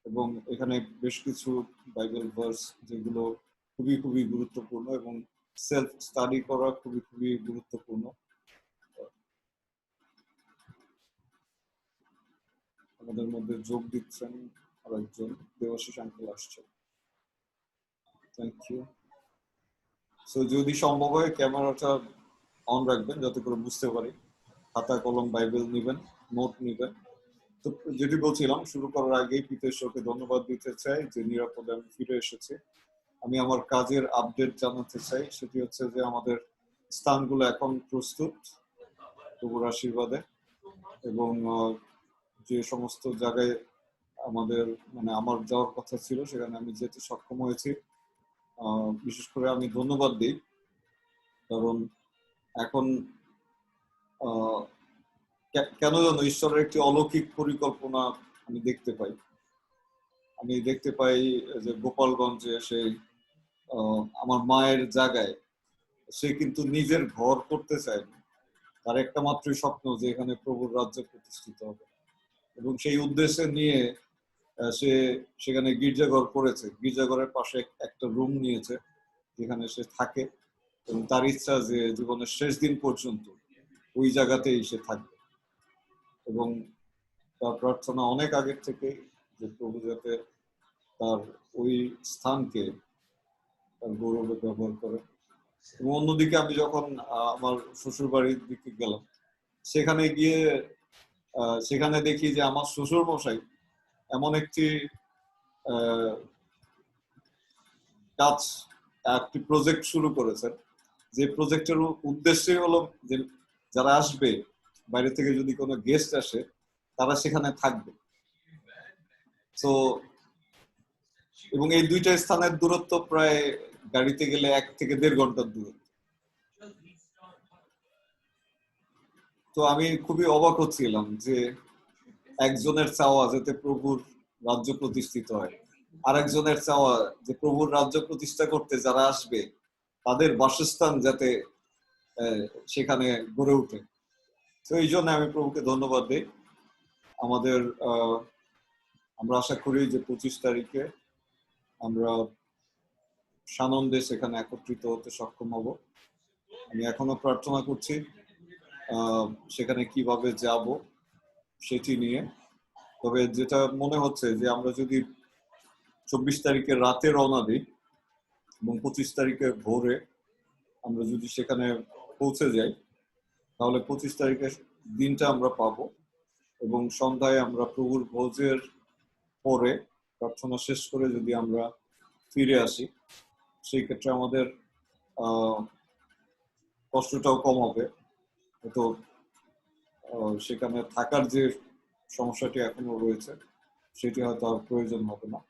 এবং এখানে বেশ কিছু বাইবেল ভার্স যেগুলো খুবই খুবই গুরুত্বপূর্ণ এবং সেলফ স্টাডি করা খুবই খুবই গুরুত্বপূর্ণ। আমাদের মধ্যে যোগ দিচ্ছেন আরেকজন দেবাশিস আঙ্কেল আসছে। Thank you. সো যদি সম্ভব হয় ক্যামেরাটা অন রাখবেন যাতে করে বুঝতে পারি। খাতা কলম বাইবেল নিবেন, নোট নিবেন। তো যেটি বলছিলাম শুরু করার আগেই পিতেশ্বরকে ধন্যবাদ দিতে চাই যে নিরাপদে আমি ফিরে এসেছি। আমি আমার কাজের আপডেট জানাতে চাই, সেটি হচ্ছে যে আমাদের স্থানগুলো এখন প্রস্তুত প্রভুর আশীর্বাদে, এবং যে সমস্ত জায়গায় আমাদের মানে আমার যাওয়ার কথা ছিল সেখানে আমি যেতে সক্ষম হয়েছি। বিশেষ করে আমি ধন্যবাদ দিই, কারণ এখন কেন জানো ঈশ্বরের একটি অলৌকিক পরিকল্পনা আমি দেখতে পাই। আমি দেখতে পাই যে গোপালগঞ্জে সেই আমার মায়ের জায়গায় সে কিন্তু নিজের ঘর করতে চায় না। তার একটা মাত্রই স্বপ্ন যে এখানে প্রভুর রাজ্য প্রতিষ্ঠিত হবে, এবং সেই উদ্দেশ্যে নিয়ে সে সেখানে গির্জাঘর করেছে। গির্জাঘরের পাশে একটা রুম নিয়েছে যেখানে সে থাকে, এবং তার ইচ্ছা যে জীবনের শেষ দিন পর্যন্ত ওই জায়গাতেই সে থাকবে। এবং তার প্রার্থনা অনেক আগের থেকে যে প্রভু যাতে তার ওই স্থানকে তার গৌরবে ব্যবহার করে। এবং অন্যদিকে আমি যখন আমার শ্বশুর বাড়ির দিকে গেলাম, সেখানে গিয়ে সেখানে দেখি যে আমার শ্বশুর মশাই এমন একটি কাজ, একটি প্রজেক্ট শুরু করেছেন, যে প্রজেক্টের উদ্দেশ্যই হলো যে যারা আসবে বাইরে থেকে, যদি কোনো গেস্ট আসে তারা সেখানে থাকবে। তো এবং এই দুইটা স্থানের দূরত্ব প্রায় গাড়িতে গেলে 1 থেকে 1.5 ঘন্টার দূরত্ব। তো আমি খুবই অবাক হচ্ছিলাম যে একজনের চাওয়া যাতে প্রভুর রাজ্য প্রতিষ্ঠিত হয়, আরেকজনের চাওয়া যে প্রভুর রাজ্য প্রতিষ্ঠা করতে যারা আসবে তাদের বাসস্থান যাতে সেখানে গড়ে ওঠে। তো এই জন্য আমি প্রভুকে ধন্যবাদ দিই। আমরা আশা করি যে 25 তারিখে আমরা সানন্দে সেখানে একত্রিত হতে সক্ষম হব। আমি এখনো প্রার্থনা করছি সেখানে কিভাবে যাব সেটি নিয়ে। তবে যেটা মনে হচ্ছে যে আমরা যদি 24 তারিখে রাতে রওনা দিই এবং 25 তারিখে ভোরে আমরা যদি সেখানে পৌঁছে যাই, তাহলে 25 তারিখের দিনটা আমরা পাবো, এবং সন্ধ্যায় আমরা প্রভুর ভোজের পরে প্রার্থনা শেষ করে যদি আমরা ফিরে আসি, সেই ক্ষেত্রে আমাদের কষ্টটাও কম হবে। তো সেখানে থাকার যে সমস্যাটি এখনো রয়েছে সেটি হয়তো আর প্রয়োজন হবে না।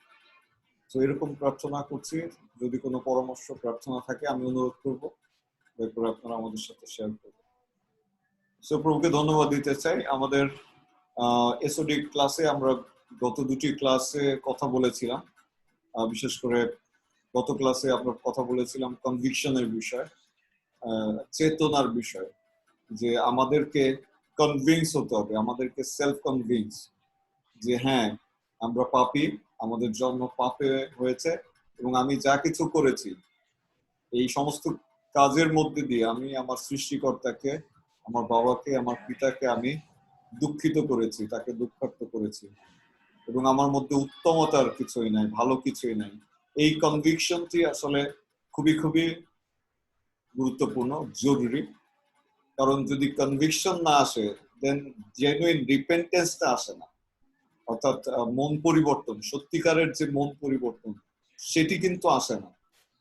তো এরকম প্রার্থনা করছি। যদি কোনো পরামর্শ প্রার্থনা থাকে আমি অনুরোধ করবো এরপরে আপনারা আমাদের সাথে শেয়ার করবেন। সো প্রভুকে ধন্যবাদ দিতে চাই। আমাদের এসওডি ক্লাসে আমরা গত 2টি ক্লাসে কথা বলেছিলাম, বিশেষ করে গত ক্লাসে আমরা কথা বলেছিলাম কনভিকশনের বিষয়, চেতনার বিষয়, যে আমাদেরকে কনভিন্স হতে হবে, আমাদেরকে সেলফ কনভিন্স যে হ্যাঁ আমরা পাপী, আমাদের জন্ম পাপে হয়েছে, এবং আমি যা কিছু করেছি এই সমস্ত কাজের মধ্যে দিয়ে আমি আমার সৃষ্টিকর্তাকে, আমার বাবাকে, আমার পিতাকে আমি দুঃখিত করেছি, তাকে দুঃখার্ত করেছি, এবং আমার মধ্যে উত্তমতার কিছুই নাই, ভালো কিছুই নাই। এই কনভিকশনটি আসলে খুবই খুবই গুরুত্বপূর্ণ, জরুরি। কারণ যদি কনভিকশন না আসে দেন জেনুইন রিপেন্টেন্সটা আসে না, অর্থাৎ মন পরিবর্তন, সত্যিকারের যে মন পরিবর্তন সেটি কিন্তু আসে না।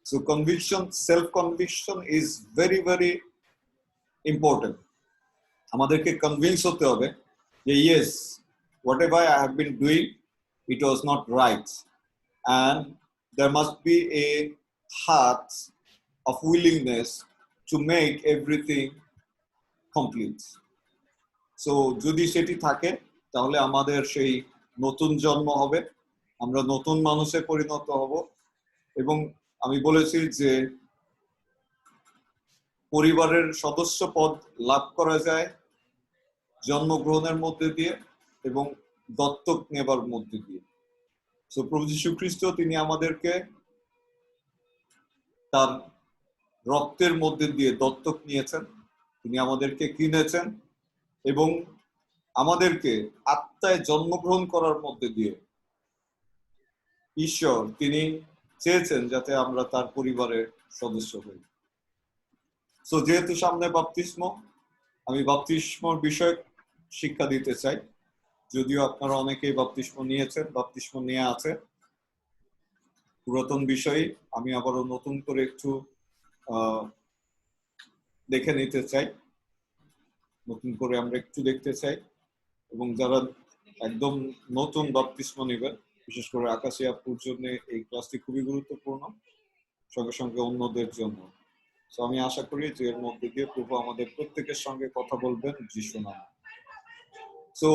So conviction, self conviction is very very important. আমাদেরকে কনভিন্স হতে হবে যে yes, what ever I have been doing it was not right, and there must be a heart of willingness to make everything complete. So যদি সেটি থাকে তাহলে আমাদের সেই নতুন জন্ম হবে, আমরা নতুন মানুষে পরিণত হব। এবং আমি বলেছি যে পরিবারের সদস্য পদ লাভ করা যায় জন্মগ্রহণের মধ্যে দিয়ে, এবং দত্তক নেবার মধ্যে দিয়ে। তো প্রভু যীশু খ্রিস্ট তিনি আমাদেরকে তার রক্তের মধ্যে দিয়ে দত্তক নিয়েছেন, তিনি আমাদেরকে কিনেছেন এবং আমাদেরকে আত্মায় জন্মগ্রহণ করার মধ্যে দিয়ে ঈশ্বর তিনি চেয়েছেন যাতে আমরা তার পরিবারের সদস্য হই। তো যেহেতু সামনে বাপ্তিস্ম, আমি বাপ্তিস্মর বিষয়ে শিক্ষা দিতে চাই, যদিও আপনারা অনেকেই বাপ্তিস্ম নিয়েছেন, বাপ্তিস্ম নিয়ে আছে। পুরাতন বিষয়ে আমি আবারও নতুন করে একটু দেখে নিতে চাই, নতুন করে আমরা একটু দেখতে চাই। এবং যারা একদম নতুন বাপ্তিস্ম নেবেন, বিশেষ করে আকাশী আপুর জন্য এই ক্লাসটি খুবই গুরুত্বপূর্ণ, সঙ্গে সঙ্গে অন্যদের জন্য। তো আমি আশা করি যে এর মধ্যে দিয়ে প্রভু আমাদের প্রত্যেকের সঙ্গে কথা বলবেন যিশু নামে। So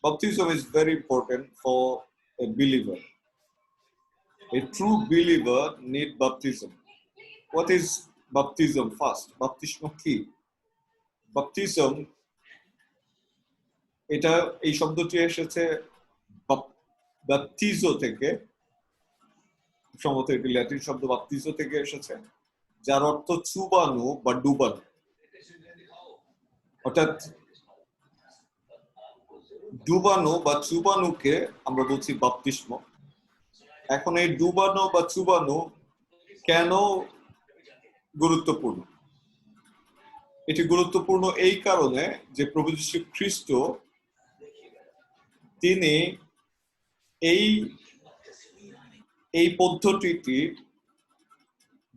baptism is very important for a believer. A true believer need baptism. What is baptism first? Baptism কি? Baptism এটা এই শব্দটি এসেছে বাপটিজো থেকে, সম্ভবত এটি ল্যাটিন শব্দ বাপটিজো থেকে এসেছে, যার অর্থ চুবানো বা ডুবানো। অর্থাৎ ডুবানো বা চুবানোকে আমরা বলছি বাপ্তিস্ম। এখন এই ডুবানো বা চুবানো কেন গুরুত্বপূর্ণ? এটি গুরুত্বপূর্ণ এই কারণে যে প্রভু যীশু খ্রিস্ট তিনি এই পদ্ধতিটি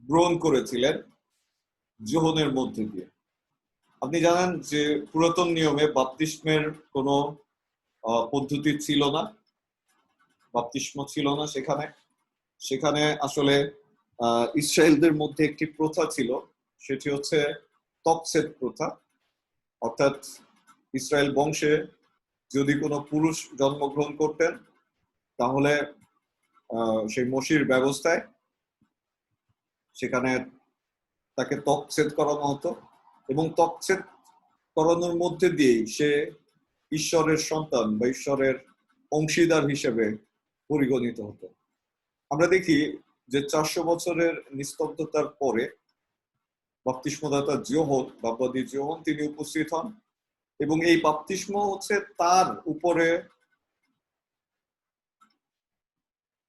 গ্রহণ করেছিলেন যোহনের মধ্যে দিয়ে। আপনি জানেন যে পুরাতন নিয়মে বাপ্তিস্মের কোনো পদ্ধতি ছিল না, বাপ্তিস্ম ছিল না। সেখানে আসলে ইসরায়েলদের মধ্যে একটি প্রথা ছিল, সেটি হচ্ছে তকসেদ প্রথা। অর্থাৎ ইসরায়েল বংশে যদি কোনো পুরুষ জন্মগ্রহণ করতেন, তাহলে সেই মসির ব্যবস্থায় সেখানে তাকে তকসেদ করানো হতো এবং তকসেদ করানোর মধ্যে দিয়েই সে ঈশ্বরের সন্তান বা ঈশ্বরের অংশীদার হিসেবে পরিগণিত হতো। আমরা দেখি যে 400 বছরের নিস্তব্ধতার পরে বাপ্তিস্মদাতা যোহন, বাপ্পাদি যোহন, তিনি উপস্থিত হন এবং এই বাপ্তিস্ম হচ্ছে তার উপরে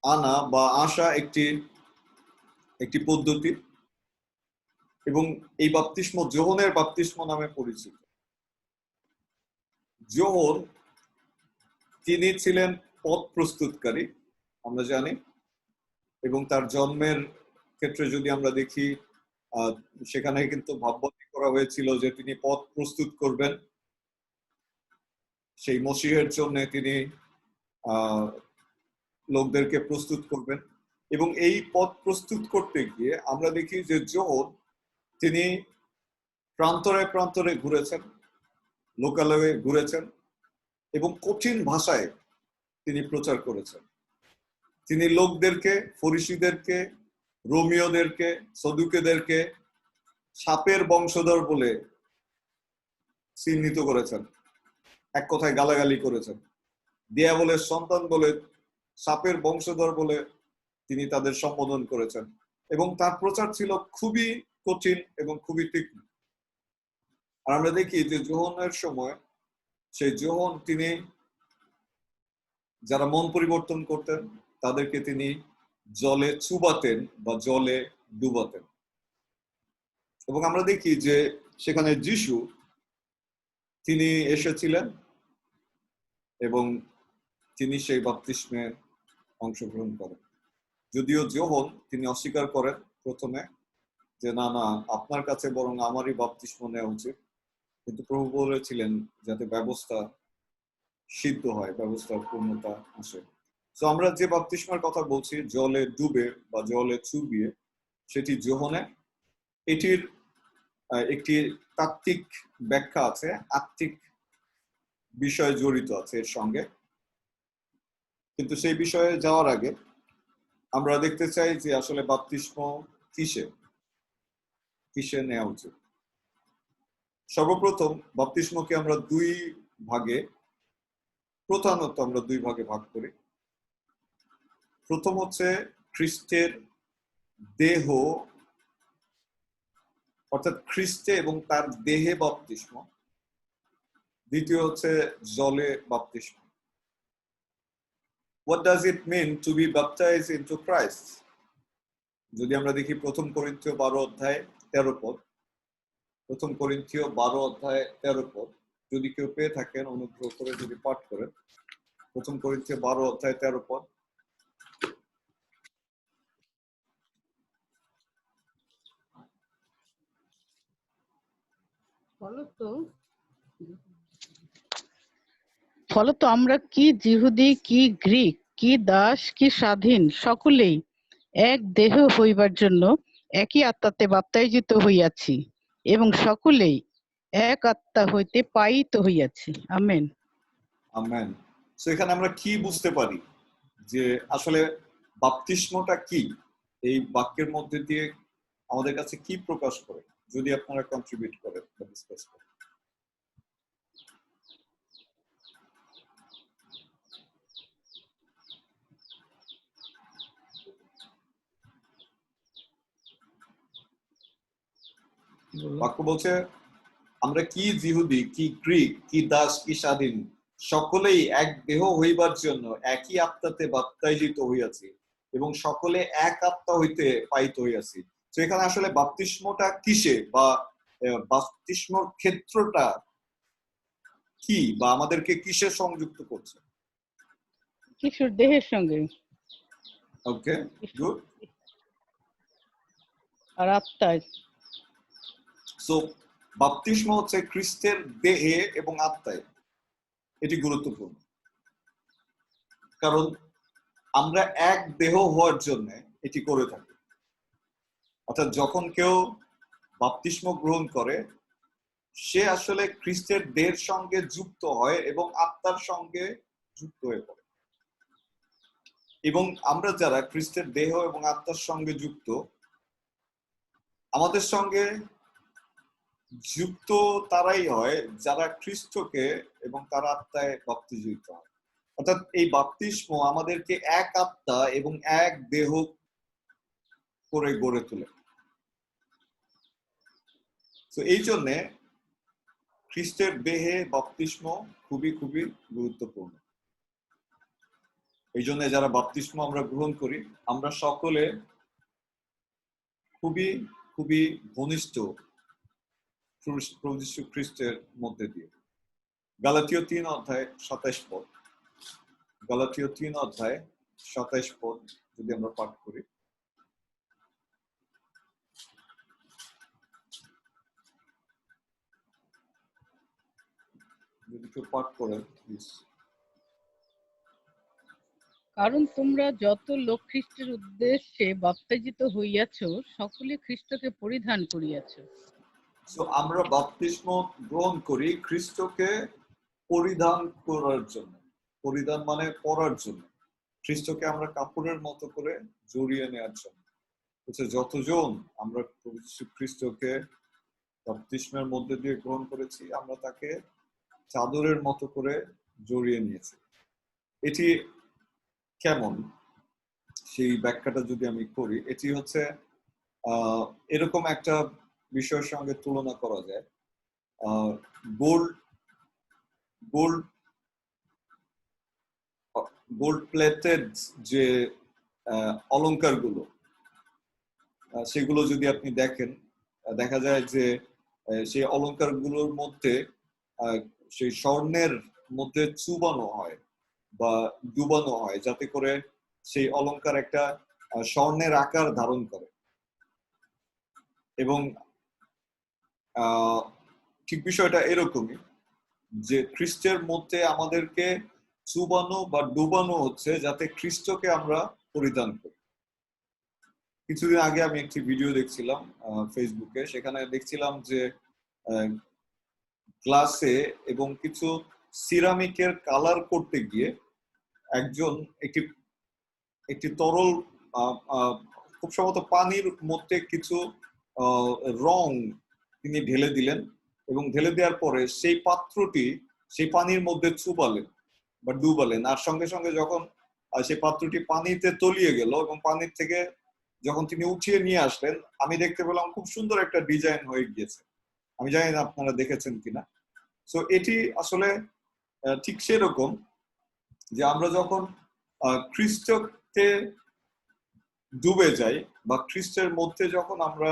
আনা বা আসা একটি পদ্ধতি এবং এই বাপ্তিস্ম যোহনের বাপ্তিস্ম নামে পরিচিত। যোহন তিনি ছিলেন পথ প্রস্তুতকারী, আমরা জানি, এবং তার জন্মের ক্ষেত্রে যদি আমরা দেখি সেখানে কিন্তু ভাববাদী করা হয়েছিল যে তিনি পথ প্রস্তুত করবেন, সেই মসিহের জন্য তিনি লোকদেরকে প্রস্তুত করবেন। এবং এই পথ প্রস্তুত করতে গিয়ে আমরা দেখি যে যোহন তিনি প্রান্তরে প্রান্তরে ঘুরেছেন, লোকালয়ে ঘুরেছেন এবং কঠিন ভাষায় তিনি প্রচার করেছেন। তিনি লোকদেরকে, ফরিসীদেরকে, রোমীয়দেরকে, সদুকেদেরকে সাপের বংশধর বলে চিহ্নিত করেছেন, এক কথায় গালাগালি করেছেন। দিয়াবলের সন্তান বলে, সাপের বংশধর বলে তিনি তাদের সম্বোধন করেছেন এবং তার প্রচার ছিল খুবই কঠিন এবং খুবই তীক্ষ্ণ। আর আমরা দেখি যে যোহনের সময় সেই যোহন তিনি যারা মন পরিবর্তন করতেন তাদেরকে তিনি জলে চুবাতেন বা জলে ডুবাতেন। এবং আমরা দেখি যে সেখানে যিশু তিনি এসেছিলেন এবং তিনি সেই বাপ্তিস্মে অংশগ্রহণ করেন। যদিও যোহন তিনি অস্বীকার করেন প্রথমে যে না না, আপনার কাছে বরং আমারই বাপ্তিস্ম নেওয়া উচিত, কিন্তু প্রভু বলেছিলেন যাতে ব্যবস্থা সিদ্ধ হয়, ব্যবস্থার পূর্ণতা আসে। তো আমরা যে বাপ্তিস্মের কথা বলছি জলে ডুবে বা জলে চুবিয়ে, সেটি যোহনে। এটির একটি তাত্ত্বিক ব্যাখ্যা আছে, আত্মিক বিষয় জড়িত আছে এর সঙ্গে, কিন্তু সেই বিষয়ে যাওয়ার আগে আমরা দেখতে চাই যে আসলে বাপ্তিস্ম কিসে নেওয়া উচিত। সর্বপ্রথম বাপ্তিস্মকে আমরা দুই ভাগে প্রধানত আমরা দুই ভাগে ভাগ করি। প্রথম হচ্ছে খ্রিস্টের দেহ, অর্থাৎ খ্রিস্টে এবং তার দেহে বাপ্তিস্ম। দ্বিতীয় হচ্ছে জলে বাপ্তিস্ম। What does it mean to be baptized into Christ? যদি আমরা দেখি প্রথম করিন্থীয় 12 অধ্যায় 13 পদ, প্রথম করিন্থীয় 12 অধ্যায় 13 পদ যদি কেউ পেয়ে থাকেন অনুগ্রহ করে যদি পাঠ করেন। প্রথম করিন্থীয় 12 অধ্যায় 13 পদ। ফলত আমরা কি যিহুদি কি গ্রীক কি দাস কি স্বাধীন সকলেই এক দেহ হইবার জন্য একই আত্মাতে বাপ্তাইজিত হইয়াছি এবং সকলেই এক আত্মা হইতে পায়িত হইয়াছি। আমেন। আমেন। সো এখানে আমরা কি বুঝতে পারি যে আসলে বাপ্তিস্মটা কি? এই বাক্যের মধ্যে দিয়ে আমাদের কাছে কি প্রকাশ করে? যদি আপনারা কন্ট্রিবিউট করেন বা ডিসকাস করেন। বাক্য বলছে আমরা কি যিহুদি কি গ্রীক কি দাস কি স্বাধীন সকলেই এক দেহ হইবার জন্য একই আত্মাতে বাপ্তাইজিত হইয়াছি এবং সকলে এক আত্মা হইতে পাইত হইয়াছি। তো এখানে আসলে বাপ্তিস্মটা কিসে বা বাপ্তিস্মর ক্ষেত্রটা কি বা আমাদেরকে কিসে সংযুক্ত করছে? কিশোর দেহের সঙ্গে। ওকে, গুড। আর আত্মায়। সো বাপ্তিস্ম হচ্ছে খ্রিস্টের দেহে এবং আত্মায়। এটি গুরুত্বপূর্ণ কারণ আমরা এক দেহ হওয়ার জন্য এটি করে থাকি। অর্থাৎ যখন কেউ বাপ্তিস্ম গ্রহণ করে সে আসলে খ্রিস্টের দেহের সঙ্গে যুক্ত হয় এবং আত্মার সঙ্গে যুক্ত হয়ে পড়ে। এবং আমরা যারা খ্রিস্টের দেহ এবং আত্মার সঙ্গে যুক্ত, আমাদের সঙ্গে যুক্ত তারাই হয় যারা খ্রিস্টকে এবং তার আত্মায় বাপ্তিস্ম হয়। অর্থাৎ এই বাপ্তিস্ম আমাদেরকে এক আত্মা এবং এক দেহ করে গড়ে তোলে। তো এই জন্যে খ্রিস্টের দেহে বাপ্তিস্ম খুবই খুবই গুরুত্বপূর্ণ। এই জন্য যারা বাপ্তিস্ম আমরা গ্রহণ করি আমরা সকলে খুবই খুবই ঘনিষ্ঠ প্রভু যীশু খ্রিস্টের মধ্যে দিয়ে। গালাতীয় 3 অধ্যায় 27 পদ, গালাতীয় 3 অধ্যায় 27 পদ যদি আমরা পাঠ করি। যদি কেউ পাঠ করেন প্লিজ। কারণ তোমরা যত লোক খ্রিস্টের উদ্দেশ্যে বাপ্তাইজিত হইয়াছ সকলে খ্রিস্টকে পরিধান করিয়াছ। সো আমরা বাপ্তিস্ম গ্রহণ করি খ্রিস্টকে পরিধান করার জন্য। পরিধান মানে পরার জন্য। খ্রিস্টকে আমরা কাপড়ের মতো করে জড়িয়ে নেওয়ার জন্য। যতজন আমরা প্রভু যীশু খ্রিস্টকে বাপ্তিস্মের মধ্যে দিয়ে গ্রহণ করেছি আমরা তাকে চাদরের মতো করে জড়িয়ে নিয়েছি। এটি কেমন সেই ব্যাখ্যাটা যদি আমি করি, এটি হচ্ছে এরকম একটা বিষয়ের সঙ্গে তুলনা করা যায়। গোল্ড গোল্ড গোল্ড প্লেটেড যে অলংকারগুলো সেগুলো যদি আপনি দেখেন দেখা যায় যে সেই অলংকারগুলোর মধ্যে সেই স্বর্ণের মধ্যে চুবানো হয় বা ডুবানো হয় যাতে করে সেই অলংকার একটা স্বর্ণের আকার ধারণ করে। এবং ঠিক বিষয়টা এরকমই যে খ্রিস্টের মধ্যে আমাদেরকে চুবানো বা ডুবানো হচ্ছে যাতে খ্রিস্টকে আমরা পরিধান করি। কিছুদিন আগে আমি একটি ভিডিও দেখছিলাম ফেসবুকে, সেখানে দেখছিলাম যে গ্লাসে এবং কিছু সিরামিকের কালার করতে গিয়ে একজন একটি তরল খুব সম্ভবত পানির মধ্যে কিছু রং তিনি ঢেলে দিলেন এবং ঢেলে দেওয়ার পরে সেই পাত্রটি সেই পানির মধ্যে চুবালেন বা ডুবালেন, আর সঙ্গে সঙ্গে যখন সেই পাত্রটি পানিতে তলিয়ে গেল এবং পানির থেকে যখন তিনি উঠিয়ে নিয়ে আসলেন, আমি দেখতে পেলাম খুব সুন্দর একটা ডিজাইন হয়ে গিয়েছে। আমি জানি না আপনারা দেখেছেন কিনা। সো এটি আসলে ঠিক সেরকম যে আমরা যখন খ্রিস্টকে ডুবে যাই বা খ্রিস্টের মধ্যে যখন আমরা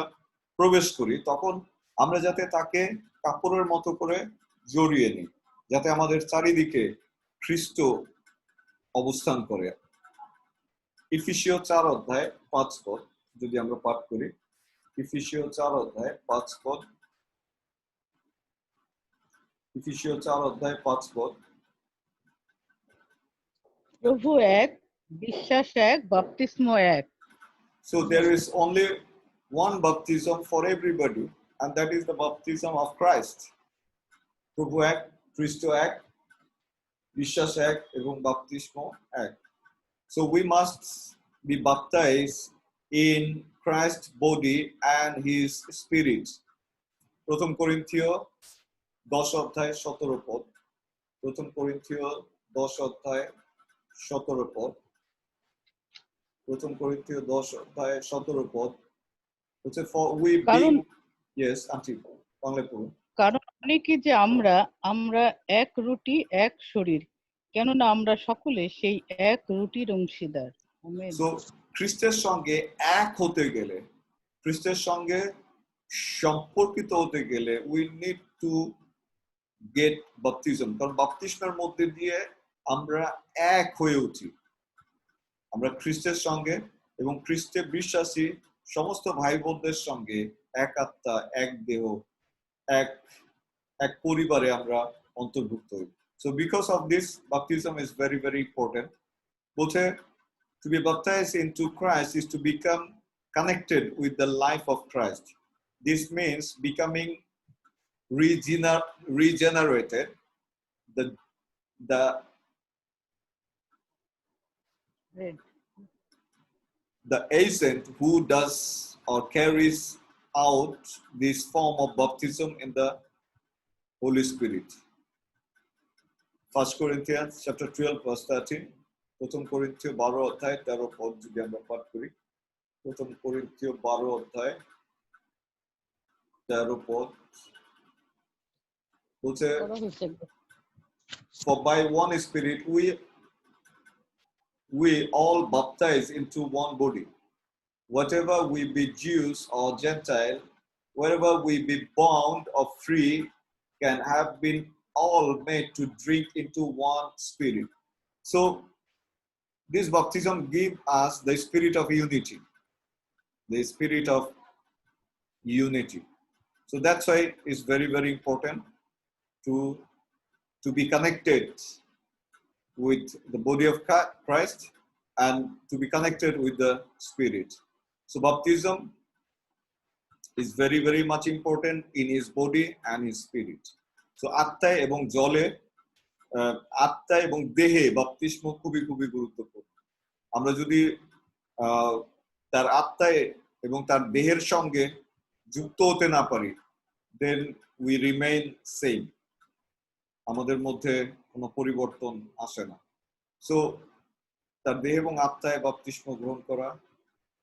প্রবেশ করি, তখন আমরা যাতে তাকে কাপড়ের মতো করে জড়িয়ে নিই, যাতে আমাদের চারিদিকে খ্রিস্ট অবস্থান করে। ইফিসীয় 4:5 যদি আমরা পাঠ করি, ইফিসীয় 4:5, ইফিসীয় 4:5। প্রভু এক, বিশ্বাস এক, বাপ্তিস্ম এক। So there is only one baptism for everybody, and that is the baptism of Christ. প্রভু এক, খ্রিস্ট এক, বিশ্বাস এক এবং বাপ্তিস্ম এক। So we must be baptized in Christ's body and his spirit. প্রথম করিন্থীয় 10:17। প্রথম করিন্থীয় 10:17। প্রথম করিন্থীয় 10:17 হচ্ছে for we being, yes aunty Bangla পড়ুন। কারণ অনেকে যে আমরা এক রুটি এক শরীর, কেননা আমরা সকলে সেই এক রুটির অংশীদার। আমেন। সো খ্রিস্টের সঙ্গে এক হতে গেলে, খ্রিস্টের সঙ্গে সম্পর্কিত হতে গেলে উই নিড টু গেট বাপটিজম, কারণ বাপতিস্মের মধ্যে দিয়ে আমরা এক হয়ে উঠি। আমরা খ্রিস্টের সঙ্গে এবং খ্রিস্টে বিশ্বাসী সমস্ত ভাই বোনদের সঙ্গে এক আত্মা, এক দেহ, এক এক পরিবারে আমরা অন্তর্ভুক্ত হই। So because of this, baptism is very, very important. বলছে to be baptized into Christ is to become connected with the life of Christ. This means becoming regenerated. The agent who does or carries out this form of baptism in the Holy Spirit. 1 Corinthians chapter 12:13. প্রথম করিন্থীয় 12:13 যদি আমরা পাঠ করি, প্রথম করিন্থীয় 12:13 বলছে for by one spirit we all baptized into one body, whatever we be Jews or Gentile, wherever we be bound or free, can have been all made to drink into one spirit. So this baptism gives us the spirit of unity, the spirit of unity. So that's why it's very, very important to be connected with the body of Christ and to be connected with the spirit. So baptism is very, very much important in his body and his spirit. So আত্মায় এবং জলে, আত্মায় এবং দেহে বাপ্তিস্ম খুবই খুবই গুরুত্বপূর্ণ। আমরা যদি তার আত্মায় এবং তার দেহের সঙ্গে যুক্ত হতে না পারি, then we remain same. আমাদের মধ্যে কোনো পরিবর্তন আসে না। সো তার দেহ এবং আত্মায় বাপ্তিস্ম গ্রহণ করা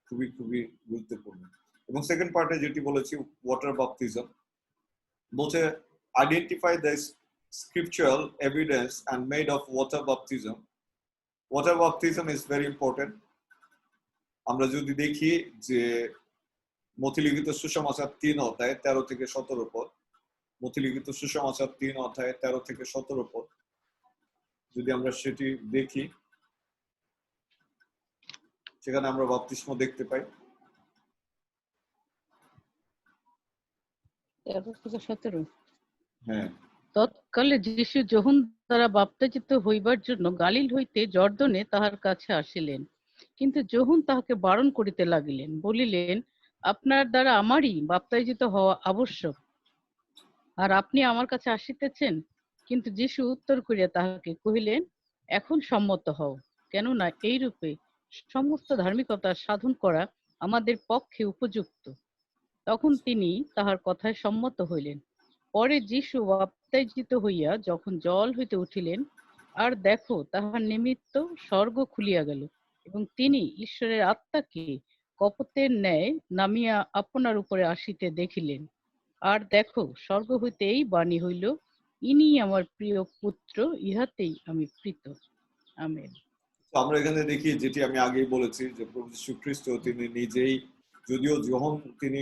খুবই খুবই গুরুত্বপূর্ণ। এবং সেকেন্ড পার্টে যেটি বলেছি ওয়াটার বাপটিজম, বলছে identify the scriptural evidence and made of water baptism. Water baptism is very important. আমরা যদি দেখি যে মথিলিখিত সুসমাচার 3:13-17 মথিলিখিত সুসমাচার 3:13-17 যদি আমরা সেটি দেখি, সেখানে আমরা বাপ্তিস্ম দেখতে পাই। 13-17। হ্যাঁ। তৎকালে যীশু যোহন দ্বারা বাপ্তাজিত হইবার জন্য গালিল হইতে জর্দনে তাহার কাছে আসিলেন, কিন্তু যোহন তাহাকে বারণ করিতে লাগিলেন, বলিলেন, আপনার দ্বারা আমারই বাপ্তাজিত হওয়া আবশ্যক, আর আপনি আমার কাছে আসিতেছেন? কিন্তু যীশু উত্তর করিয়া তাহাকে কহিলেন, এখন সম্মত হও, কেননা এইরূপে সমস্ত ধার্মিকতা সাধন করা আমাদের পক্ষে উপযুক্ত। তখন তিনি তাহার কথায় সম্মত হইলেন। পরে যীশু বাপ্তাজিত হইয়া যখন জল হইতে উঠিলেন, আর দেখো, তাহার নিমিত্ত স্বর্গ খুলিয়া গেল, এবং তিনি ঈশ্বরের আত্মাকে কপতের ন্যায় নামিয়া আপনার উপরে আসিতে দেখিলেন। আর দেখো, স্বর্গ হইতে এই বাণী হইল, ইনি আমার প্রিয় পুত্র, ইহাতেই আমি প্রীত। আমেন। তো আমরা এখানে দেখি, যেটি আমি আগেই বলেছি, যে প্রভু যীশু খ্রিস্ট তিনি নিজেই, যদিও যখন তিনি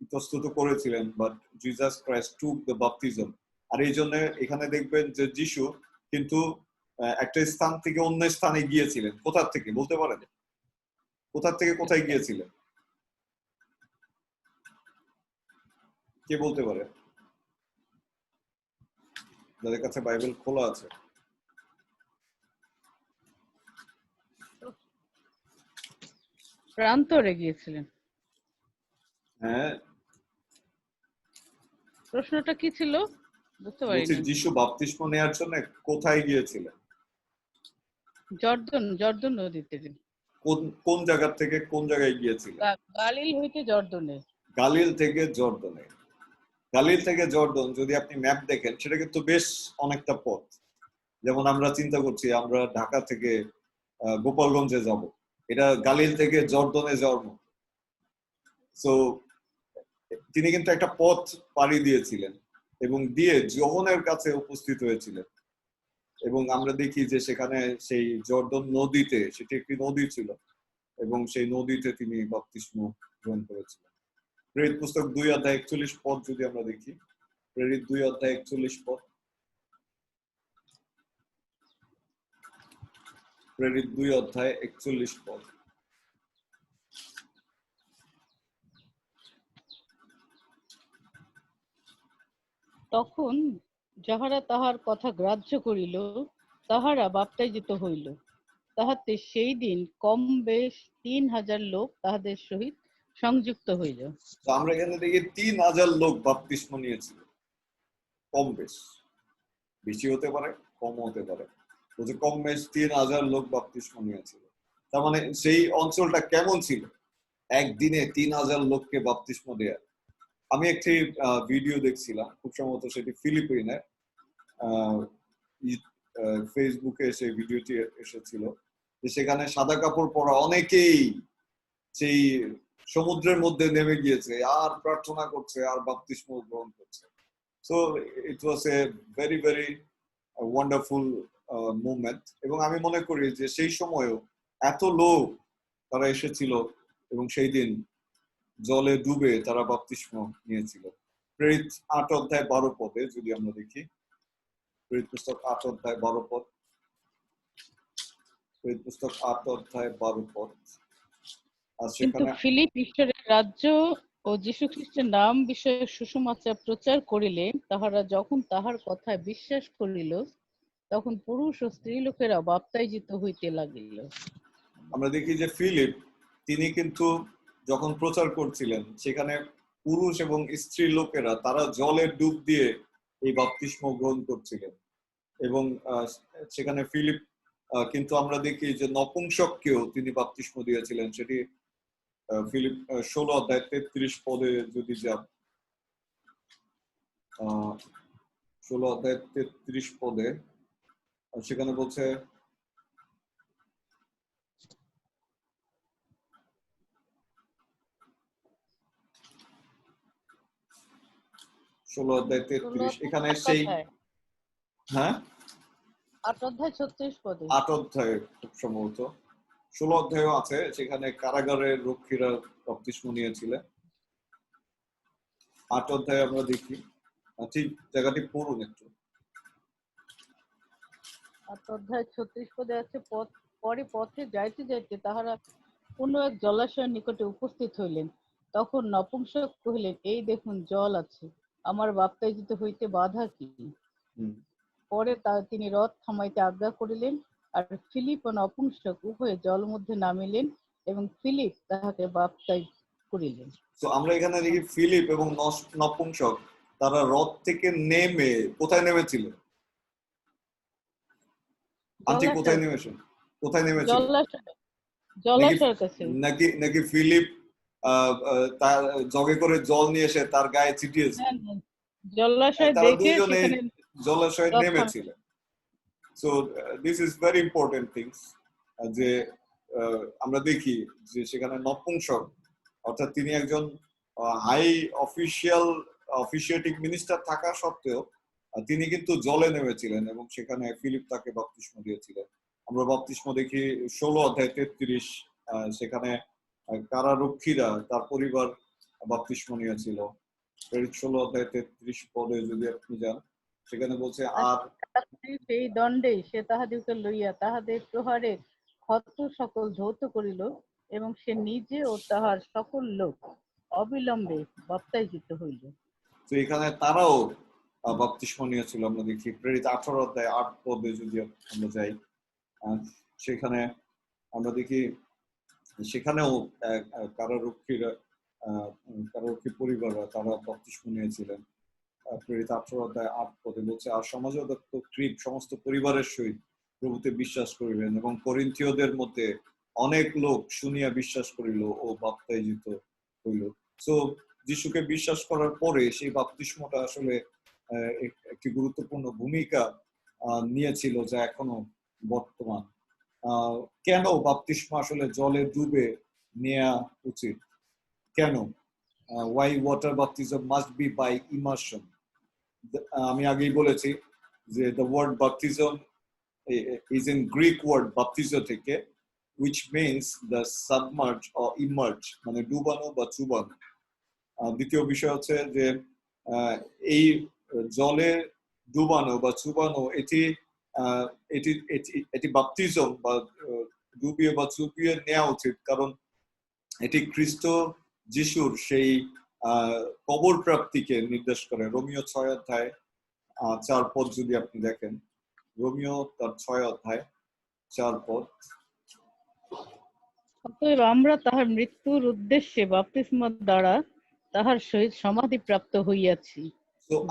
ইতস্তত করেছিলেন, but Jesus Christ took the baptism. আর এই জন্য এখানে দেখবেন যে যিশু কিন্তু একটা স্থান থেকে অন্য স্থানে গিয়েছিলেন। কোথা থেকে বলতে পারেন? কোথা থেকে কোথায় গিয়েছিলেন? কে বলতে পারে, যাদের কাছে বাইবেল খোলা আছে? প্রান্তরে গিয়েছিলেন। হ্যাঁ, প্রশ্নটা কি ছিল বুঝতে বলছি পারিনি। যিশু বাপতিস্ম নেওয়ার জন্য কোথায় গিয়েছিলেন? জর্দন নদীতে। কোন কোন জায়গা থেকে কোন জায়গায় গিয়েছিলেন? গালিল হইতে জর্দনে। গালিল থেকে জর্দনে। গালিল থেকে জর্দন যদি আপনি ম্যাপ দেখেন, সেটা কিন্তু বেশ অনেকটা পথ। যেমন আমরা চিন্তা করছি আমরা ঢাকা থেকে গোপালগঞ্জে যাব, এটা গালিল থেকে জর্দনে যাওয়ার মতো। সো তিনি কিন্তু একটা পথ পাড়ি দিয়েছিলেন এবং দিয়ে যোহনের কাছে উপস্থিত হয়েছিলেন। এবং আমরা দেখি যে সেখানে সেই জর্দন নদীতে, সেটি একটি নদী ছিল, এবং সেই নদীতে তিনি বাপ্তিস্ম গ্রহণ করেছিলেন। প্রেরিত পুস্তক 2:41 পদ যদি আমরা দেখি, প্রেরিত 2:41 পদ, প্রেরিত 2:41 পদ। তখন যাহারা তাহার কথা গ্রাহ্য করিল, তাহারা বাপ্তাইজিত হইল। তাহাতে সেই দিন কম বেশ 3,000 লোক তাহাদের সহিত সংযুক্ত হইল। তো আমরা এখানে দেখি 3,000 লোক বাপ্তিস্ম নিয়েছিল। কম বেশ, বেশি হতে পারে, কম হতে পারে, বলছে কম বেশ 3,000 লোক বাপ্তিস্ম নিয়েছিল। তার মানে সেই অঞ্চলটা কেমন ছিল একদিনে 3,000 লোককে বাপ্তিস্ম দেয়া। আমি একটি ভিডিও দেখছিলাম, খুব সম্ভবত সেটি ফিলিপিনের, ফেসবুকে সেই ভিডিওটি এসেছিল, যে সেখানে সাদা কাপড় পরা অনেকেই সেই সমুদ্রের মধ্যে নেমে গিয়েছে, আর প্রার্থনা করছে, আর বাপ্তিস্ম গ্রহণ করছে। So it was a very very wonderful movement. এবং আমি মনে করি যে সেই সময়ও এত লোক তারা এসেছিল এবং সেই দিন জলে ডুবে তারা বাপ্তিস্ম নিয়েছিল। প্রেরিত 8:12 পদে যদি আমরা দেখি, প্রেরিত পুস্তক 8:12 পদ, প্রেরিত পুস্তক 8:12 পদ। আর কিন্তু সেখানে ফিলিপ ঈশ্বরের রাজ্য ও যীশু খ্রিস্টের নাম বিষয়ে সুসমাচার প্রচার করিলে, তাহারা যখন তাহার কথায় বিশ্বাস করিল, তখন পুরুষ ও স্ত্রী লোকেরা বাপ্তাইজিত হইতে লাগিল। আমরা দেখি যে ফিলিপ তিনি কিন্তু যখন প্রচার করছিলেন, সেখানে পুরুষ এবং স্ত্রী লোকেরা তারা জলে ডুব দিয়ে এই বাপ্তিস্ম গ্রহণ করছিলেন। এবং সেখানে ফিলিপ কিন্তু আমরা দেখি যে নপুংসককেও তিনি বাপ্তিস্ম দিয়েছিলেন। সেটি ফিলিপ 16:33 পদে যদি যান, 16:33 পদে সেখানে বলছে, এখানে সেই, হ্যাঁ 8:36 পদে, 8 অধ্যায়ে খুব সম্ভবত 16 অধ্যায়ও আছে, সেখানে কারাগারের রক্ষীরা বাপ্তিস্ম নিয়েছিলেন। 8 অধ্যায়ে আমরা দেখি, ঠিক জায়গাটি পড়ুন একটু। 8:36 পদে আছে, পরে পথে যাইতে যাইতে তাহারা কোন এক জলাশয়ের নিকটে উপস্থিত হইলেন। তখন নপুংসক কহিলেন, এই দেখুন জল আছে, আমার বাপ্তাইজিত হইতে বাধা কি? পরে তিনি রথ থামাইতে আজ্ঞা করিলেন, আর ফিলিপ ও নপুংসক উভয়ে জল মধ্যে নামিলেন, এবং ফিলিপ তাহাকে বাপ্তাইজ করিলেন। তো আমরা এখানে দেখি ফিলিপ এবং নপুংসক তারা রথ থেকে নেমে কোথায় নেমেছিলেন? আন্টি কোথায় নেমেছেন? কোথায় নেমেছিলেন? জলাশয়ের কাছে। নাকি ফিলিপ তার জগে করে জল নিয়ে এসে তার গায়ে ছিটিয়েছে? জলাশয় তারা দেখে দুইজনে সেখানে জলাশয়ে নেমেছিলেন। So this is very important things, যে আমরা দেখি যে সেখানে নপুংসক, অর্থাৎ তিনি একজন হাই অফিসিয়েটিং মিনিস্টার থাকা সত্ত্বেও তিনি কিন্তু জলে নেমেছিলেন এবং সেখানে ফিলিপ তাকে বাপ্তিস্ম দিয়েছিলেন। আমরা বাপ্তিস্ম দেখি 16 অধ্যায় 33, সেখানে কারারক্ষীরা তার পরিবার বাপ্তিস্ম নিয়েছিল। 16 অধ্যায় 33 পদে যদি আপনি যান, সেখানে বলছে আর সেই দণ্ডে সে তাহাদিগকে লইয়া তাহাদের প্রহারে ক্ষত সকল ধৌত করিল, এবং সে নিজে ও তাহার সকল লোক অবিলম্বে বাপ্তাইজিত হইল। তো এখানে তারাও বাপ্তিস্ম নিয়েছিল। আমরা দেখি প্রেরিত 18 অধ্যায় 8 পদে যদি আমরা যাই, সেখানে আমরা দেখি সেখানেও কারারক্ষী পরিবাররা তারা বাপ্তিস্ম নিয়েছিলেন। প্রেরিত 18 অধ্যায় 8 পদে বলছে, আর সমাজদত্ত ক্রিপ সমস্ত পরিবারের সহিত প্রভুতে বিশ্বাস করিলেন, এবং করিন্থীয়দের মধ্যে অনেক লোক শুনিয়া বিশ্বাস করিল ও বাপ্তাইজিত হইল। সো যিশুকে বিশ্বাস করার পরে সেই বাপ্তিস্মটা আসলে একটি গুরুত্বপূর্ণ ভূমিকা নিয়েছিল, যা এখনো বর্তমান। কেন বাপ্তিস্ম আসলে জলে ডুবে নেওয়া উচিত? কেন? why water baptism must be by immersion? আমি আগেই বলেছি যে the word baptism is in Greek word baptizo থেকে, which means the submerge or immerge, মানে ডুবানো বা চুবানো। দ্বিতীয় বিষয় হচ্ছে যে এই জলে ডুবানো বা চুবানো এটি এটি এটি বাপ্তিজম বা ডুবিয়ে বা চুবিয়ে নেওয়া উচিত, কারণ এটি খ্রিস্ট যিশুর সেই কবর প্রাপ্তিকে নির্দেশ করে। রোমিও 6 অধ্যায় 4 পদ যদি আপনি দেখেন, রোমিও তার 6 অধ্যায় 4 পদ, অতএব আমরা তাহার মৃত্যুর উদ্দেশ্যে বাপ্তিস্ম দ্বারা তাহার সহিত সমাধি প্রাপ্ত হইয়াছি,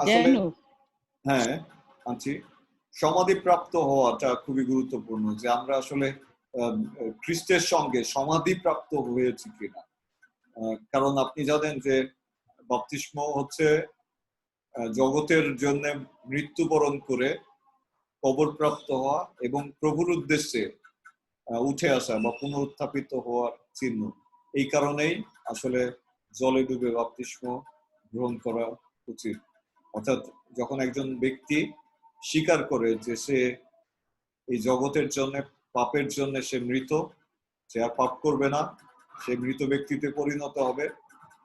যেন হ্যাঁ আনছি সমাধি প্রাপ্ত হওয়াটা খুবই গুরুত্বপূর্ণ, যে আমরা আসলে খ্রিস্টের সঙ্গে সমাধি প্রাপ্ত হয়েছি কিনা। কারণ আপনি জানেন যে বাপ্তিস্ম হচ্ছে জগতের জন্য মৃত্যুবরণ করে কবর প্রাপ্ত হওয়া এবং প্রভুর উদ্দেশ্যে উঠে আসা বা পুনরুত্থাপিত হওয়ার চিহ্ন। এই কারণেই আসলে জলে ডুবে বাপ্তিস্ম গ্রহণ করা উচিত। অর্থাৎ যখন একজন ব্যক্তি স্বীকার করে যে সে এই জগতের জন্য, পাপের জন্য সে মৃত, সে আর পাপ করবে না, সে মৃত ব্যক্তিতে পরিণত হবে,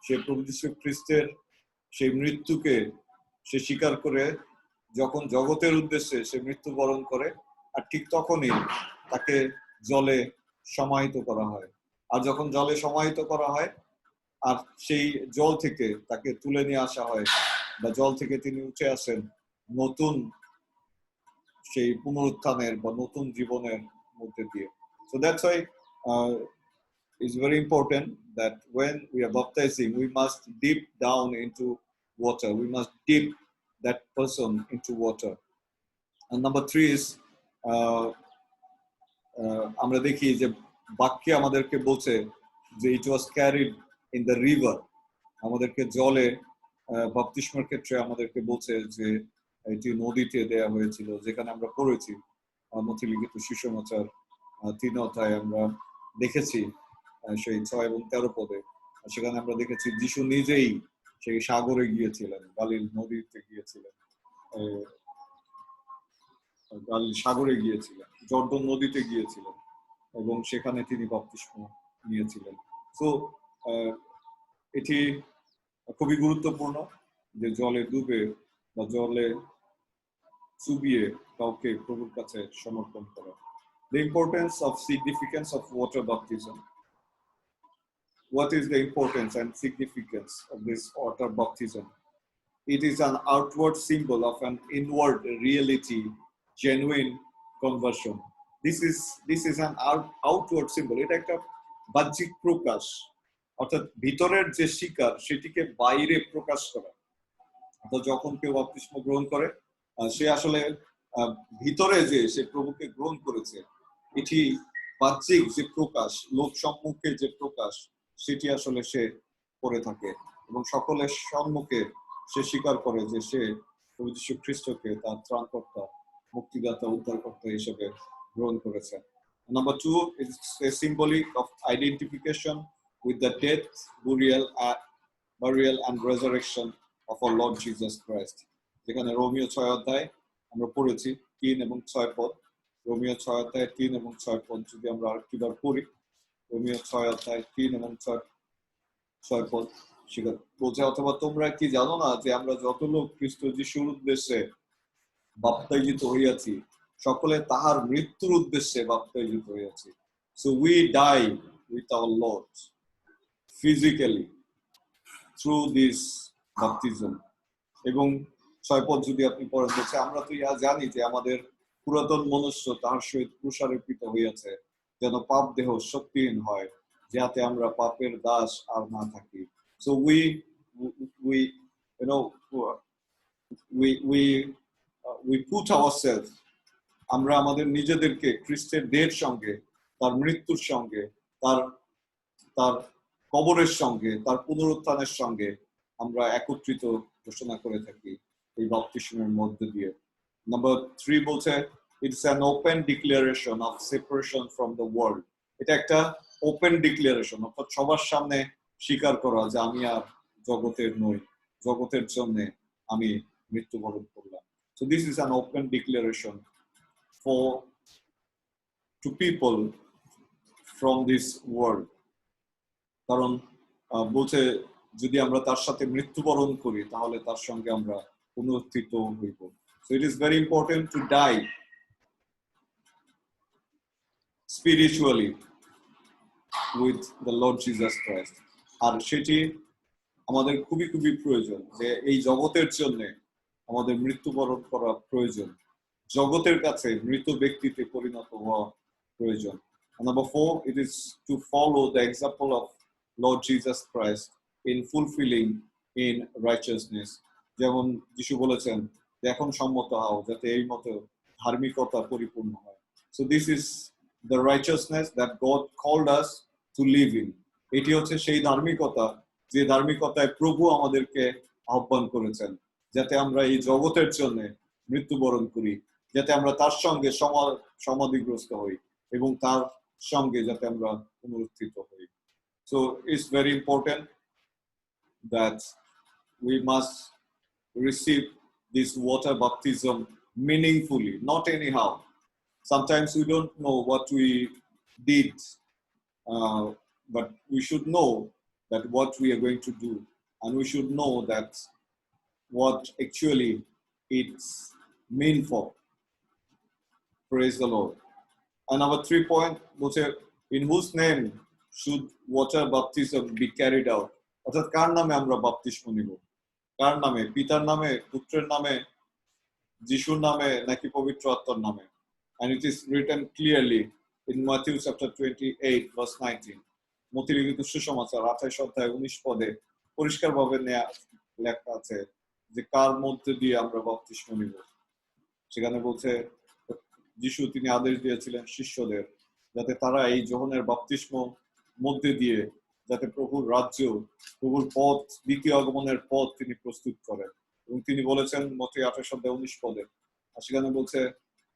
সে প্রভু যীশু খ্রিস্টের সেই মৃত্যুকে সে স্বীকার করে যখন জগতের উদ্দেশ্যে সে মৃত্যুবরণ করে, আর ঠিক তখনই তাকে জলে সমাহিত করা হয়। আর যখন জলে সমাহিত করা হয় আর সেই জল থেকে তাকে তুলে নিয়ে আসা হয়, বা জল থেকে তিনি উঠে আসেন নতুন সেই পুনরুত্থানের বা নতুন জীবনের মধ্যে দিয়ে। So that's why it's very important that when we are baptizing, we must dip down into water. We must dip that person into water. And number 3 is আমরা দেখি যে বাক্যে আমাদেরকে বলছে যে it was carried in the river. আমাদেরকে জলে বাপ্তিস্মের ক্ষেত্রে আমাদেরকে বলছে যে এটি নদীতে দেয়া হয়েছিল, যেখানে আমরা পড়েছি মথিলিখিত সুসমাচার 3 অধ্যায় আমরা দেখেছি সেই 6 এবং 13 পদে। সেখানে আমরা দেখেছি যিশু নিজেই সেই সাগরে গিয়েছিলেন, গালিল নদীতে গিয়েছিলেন, গালিল সাগরে গিয়েছিলেন, জর্দন নদীতে গিয়েছিলেন এবং সেখানে তিনি বাপ্তিস্ম নিয়েছিলেন। তো এটি খুবই গুরুত্বপূর্ণ যে জলে ডুবে বা জলে চুবিয়ে কাউকে প্রভুর কাছে সমর্পণ করা। The importance of significance of water baptism. What is the importance and significance of this water baptism? It is an outward symbol of an inward reality, genuine conversion. This is an outward symbol. এটা একটা বাহ্যিক প্রকাশ, অর্থাৎ ভিতরের যে স্বীকার সেটিকে বাইরে প্রকাশ করা। তো যখন কেউ বাপ্তিস্ম গ্রহণ করে সে আসলে ভিতরে যে সে প্রভুকে গ্রহণ করেছে, এটি বাহ্যিক যে প্রকাশ, লোক সম্মুখে যে প্রকাশ, সেটি আসলে সে করে থাকে এবং সকলের সম্মুখে সে স্বীকার করে যে সে প্রভু যীশু খ্রিস্টকে তার ত্রাণকর্তা মুক্তিদাতা উদ্ধারকর্তা হিসেবে গ্রহণ করেছেন। Number 2 is a symbolic of identification with the death, burial and resurrection of our Lord Jesus Christ. যেখানে রোমিও 6 অধ্যায় আমরা পড়েছি 3 এবং 6 পদ। রোমিও 6 অধ্যায় 3 এবং 6 পদ যদি আমরা আরেকটিবার পড়ি, রোমিও 6 অধ্যায় 3 এবং 6 পদ সেখানে বলছে, অথবা তোমরা কি জানো না যে আমরা যত লোক খ্রিস্ট যিশুর উদ্দেশ্যে বাপ্তাইজিত হইয়াছি সকলে তাহার মৃত্যুর উদ্দেশ্যে বাপ্তাইজিত হইয়াছি। So we die with our Lord physically through this baptism. এবং 6 পদ যদি আপনি পড়েন বলছে, আমরা তো ইহা জানি যে আমাদের পুরাতন মনুষ্য তাহার সহিত ক্রুশারোপিত হইয়াছে, যেন পাপ দেহ শক্তিহীন হয়, যাতে আমরা পাপের দাস আর না থাকি। So we you know we put ourselves, আমরা আমাদের নিজেদেরকে খ্রিস্টের দেহের সঙ্গে, তার মৃত্যুর সঙ্গে, তার কবরের সঙ্গে, তার পুনরুত্থানের সঙ্গে আমরা একত্রিত ঘোষণা করে থাকি এই বাপ্তিস্মের মধ্যে দিয়ে। নাম্বার 3 বলছে, it's an open declaration of separation from the world. এটা একটা ওপেন ডিক্লারেশন, অর্থাৎ সবার সামনে স্বীকার করা যে আমি আর জগতের নই, জগতের জন্য আমি মৃত্যুবরণ করলাম। So this is an open declaration to people from this world. কারণ বলছে যদি আমরা তার সাথে মৃত্যুবরণ করি তাহলে তার সঙ্গে আমরা পুনরুত্থিত হইব। So it is very important to die spiritually with the Lord Jesus Christ. আর সেটি আমাদের খুবই খুবই প্রয়োজন যে এই জগতের জন্য আমাদের মৃত্যুবরণ করা প্রয়োজন, জগতের কাছে মৃত ব্যক্তিতে পরিণত হওয়া প্রয়োজন। Number 4, it is to follow the example of Lord Jesus Christ in fulfilling in righteousness. যেমন যিশু বলেছেন যে এখন সম্মত হও যাতে এই মতো ধার্মিকতা পরিপূর্ণ হয়। So this is the righteousness that God called us to live in. এটি হচ্ছে সেই ধার্মিকতা যে ধার্মিকতায় প্রভু আমাদেরকে আহ্বান করেছেন, যাতে আমরা এই জগতের জন্য মৃত্যুবরণ করি, যাতে আমরা তার সঙ্গে সমাধিগ্রস্ত হই এবং তার সঙ্গে যাতে আমরা পুনরুত্থিত হই। So it's very important that we must receive this water baptism meaningfully, not anyhow. Sometimes we don't know what we did, but we should know that what we are going to do, and we should know that what actually it's mean for. Praise the Lord. And number 3 point, in whose name should water baptism be carried out? অর্থাৎ কার নামে আমরা বাপ্তিস্ম নিব? কার নামে? পিতার নামে, পুত্রের নামে, যিশুর নামে, নাকি পবিত্র আত্মার নামে? And it is written clearly in Matthew chapter 28 verse 19. মথিলিখিত সুসমাচার 28 অধ্যায় 19 পদে পরিষ্কারভাবে লেখা আছে যে কার মধ্যে দিয়ে আমরা বাপ্তিস্ম নিব। সেখানে বলছে যিশু তিনি আদেশ দিয়েছিলেন শিষ্যদের যাতে তারা এই যোহনের বাপ্তিস্ম মধ্যে দিয়ে যাতে প্রভুর রাজ্য, প্রভুর পথ, দ্বিতীয় আগমনের পথ তিনি প্রস্তুত করেন। এবং তিনি বলেছেন মথি 28 অধ্যায় 19 পদে, আর সেখানে বলছে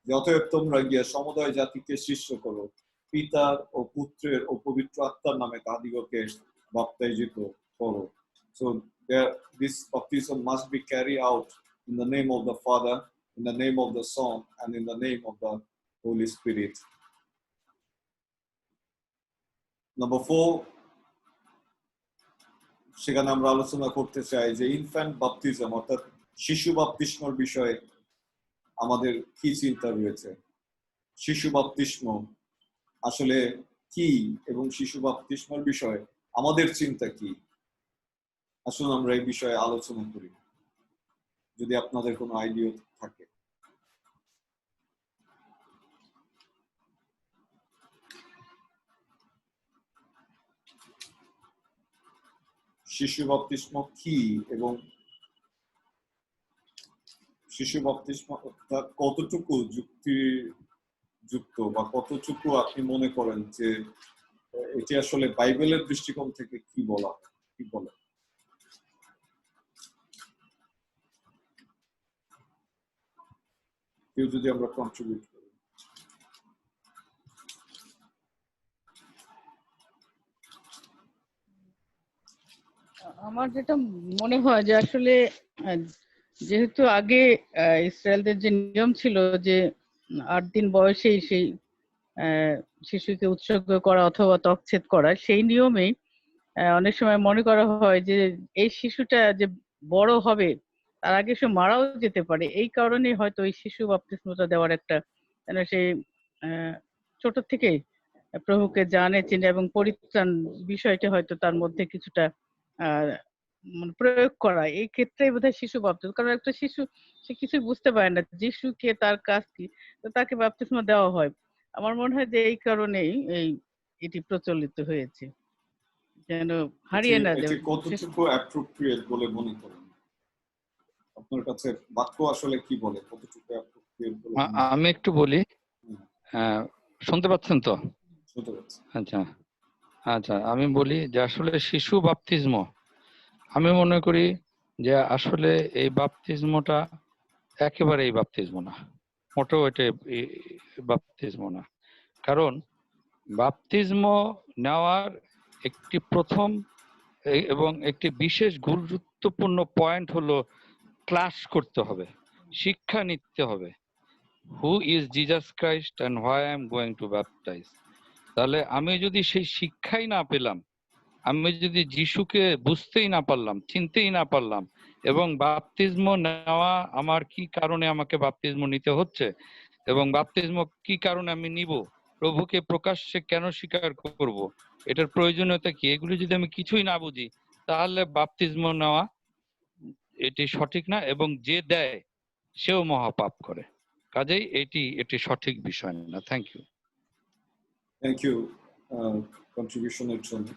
যে অতএব তোমরা গিয়ে সমুদয় জাতিকে শিষ্য করো, পিতার ও পুত্রের ও পবিত্র আত্মার নামে তাহাদিগকে বাপ্তাইজিত করো। So this baptism must be carried out in the name of the Father, in the name of the Son, and in the name of the Holy Spirit. Number 4, সেখানে আমরা আলোচনা করতে চাই যে ইনফ্যান্ট বাপটিজম অর্থাৎ শিশু বাপ্তিস্মর বিষয়ে আমাদের কি চিন্তা রয়েছে। শিশু বাপ্তিস্ম আসলে কি এবং শিশু বাপ্তিস্মর বিষয়ে আমাদের চিন্তা কি, আসুন আমরা এই বিষয়ে আলোচনা করি যদি আপনাদের কোনো আইডিয়া থাকে। শিশু বাপ্তিস্ম কি এবং শিশু বাপ্তিস্ম কতটুকু যুক্তিযুক্ত বা কতটুকু আপনি মনে করেন যে এটি আসলে বাইবেলের দৃষ্টিকোণ থেকে কি বলে? কেউ যদি আমরা কন্ট্রিবিউট করি। আমার যেটা মনে হয় যে আসলে আহ, যেহেতু আগে ইসরায়েলদের যে নিয়ম ছিল যে 8 দিন বয়সেই সেই আহ, শিশুকে উৎসর্গ করা অথবা ত্বকচ্ছেদ করা, সেই নিয়মেই অনেক সময় মনে করা হয় যে এই শিশুটা যে বড় হবে তার আগে সে মারাও যেতে পারে, এই কারণে হয়তো এই শিশু বাপ্তিস্মটা দেওয়ার একটা সেই আহ, ছোট থেকে প্রভুকে জানে চিনে এবং পরিত্রাণ বিষয়টা হয়তো তার মধ্যে কিছুটা আহ মানে প্রয়োগ করা, এই ক্ষেত্রে বোধহয় শিশু বাপ্তিস্ম। কারণ একটা শিশু সে কিছু বুঝতে পারে না যিশু কে, তার কাজ কি, তো তাকে বাপ্তিস্ম দেওয়া হয়। আমার মনে হয় যে এই কারণেই এটি প্রচলিত হয়েছে, যেন এটি হারিয়ে না এটি যায় শেষ। কতটুকু অ্যাপ্রোপ্রিয়েট বলে মনে করেন? আপনার কাছে বাক্য আসলে কি বলে, কতটুকু অ্যাপ্রোপ্রিয়েট বলে মনে করেন? আমি একটু বলি। শুনতে পাচ্ছেন তো? শুনতে পাচ্ছি। আচ্ছা আচ্ছা, আমি বলি যে আসলে শিশু বাপ্তিস্ম, আমি মনে করি যে আসলে এই বাপ্তিস্মটা একেবারেই বাপ্তিস্ম না, মোটেও এটা বাপ্তিস্ম না। কারণ বাপ্তিস্ম নেওয়ার একটি প্রথম এবং একটি বিশেষ গুরুত্বপূর্ণ পয়েন্ট হলো ক্লাস করতে হবে, শিক্ষা নিতে হবে। Who is Jesus Christ and why I am going to baptise. তাহলে আমি যদি সেই শিক্ষাই না পেলাম, আমি যদি যিশুকে বুঝতেই না পারলাম, চিনতেই না পারলাম, এবং বাপ্তিস্ম নেওয়া আমার কি কারণে আমাকে বাপ্তিস্ম নিতে হচ্ছে এবং বাপ্তিস্ম কি কারণে আমি নিব, প্রভুকে প্রকাশ্যে কেন স্বীকার করব, এটার প্রয়োজনীয়তা কি, এগুলি যদি আমি কিছুই না বুঝি তাহলে বাপ্তিস্ম নেওয়া এটি সঠিক না, এবং যে দেয় সেও মহাপাপ করে। কাজেই এটি সঠিক বিষয় না। Thank you. থ্যাংক ইউ কন্ট্রিবিউশনের জন্য।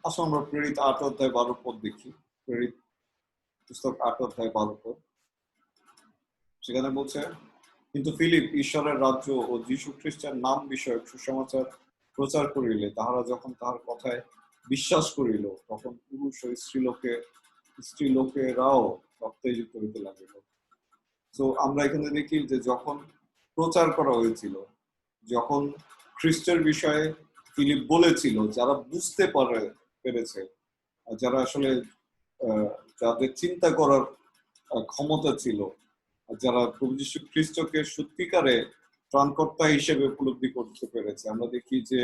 আসলে আমরা প্রেরিত 8 অধ্যায় 12 পদ দেখি। প্রেরিত পুস্তক 8 অধ্যায় 12 পদ, সেখানে বলছে, কিন্তু ফিলিপ ঈশ্বরের রাজ্য ও যীশু খ্রিস্টের নাম বিষয়ক সুসমাচার প্রচার করিলে তাহারা যখন তাহার কথায় বিশ্বাস করিল, তখন পুরুষ ও স্ত্রীলোকেরাও উত্তেজিত হইতে লাগিল। তো আমরা এখানে দেখি যে যখন প্রচার করা হয়েছিল, যখন খ্রিস্টের বিষয়ে ফিলিপ বলেছিল, যারা বুঝতে পেরেছে, যারা আসলে যাদের চিন্তা করার ক্ষমতা ছিল, যারা প্রভু যীশু খ্রিস্টকে সত্যিকারে ত্রাণকর্তা হিসেবে উপলব্ধি করতে পেরেছে, আমরা দেখি যে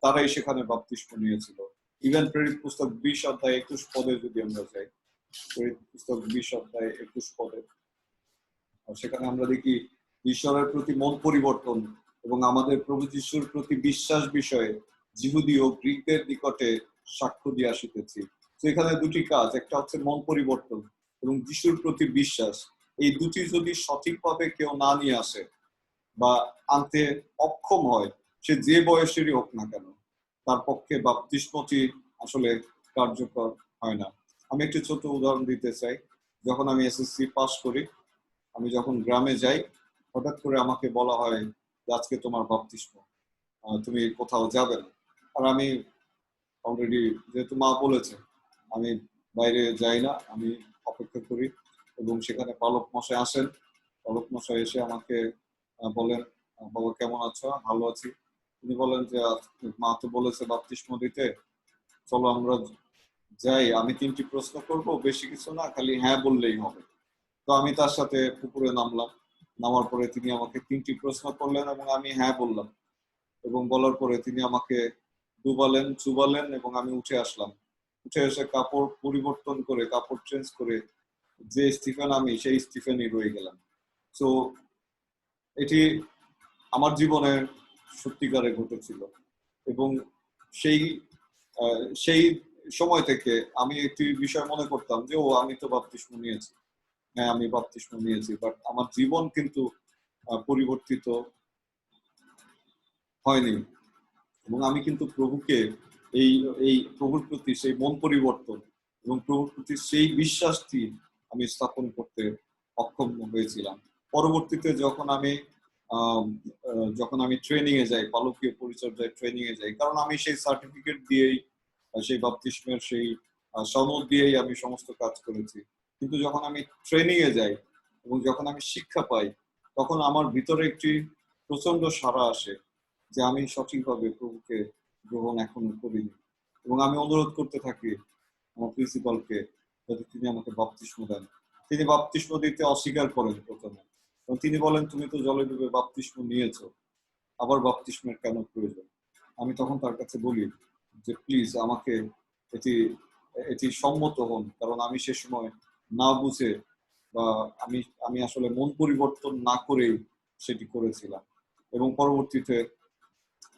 তারাই সেখানে বাপ্তিস্ম নিয়েছিল। ইভেন প্রেরিত পুস্তক 20 অধ্যায় 21 পদে যদি আমরা যাই, প্রেরিত পুস্তক 20 অধ্যায় 21 পদে, সেখানে আমরা দেখি ঈশ্বরের প্রতি মন পরিবর্তন এবং আমাদের প্রভু যিশুর প্রতি বিশ্বাস বিষয়ে যিহুদি ও গ্রিকদের নিকটে সাক্ষ্য দিয়ে আসিতেছি। তো এখানে দুটি কাজ, একটা হচ্ছে মন পরিবর্তন এবং যিশুর প্রতি বিশ্বাস। এই দুটি যদি সঠিকভাবে কেউ না নিয়ে আসে বা আনতে অক্ষম হয়, সে যে বয়সেরই হোক না কেন, তার পক্ষে বাপ্তিস্মটি আসলে কার্যকর হয় না। আমি একটি ছোট উদাহরণ দিতে চাই। যখন আমি এসএসসি পাস করি, আমি যখন গ্রামে যাই, হঠাৎ করে আমাকে বলা হয় যে আজকে তোমার বাপ্তিস্ম, তুমি কোথাও যাবে না। আর আমি অলরেডি, যেহেতু মা বলেছে, আমি বাইরে যাই না, আমি অপেক্ষা করি এবং সেখানে পালক মশাই আসেন। পালক মশাই এসে আমাকে বলেন, বাবা কেমন আছো? ভালো আছি। তিনি বলেন যে মা তো বলেছে বাপ্তিস্ম দিতে, চলো আমরা যাই, আমি 3টি প্রশ্ন করব, বেশি কিছু না, খালি হ্যাঁ বললেই হবে। তো আমি তার সাথে পুকুরে নামলাম। নামার পরে তিনি আমাকে 3টি প্রশ্ন করলেন এবং আমি হ্যাঁ বললাম, এবং বলার পরে তিনি আমাকে ডুবালেন, চুবালেন এবং আমি উঠে আসলাম। উঠে এসে কাপড় পরিবর্তন করে, কাপড় চেঞ্জ করে, যে স্টিফেন আমি, সেই স্টিফেনই রয়ে গেলাম। তো এটি আমার জীবনে সত্যিকারে ঘটেছিল এবং সেই সেই সময় থেকে আমি একটি বিষয় মনে করতাম যে আমি তো বাপ্তিস্ম নিয়েছি। হ্যাঁ, আমি বাপ্তিস্ম নিয়েছি, বাট আমার জীবন কিন্তু পরিবর্তিত হয়নি। এবং আমি কিন্তু প্রভুকে এই এই প্রভুর প্রতি সেই মন পরিবর্তন এবং প্রভুর প্রতি সেই বিশ্বাসটি আমি স্থাপন করতে অক্ষম হয়েছিলাম। পরবর্তীতে যখন আমি ট্রেনিং এ যাই, পালকীয় পরিচর্যায় ট্রেনিং এ যাই, কারণ আমি সেই সার্টিফিকেট দিয়েই, সেই বাপ্তিস্মের সেই সনদ দিয়েই আমি সমস্ত কাজ করেছি। কিন্তু যখন আমি ট্রেনিং এ যাই এবং যখন আমি শিক্ষা পাই, তখন আমার ভিতরে একটি প্রচন্ড সাড়া আসে যে আমি সঠিকভাবে প্রভুকে গ্রহণ এখনো করিনি, এবং আমি অনুরোধ করতে থাকি আমার প্রিন্সিপালকে যাতে তিনি আমাকে বাপ্তিস্ম দেন। তিনি বাপ্তিস্ম দিতে অস্বীকার করেন প্রথমে, এবং তিনি বলেন তুমি তো জলে ডুবে বাপ্তিস্ম নিয়েছো, আবার বাপ্তিস্মের কেন প্রয়োজন? আমি তখন তার কাছে বলি যে প্লিজ আমাকে এটি এটি সম্মত হন, কারণ আমি সে সময় না বুঝে বা আমি আমি আসলে মন পরিবর্তন না করেই সেটি করেছিলাম। এবং পরবর্তীতে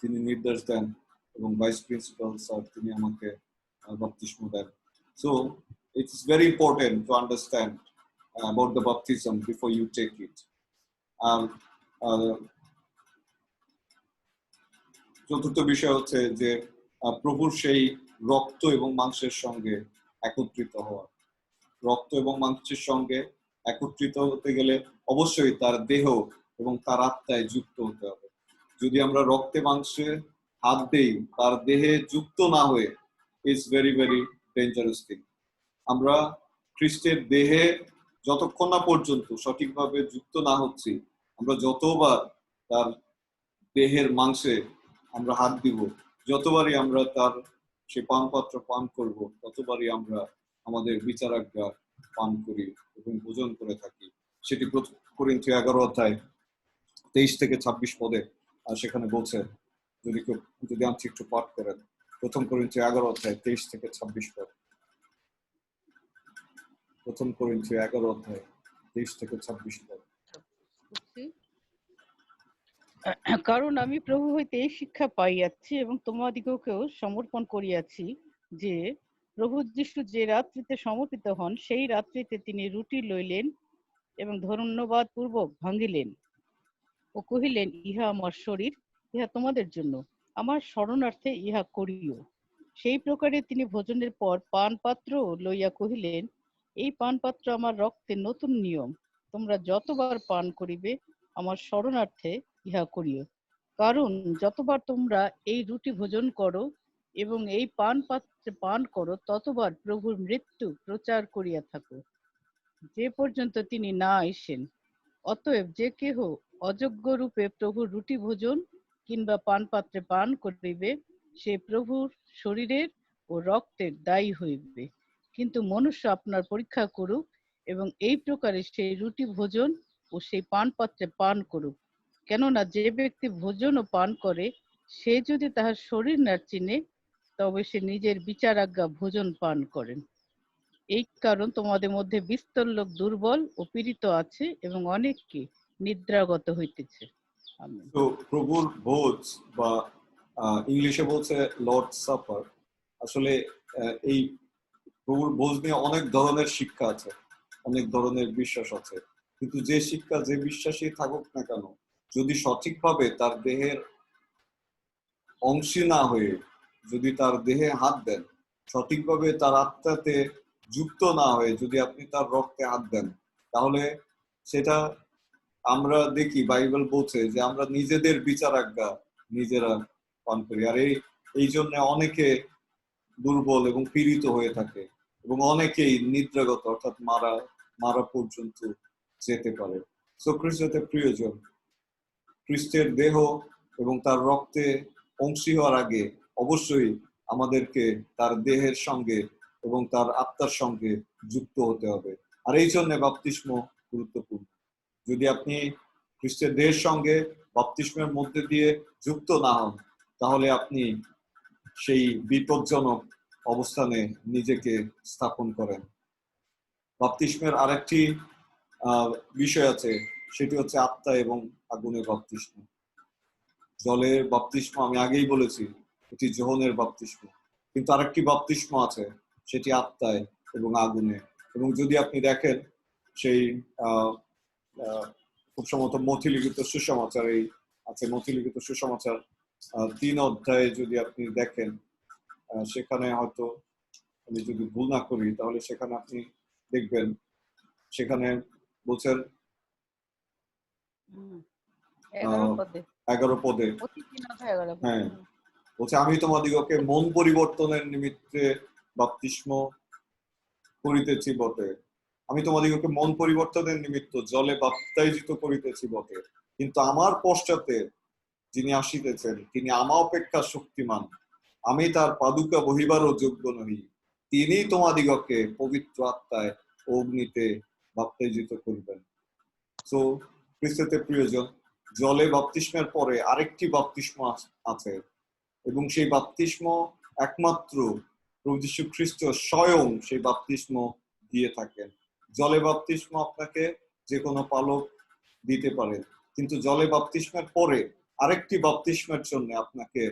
তিনি নির্দেশ দেন এবং ভাইস প্রিন্সিপাল স্যার তিনি আমাকে বাপ্তিস্ম দেন। So it's very important to understand about the baptism before you take it. আর চতুর্থ বিষয় হচ্ছে যে প্রভুর সেই রক্ত এবং মাংসের সঙ্গে একত্রিত হওয়া। রক্ত এবং মাংসের সঙ্গে একত্রিত হতে গেলে অবশ্যই তার দেহ এবং তার আত্মায় যুক্ত হতে হবে। যদি আমরা রক্তে মাংসে হাত দেই তার দেহে যুক্ত না হয়ে, it's very very dangerous thing. আমরা খ্রিস্টের দেহে যতক্ষণ না পর্যন্ত সঠিকভাবে যুক্ত না হচ্ছি, আমরা যতবার তার দেহের মাংসে আমরা হাত দিব, যতবারই আমরা তার সে পানপাত্র পান করব, ততবারই আমরা আমাদের বিচারাজ্ঞা পান করি এবং ভোজন করে থাকি। সেটি করিন্থীয় 11 অধ্যায় 23 থেকে 26 পদে সেখানে বলছে, যদি আমি একটু পাঠ করেন, প্রথম করিন্থীয় 11 অধ্যায় 23 থেকে 26 পদ। প্রথম করিন্থীয় 11 অধ্যায় 23 থেকে 26 পদ। কারণ আমি প্রভু হইতে এই শিক্ষা পাইয়াছি এবং তোমাদিগকেও সমর্পণ করিয়াছি যে প্রভু যীশু যে রাত্রিতে সমর্পিত হন, সেই রাত্রিতে তিনি রুটি লইলেন এবং ধন্যবাদ পূর্বক ভাঙিলেন ও কহিলেন, ইহা আমার শরীর, ইহা তোমাদের জন্য, আমার স্মরণার্থে ইহা করিও। সেই প্রকারে তিনি ভোজনের পর পান পাত্র লইয়া কহিলেন, এই পান পাত্র আমার রক্তের নতুন নিয়ম, তোমরা যতবার পান করিবে আমার স্মরণার্থে ইহা করিও। কারণ যতবার তোমরা এই রুটি ভোজন করো এবং এই পান পাত্রে পান করো, ততবার প্রভুর মৃত্যু প্রচার করিয়া থাকো, যে পর্যন্ত তিনি না আসেন। অতএব যে কেহ অযোগ্য রূপে প্রভুর রুটি ভোজন কিংবা পান পাত্রে পান করিবে, সে প্রভুর শরীরের ও রক্তের দায়ী হইবে। কিন্তু মনুষ্য আপনার পরীক্ষা করুক এবং এই প্রকারে সেই রুটি ভোজন ও সেই পান পাত্রে পান করুক। কেননা যে ব্যক্তি ভোজন ও পান করে, সে যদি তাহার শরীর না চিনে, তবে সে নিজের বিচারাজ্ঞা ভোজন পান করেন। এই কারণ তোমাদের মধ্যে বিস্তর লোক দুর্বল ও পীড়িত আছে এবং অনেককে নিদ্রাগত হইতেছে। আমেন। তো প্রভুর ভোজ বা ইংলিশে বলছে লর্ড সাপার, আসলে এই প্রভুর ভোজ নিয়ে অনেক ধরনের শিক্ষা আছে, অনেক ধরনের বিশ্বাস আছে। কিন্তু যে শিক্ষা যে বিশ্বাসী থাকুক না কেন, যদি সঠিকভাবে তার দেহের অংশী না হয়ে যদি তার দেহে হাত দেন, সঠিকভাবে তার আত্মাতে যুক্ত না হয়ে যদি আপনি তার রক্তে হাত দেন, তাহলে সেটা আমরা দেখি বাইবেল বলছে যে আমরা নিজেদের বিচারাজ্ঞা নিজেরা পান করি। আর এই জন্য অনেকে দুর্বল এবং পীড়িত হয়ে থাকে এবং অনেকেই নিদ্রাগত অর্থাৎ মারা পর্যন্ত যেতে পারে। সো খ্রিস্টের প্রিয়জন, খ্রিস্টের দেহ এবং তার রক্তে অংশী হওয়ার আগে অবশ্যই আমাদেরকে তার দেহের সঙ্গে এবং তার আত্মার সঙ্গে যুক্ত হতে হবে। আর এই জন্য বাপ্তিস্ম গুরুত্বপূর্ণ। যদি আপনি খ্রিস্টের দেহের সঙ্গে বাপ্তিস্মের মধ্যে দিয়ে যুক্ত না হন, তাহলে আপনি সেই বিপজ্জনক অবস্থানে নিজেকে স্থাপন করেন। বাপ্তিস্মের আরেকটি বিষয় আছে, সেটি হচ্ছে আত্মা এবং আগুনের বাপ্তিস্ম। জলের বাপ্তিস্ম আমি আগেই বলেছি, এটি যোহনের বাপ্তিস্ম। কিন্তু আরেকটি বাপ্তিস্ম আছে, সেটি আত্মায় এবং আগুনে। এবং যদি আপনি দেখেন সেই খুব সম্ভবত মথিলিখিত সুসমাচার এই আছে, মথিলিখিত সুসমাচার 3 অধ্যায়ে যদি আপনি দেখেন, সেখানে হয়তো আমি যদি ভুল না করি তাহলে সেখানে আপনি দেখবেন, সেখানে বলছেন 11 পদে, হ্যাঁ বলছে, আমি তোমাদিগকে মন পরিবর্তনের নিমিত্তে বাপ্তিস্ম করিতেছি বটে, আমি তোমাদিগকে মন পরিবর্তনের নিমিত্ত জলে বাপ্তাইজিত করিতেছি বটে, কিন্তু আমার পশ্চাতে যিনি আসিতেছেন তিনি আমা অপেক্ষা শক্তিমান, আমি তার পাদুকা বহিবারও যোগ্য নহি। তিনি তোমাদিগকে পবিত্র আত্মায় অগ্নিতে বাপ্তাইজিত করিবেন। সো খ্রিস্টতে প্রিয়জন, জলে বাপ্তিস্মের পরে আরেকটি বাপ্তিস্ম আছে, এবং সেই বাপ্তিস্ম একমাত্র প্রভু যীশু খ্রিস্ট স্বয়ং সেই বাপ্তিস্ম দিয়ে থাকেন। জলে বাপ্তিস্ম আপনাকে যে কোনো পালক দিতে পারে, কিন্তু জলে বাপ্তিস্মের পরে আরেকটি বাপ্তিস্মের জন্য আপনাকে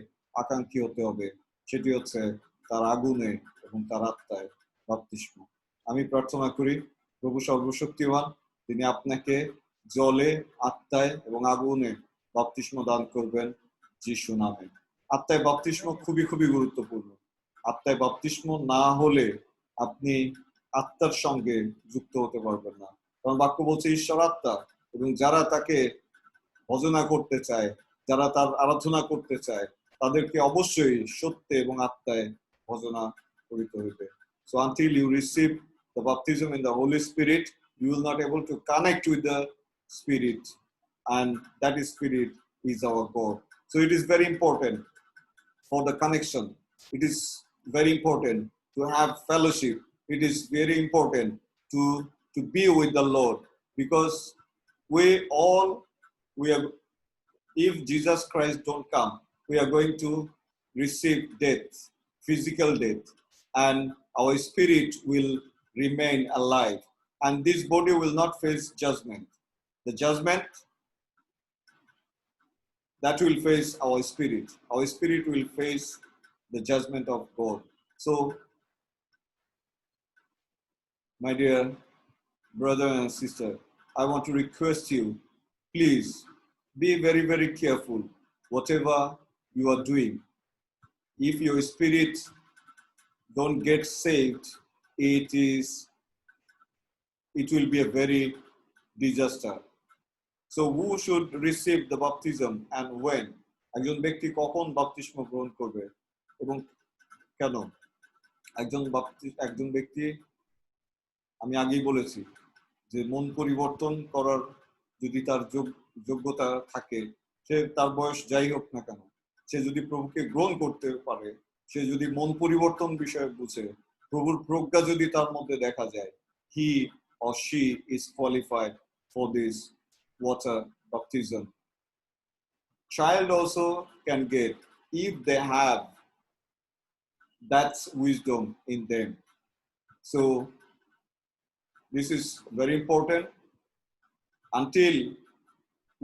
আকাঙ্ক্ষী হতে হবে, সেটি হচ্ছে তার আগুনে এবং তার আত্মায় বাপ্তিস্ম। আমি প্রার্থনা করি প্রভু সর্বশক্তিমান তিনি আপনাকে জলে, আত্মায় এবং আগুনে বাপ্তিস্ম দান করবেন যিশু নামে। আত্মায় বাপ্তিস্ম খুবই খুবই গুরুত্বপূর্ণ। আত্মায় বাপ্তিস্ম না হলে আপনি আত্মার সঙ্গে যুক্ত হতে পারবেন না, কারণ বাক্য বলছে ঈশ্বর আত্মা, এবং যারা তাকে ভজনা করতে চায়, যারা তার আরাধনা করতে চায়, তাদেরকে অবশ্যই সত্যে এবং আত্মায় ভজনা করিতে হইবে। So until you receive the baptism in the Holy Spirit, you will not able to connect with the Spirit, and that Spirit is our God. So it is very important for the connection. It is very important to have fellowship. It is very important to be with the Lord, because we are, if Jesus Christ don't come, we are going to receive death, physical death, and our spirit will remain alive, and this body will not face judgment. The judgment that will face our spirit will face the judgment of God. So my dear brother and sister, I want to request you, please be very, very careful whatever you are doing. If your spirit don't get saved, it will be a very disaster. So who should receive the baptism and when? একজন ব্যক্তি কখন বাপ্তিস্ম গ্রহণ করবে এবং কেন? একজন ব্যক্তি, আমি আগেই বলেছি যে মন পরিবর্তন করার যদি তার যোগ্যতা থাকে, সে তার বয়স যাই হোক না কেন, সে যদি প্রভুকে গ্রহণ করতে পারে, সে যদি মন পরিবর্তন বিষয়ে বুঝে, প্রভুর প্রজ্ঞা যদি তার মধ্যে দেখা যায়, he or she is qualified for this water baptism. Child also can get if they have that wisdom in them. So this is very important. Until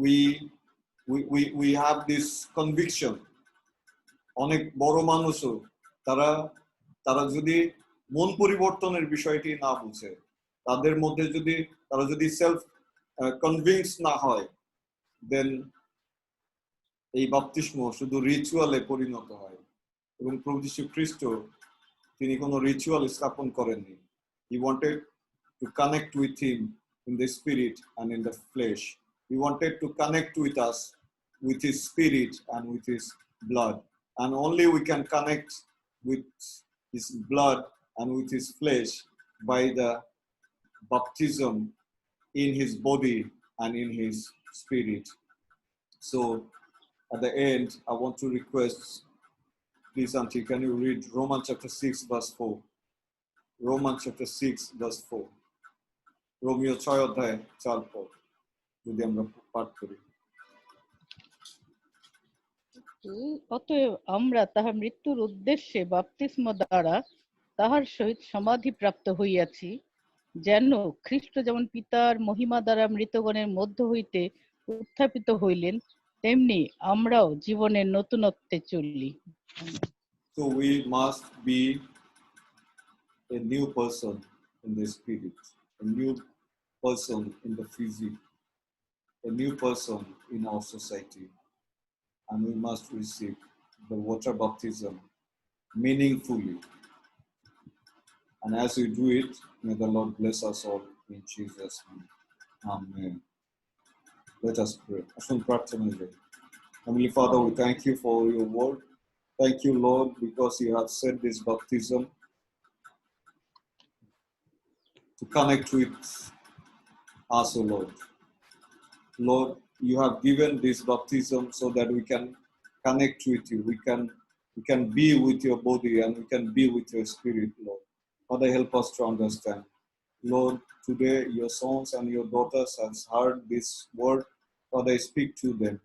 we have this conviction, অনেক বড় মানুষও তারা যদি মন পরিবর্তনের বিষয়টি না বুঝে, তাদের মধ্যে তারা যদি সেলফ কনভিন্স না হয়, দেন এই বাপ্তিস্ম শুধু রিচুয়ালে পরিণত হয়। এবং প্রভু যীশু খ্রিস্ট তিনি কোনো রিচুয়াল স্থাপন করেননি। He wanted to connect with him in the spirit and in the flesh. He wanted to connect with us with his spirit and with his blood. And only we can connect with his blood and with his flesh by the baptism in his body and in his spirit. So at the end, I want to request, please Auntie, can you read Romans chapter 6 verse 4? Romans chapter 6 verse 4. Romeo 6 অধ্যায় 4 পদ যদি আমরা পাঠ করি। অতএব আমরা তাহার মৃত্যুর উদ্দেশ্যে বাপ্তিস্ম দ্বারা তাহার সহিত সমাধি প্রাপ্ত হইয়াছি, যেন খ্রিস্ট যেমন পিতার মহিমা দ্বারা মৃতগণের মধ্য হইতে উত্থাপিত হইলেন, তেমনি আমরাও জীবনের নতুনত্বে চলি। So we must be a new person in the spirit, a new person in the physique, a new person in our society, and we must receive the water baptism meaningfully. And as we do it, may the Lord bless us all in Jesus' name. Amen. Let us pray. Heavenly Father, we thank you for your word. Thank you, Lord, because you have sent this baptism to to connect with us, O Lord. Lord, you have given this baptism so that we can connect with you. We can be with your body and we can be with your spirit, Lord. Father, help us to understand. Lord, today your sons and your daughters have heard this word. Father, speak to them.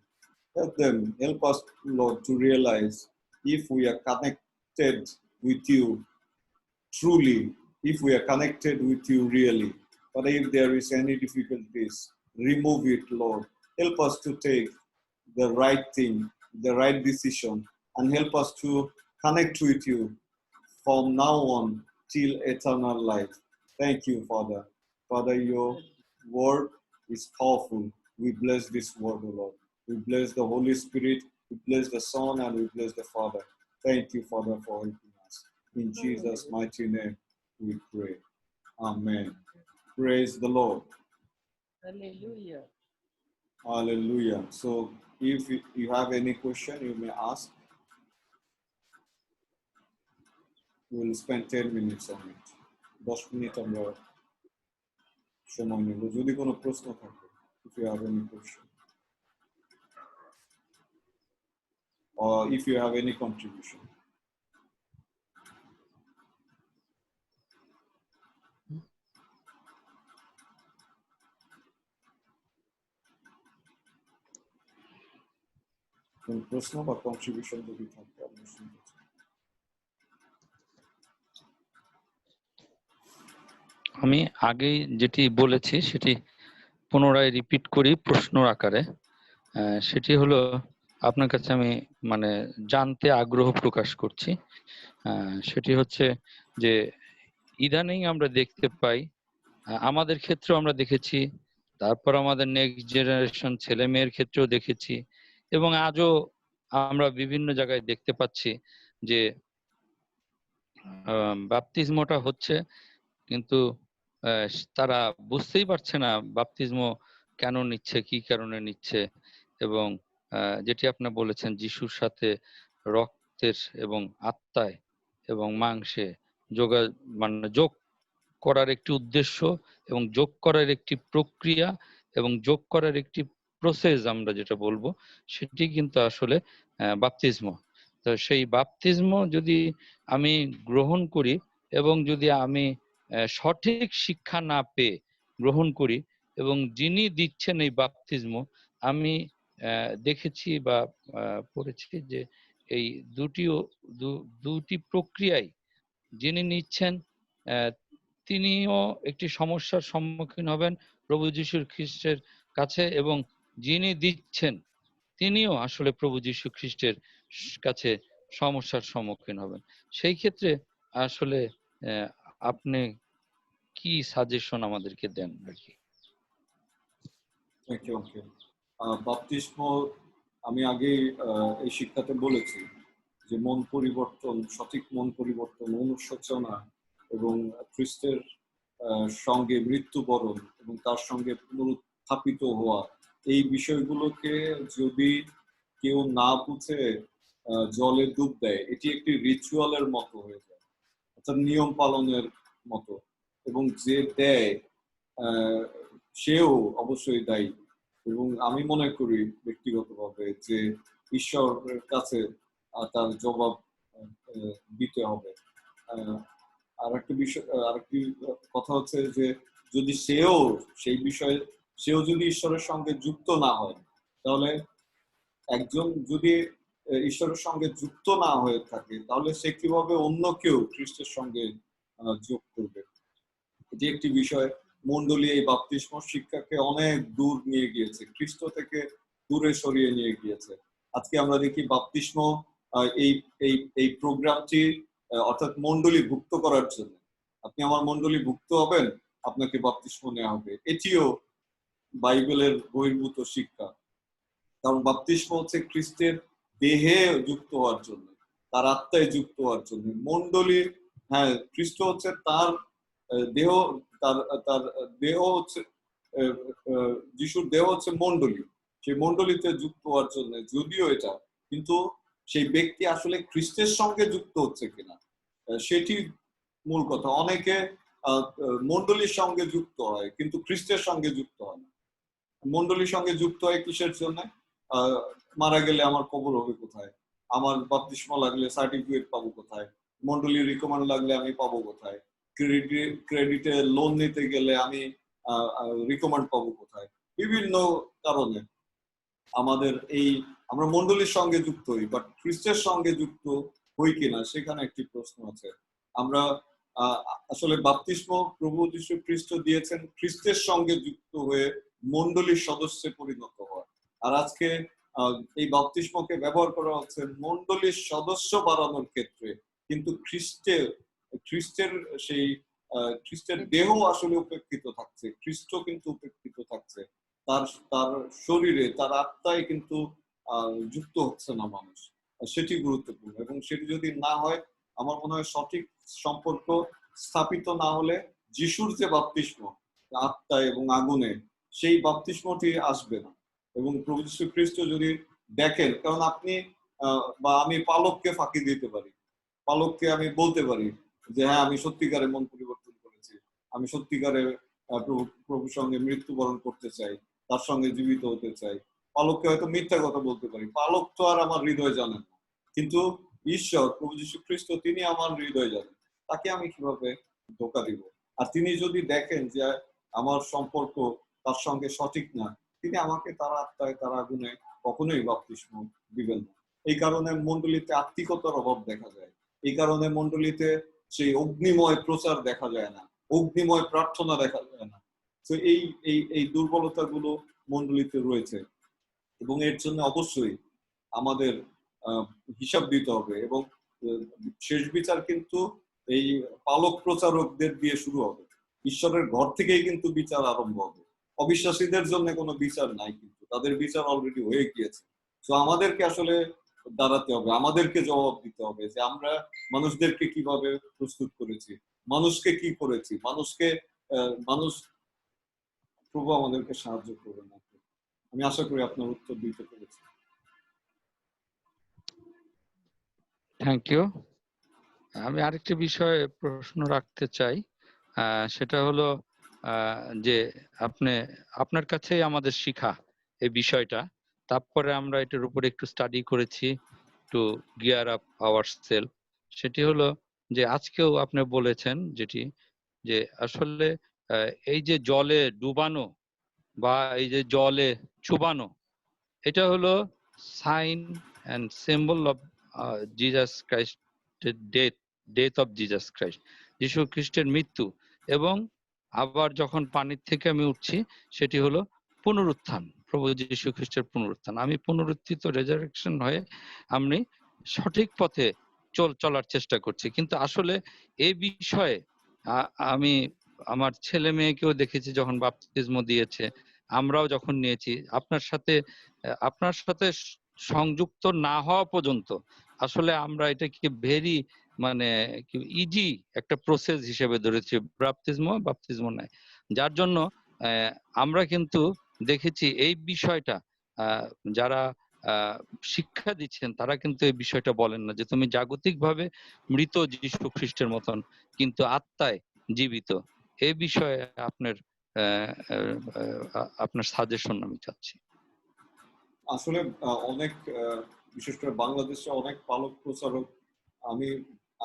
Help us, Lord, to realize if we are connected with you truly, if we are connected with you really. Father, if there is any difficulties, remove it, Lord. Help us to take the right thing, the right decision, and help us to connect with you from now on till eternal life. Thank you, Father. Father, your word is powerful. We bless this word, O Lord. We bless the Holy Spirit, we bless the Son, and we bless the Father. Thank you, Father, for helping us. In Jesus' mighty name, we pray. Amen. Praise the Lord. Hallelujah. Hallelujah. So if you have any question, you may ask. We'll spend 10 minutes on it. 10 minute আমরা সময় নেব যদি কোনো প্রশ্ন থাকে, if you have any question or if you have any contribution. কোনো প্রশ্ন বা কন্ট্রিবিউশন যদি থাকে আপনি শুনতে চান। আমি আগেই যেটি বলেছি সেটি পুনরায় রিপিট করি প্রশ্ন আকারে। সেটি হলো আপনার কাছে আমি মানে জানতে আগ্রহ প্রকাশ করছি। সেটি হচ্ছে যে ইদানিং আমরা দেখতে পাই, আমাদের ক্ষেত্রেও আমরা দেখেছি, তারপর আমাদের নেক্সট জেনারেশন ছেলে মেয়ের ক্ষেত্রেও দেখেছি, এবং আজও আমরা বিভিন্ন জায়গায় দেখতে পাচ্ছি যে বাপ্তিস্মটা হচ্ছে, কিন্তু তারা বুঝতেই পারছে না বাপ্তিস্ম কেন নিচ্ছে, কি কারণে নিচ্ছে। এবং যেটি আপনি বলেছেন যিশুর সাথে রক্তের এবং আত্মায় এবং মাংসে যোগ করার একটি উদ্দেশ্য এবং যোগ করার একটি প্রক্রিয়া এবং যোগ করার একটি প্রসেস আমরা যেটা বলবো, সেটি কিন্তু আসলে বাপ্তিস্ম। তো সেই বাপ্তিস্ম যদি আমি গ্রহণ করি এবং যদি আমি সঠিক শিক্ষা না পেয়ে গ্রহণ করি, এবং যিনি দিচ্ছেন এই বাপ্তিস্ম, আমি দেখেছি বা পড়েছি যে এই দুটি প্রক্রিয়ায় যিনি নিচ্ছেন তিনিও একটি সমস্যার সম্মুখীন হবেন প্রভু যীশু খ্রিস্টের কাছে, এবং যিনি দিচ্ছেন তিনিও আসলে প্রভু যীশু খ্রিস্টের কাছে সমস্যার সম্মুখীন হবেন। সেই ক্ষেত্রে আসলে আপনি কি সাজেশন আমাদেরকে দেন আর কি? বাপ্তিস্ম আমি আগে এই শিক্ষাতে বলেছি যে মন পরিবর্তন, সঠিক মন পরিবর্তন, অনুশোচনা এবং খ্রিস্টের সঙ্গে মৃত্যুবরণ এবং তার সঙ্গে পুনরুত্থাপিত হওয়া, এই বিষয়গুলোকে যদি কেউ না বুঝে জলে ডুব দেয়, এটি একটি রিচুয়ালের মতো হয়ে যায়, অর্থাৎ নিয়ম পালনের মতো, এবং যে দেয় সেও অবশ্যই দায়ী। এবং আমি মনে করি ব্যক্তিগতভাবে যে ঈশ্বরের কাছে তার জবাব দিতে হবে। আর একটি বিষয়, আরেকটি কথা হচ্ছে যে যদি সেও যদি ঈশ্বরের সঙ্গে যুক্ত না হয়, তাহলে একজন যদি ঈশ্বরের সঙ্গে যুক্ত না হয়ে থাকে, তাহলে সে কিভাবে অন্য কেউ খ্রিস্টের সঙ্গে যোগ করবে? এটি একটি বিষয়। মণ্ডলী এই বাপ্তিস্ম শিক্ষাকে অনেক দূর নিয়ে গিয়েছে, খ্রিস্ট থেকে দূরে সরিয়ে নিয়ে গিয়েছে। আজকে আমরা দেখি বাপ্তিস্ম এই প্রোগ্রামটি, অর্থাৎ মণ্ডলী ভুক্ত করার জন্য, আপনি আমার মণ্ডলী ভুক্ত হবেন, আপনাকে বাপ্তিস্ম নেওয়া হবে, এটিও বাইবেলের বহির্ভূত শিক্ষা। কারণ বাপ্তিস্ম হচ্ছে খ্রিস্টের দেহে যুক্ত হওয়ার জন্য, তার আত্মায় যুক্ত হওয়ার জন্য। মণ্ডলী, হ্যাঁ, খ্রিস্ট হচ্ছে তার দেহ, তার দেহ হচ্ছে যিশুর দেহ হচ্ছে মণ্ডলী, সেই মণ্ডলীতে যুক্ত হওয়ার জন্য, যদিও এটা, কিন্তু সেই ব্যক্তি আসলে খ্রিস্টের সঙ্গে যুক্ত হচ্ছে কিনা সেটি মূল কথা। অনেকে মণ্ডলীর সঙ্গে যুক্ত হয়, কিন্তু খ্রিস্টের সঙ্গে যুক্ত হয় না। মণ্ডলীর সঙ্গে যুক্ত হয় কিসের জন্য? মারা গেলে আমার কবর হবে কোথায়, আমার বাপ্তিস্মা লাগলে সার্টিফিকেট পাবো কোথায়, মণ্ডলীর রিকমেন্ড লাগলে আমি পাবো কোথায়, ক্রেডিটে লোন নিতে গেলে আমি রিকমেন্ড পাবো কোথায়। বিভিন্ন কারণে আমাদের আমরা মণ্ডলীর সঙ্গে যুক্ত হই, বাট খ্রিস্টের সঙ্গে যুক্ত হই কিনা সেখানে একটি প্রশ্ন আছে। আমরা আসলে বাপ্তিস্ম প্রভু যীশু খ্রিস্ট দিয়েছেন খ্রিস্টের সঙ্গে যুক্ত হয়ে মণ্ডলীর সদস্যে পরিণত হওয়া, আর আজকে এই বাপ্তিস্মকে ব্যবহার করা হচ্ছে মণ্ডলীর সদস্য বাড়ানোর ক্ষেত্রে, কিন্তু খ্রিস্টের সেই খ্রিস্টের দেহ আসলে উপেক্ষিত থাকছে, খ্রিস্ট কিন্তু উপেক্ষিত থাকছে, তার শরীরে তার আত্মায় কিন্তু যুক্ত হচ্ছে না মানুষ। সেটি গুরুত্বপূর্ণ, এবং সেটি যদি না হয়, আমার মনে হয় সঠিক সম্পর্ক স্থাপিত না হলে যিশুর যে বাপ্তিস্ম আত্মায় এবং আগুনে, সেই বাপ্তিস্মটি আসবে না। এবং প্রভু যীশু খ্রিস্ট যদি দেখেন, কারণ আপনি বা আমি পালককে ফাঁকি দিতে পারি, পালককে আমি বলতে পারি যে হ্যাঁ আমি সত্যিকারে মন পরিবর্তন করেছি, আমি সত্যিকারে প্রভুর সঙ্গে মৃত্যুবরণ করতে চাই, তার সঙ্গে জীবিত হতে চাই। পালককে হয়তো মিথ্যা কথা বলতে পারি, পালক তো আর আমার হৃদয় জানেন না, কিন্তু ঈশ্বর প্রভু যীশু খ্রিস্ট তিনি আমার হৃদয় জানেন, তাকে আমি কিভাবে ধোঁকা দিব? আর তিনি যদি দেখেন যে আমার সম্পর্ক তার সঙ্গে সঠিক না, তিনি আমাকে তার আত্মায় তার আগুনে কখনোই বাপ্তিস্ম দিবেন না। এই কারণে মণ্ডলীতে আত্মিকতার অভাব দেখা যায়, এই কারণে মণ্ডলীতে সেই অগ্নিময় প্রচার দেখা যায় না, অগ্নিময় প্রার্থনা দেখা যায় না। তো এই দুর্বলতাগুলো মণ্ডলীতে রয়েছে, এবং এর জন্য অবশ্যই আমাদের হিসাব দিতে হবে, এবং শেষ বিচার কিন্তু এই পালক প্রচারকদের দিয়ে শুরু হবে। ঈশ্বরের ঘর থেকেই কিন্তু বিচার আরম্ভ হবে। অবিশ্বাসীদের জন্য কোনো বিচার নাই, কিন্তু তাদের বিচার অলরেডি হয়ে গিয়েছে। তো আমাদেরকে আসলে দাঁড়াতে হবে, আমাদেরকে জবাব দিতে হবে যে আমরা মানুষদেরকে কিভাবে প্রস্তুত করেছি, মানুষকে কি করেছি, মানুষ প্রভু আমাদেরকে সাহায্য করবেন। আমি আশা করি আপনার উত্তর দিতে পেরেছি। Thank you. আমি আরেকটি বিষয়ে প্রশ্ন রাখতে চাই, সেটা হলো যে আপনার কাছেই আমাদের শিখা এই বিষয়টা, তারপরে আমরা এটার উপরে একটু স্টাডি করেছি to gear up our self. সেটি হলো যে আজকেও আপনি বলেছেন যেটি, যে আসলে এই যে জলে ডুবানো বা এই যে জলে চুবানো, এটা হলো sign and symbol of Jesus ক্রাইস্টের ডেথ অফ জিজাস ক্রাইস্ট, যীশু খ্রিস্টের মৃত্যু, এবং আবার যখন পানির থেকে আমি উঠছি সেটি হলো পুনরুত্থান, প্রভু যীশু খ্রিস্টের পুনরুত্থান। আমি পুনরুত্থিত, রেজারেকশন হয়ে আমি সঠিক পথে চলার চেষ্টা করছি। কিন্তু আসলে এই বিষয়ে আমি আমার ছেলে মেয়েকেও দেখেছি যখন বাপ্তিস্ম দিয়েছে, আমরাও যখন নিয়েছি, আপনার সাথে সংযুক্ত না হওয়া পর্যন্ত আসলে আমরা এটাকে ভেরি ইজি একটা প্রসেস হিসেবে ধরেছি, বাপ্তিস্ম নাই। যার জন্য আমরা কিন্তু দেখেছি এই বিষয়টা যারা শিক্ষা দিচ্ছেন তারা কিন্তু এই বিষয়টা বলেন না যে তুমি জাগতিকভাবে মৃত যীশু খ্রিস্টের মতন, কিন্তু আত্মায় জীবিত। এই বিষয়ে আপনার সাজেশন আমি চাচ্ছি। আসলে অনেক বিশেষ করে বাংলাদেশে অনেক পালক প্রচারক,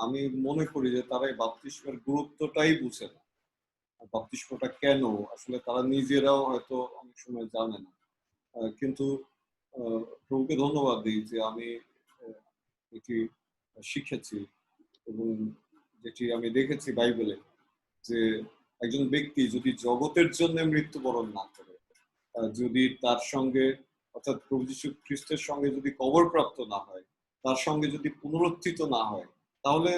আমি মনে করি যে তারা এই বাপ্তিস্মের গুরুত্বটাই বুঝে না। বাপ্তিস্মটা কেন, আসলে তারা নিজেরাও হয়তো অনেক সময় জানে না। কিন্তু প্রভুকে ধন্যবাদ দিই যে আমি এটি শিখেছি, এবং যেটি আমি দেখেছি বাইবেলে, যে একজন ব্যক্তি যদি জগতের জন্য মৃত্যুবরণ না করে, যদি তার সঙ্গে অর্থাৎ প্রভু যীশু খ্রিস্টের সঙ্গে যদি কবর প্রাপ্ত না হয়, তার সঙ্গে যদি পুনরুত্থিত না হয়, তাহলে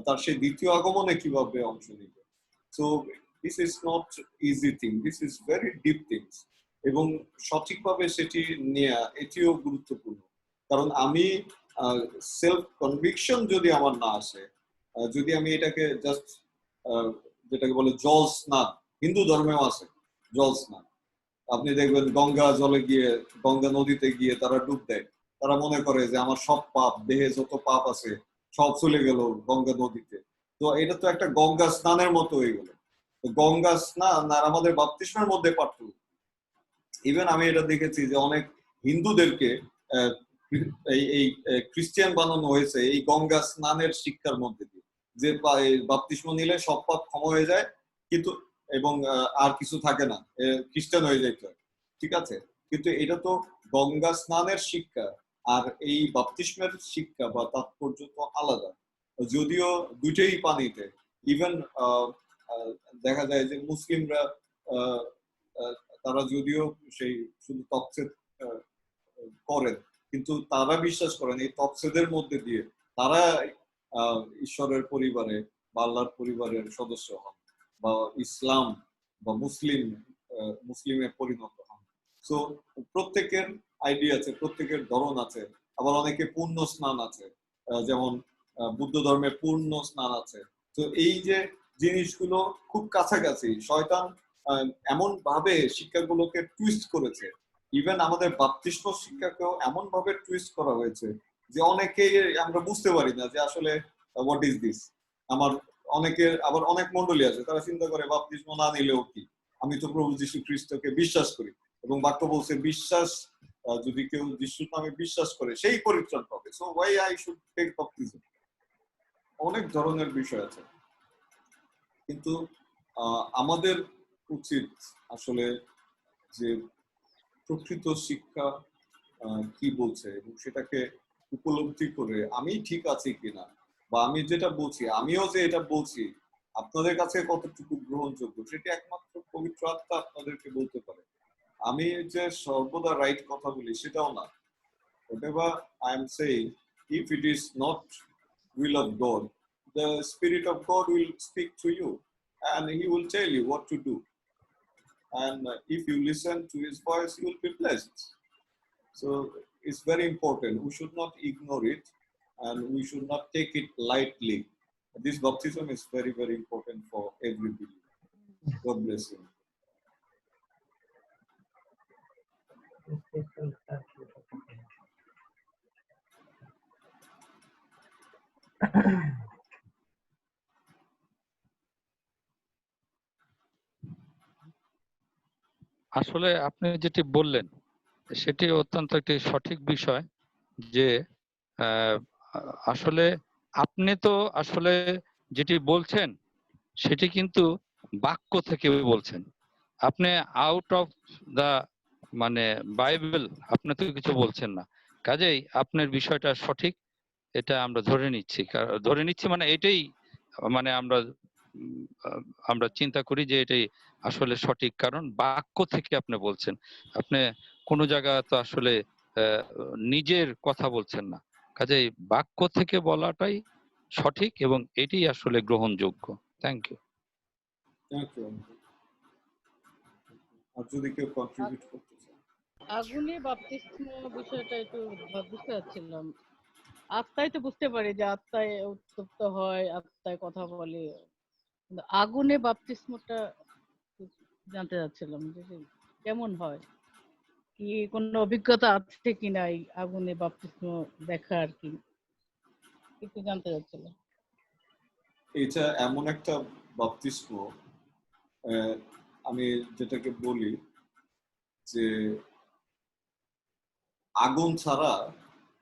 তার সেই দ্বিতীয় আগমনে কিভাবে অংশ নিবে? So this is not easy thing, this is very deep things, এবং সঠিকভাবে সেটি নেওয়া এটিও গুরুত্বপূর্ণ। কারণ আমি সেলফ কনভিকশন যদি আমার না আসে, যদি আমি এটাকে জাস্ট যেটাকে বলে জল স্নান, হিন্দু ধর্মেও আছে জল স্নান, আপনি দেখবেন গঙ্গা নদীতে গিয়ে তারা ডুব দেয়, তারা মনে করে যে আমার সব পাপ, দেহে যত পাপ আছে সব চলে গেল গঙ্গা নদীতে, তো এটা তো একটা গঙ্গা স্নানের মতো হয়ে গেল। তো গঙ্গা স্নান আর আমাদের বাপ্তিস্মের মধ্যে পার্থক্য। ইভেন আমি এটা দেখেছি যে অনেক হিন্দুদেরকে আহ, এই এই খ্রিস্টিয়ান বানানো হয়েছে এই গঙ্গা স্নানের শিক্ষার মধ্যে দিয়ে, যে বাপ্তিস্ম নিলে সব পাপ ক্ষমা হয়ে যায়, কিন্তু এবং আর কিছু থাকে না, খ্রিস্টান হয়ে যাইতে হয়, ঠিক আছে। কিন্তু এটা তো গঙ্গা স্নানের শিক্ষা আর এই বাপ্তিস্মের শিক্ষা বা তাৎপর্য তো আলাদা। যদিও দুইটাই পানিতে, ইভেন দেখা যায় যে মুসলিমরা আহ, আহ, তারা যদিও সেই শুধু তফসিল করেন, কিন্তু তারা বিশ্বাস করেন এই তফসিলের মধ্যে দিয়ে তারা ঈশ্বরের পরিবারে বা আল্লাহর পরিবারের সদস্য হন বা ইসলাম বা মুসলিমে পরিণত হন। সো প্রত্যেকের আইডিয়া আছে, প্রত্যেকের ধরন আছে। আবার অনেকে পূর্ণ স্নান আছে, যেমন বুদ্ধ ধর্মে পূর্ণ স্নান আছে। তো এই যে জিনিসগুলো খুব কাছাকাছি, শয়তান এমন ভাবে শিক্ষাগুলোকে টুইস্ট করেছে। ইভেন আমাদের বাপ্তিস্ম শিক্ষাকেও এমন ভাবে টুইস্ট করা হয়েছে যে অনেকেই আমরা বুঝতে পারি না যে আসলে হোয়াট ইজ দিস। আমার অনেকের আবার অনেক মন্ডলী আছে, তারা চিন্তা করে বাপ্তিস্ম না নিলেও কি, আমি তো প্রভু যীশু খ্রিস্টকে বিশ্বাস করি এবং বাক্য বলছে বিশ্বাস যদি কেউ যিশুর নামে বিশ্বাস করে সেই পরিত্রাণ পাবে। So why I should take baptism. অনেক ধরনের বিষয় আছে, কিন্তু আমাদের উচিত আসলে যে প্রকৃত শিক্ষা কি বলছে এবং সেটাকে উপলব্ধি করে আমি ঠিক আছি কিনা, বা আমি যেটা বলছি, আমিও যে এটা বলছি আপনাদের কাছে কতটুকু গ্রহণযোগ্য, সেটা একমাত্র পবিত্র আত্মা আপনাদেরকে বলতে পারে। আমি যে সর্বদা রাইট কথা বলি সেটাও না। whatever I am saying, if it is not will of God, the Spirit of God will speak to you and He will tell you what to do. And if you listen to His voice, you will be blessed. So it's very important. We should not ignore it and we should not take it lightly. This baptism is very, very important for every believer. God bless you. আসলে আপনি যেটি বললেন সেটি অত্যন্ত একটি সঠিক বিষয় যে আসলে আপনি তো আসলে যেটি বলছেন সেটি কিন্তু বাক্য থেকে বলছেন, আপনি আউট অফ দা মানে বাইবেল আপনি তো কিছু বলছেন না। কাজেই আপনার বিষয়টা সঠিক, এটা আমরা ধরে নিচ্ছি মানে এটাই মানে আমরা চিন্তা করি যে এটাই আসলে সঠিক, কারণ বাক্য থেকে আপনি বলছেন। আপনি কোনো জায়গা তো আসলে নিজের কথা বলছেন না, কাজেই বাক্য থেকে বলাটাই সঠিক এবং এটাই আসলে গ্রহণযোগ্য। Thank you. Thank you. আর যদি কেউ কন্ট্রিবিউট করতে চায়। আগুনে বাপ্তিস্ম বিষয়টা একটু বুঝতে চাচ্ছিলাম। আত্মায় তো বুঝতে পারি যে আত্মায় উত্তপ্ত হয়, আত্মায় কথা বলে, কিন্তু আগুনে বাপ্তিস্মটা জানতে চাচ্ছিলাম যে কেমন হয়, কি কোনো অভিজ্ঞতা আছে কিনা এই আগুনে বাপ্তিস্ম দেখার, কি একটু জানতে চাচ্ছিলাম। এটা এমন একটা বাপ্তিস্ম, আমি যেটাকে বলি যে আগুন ছাড়া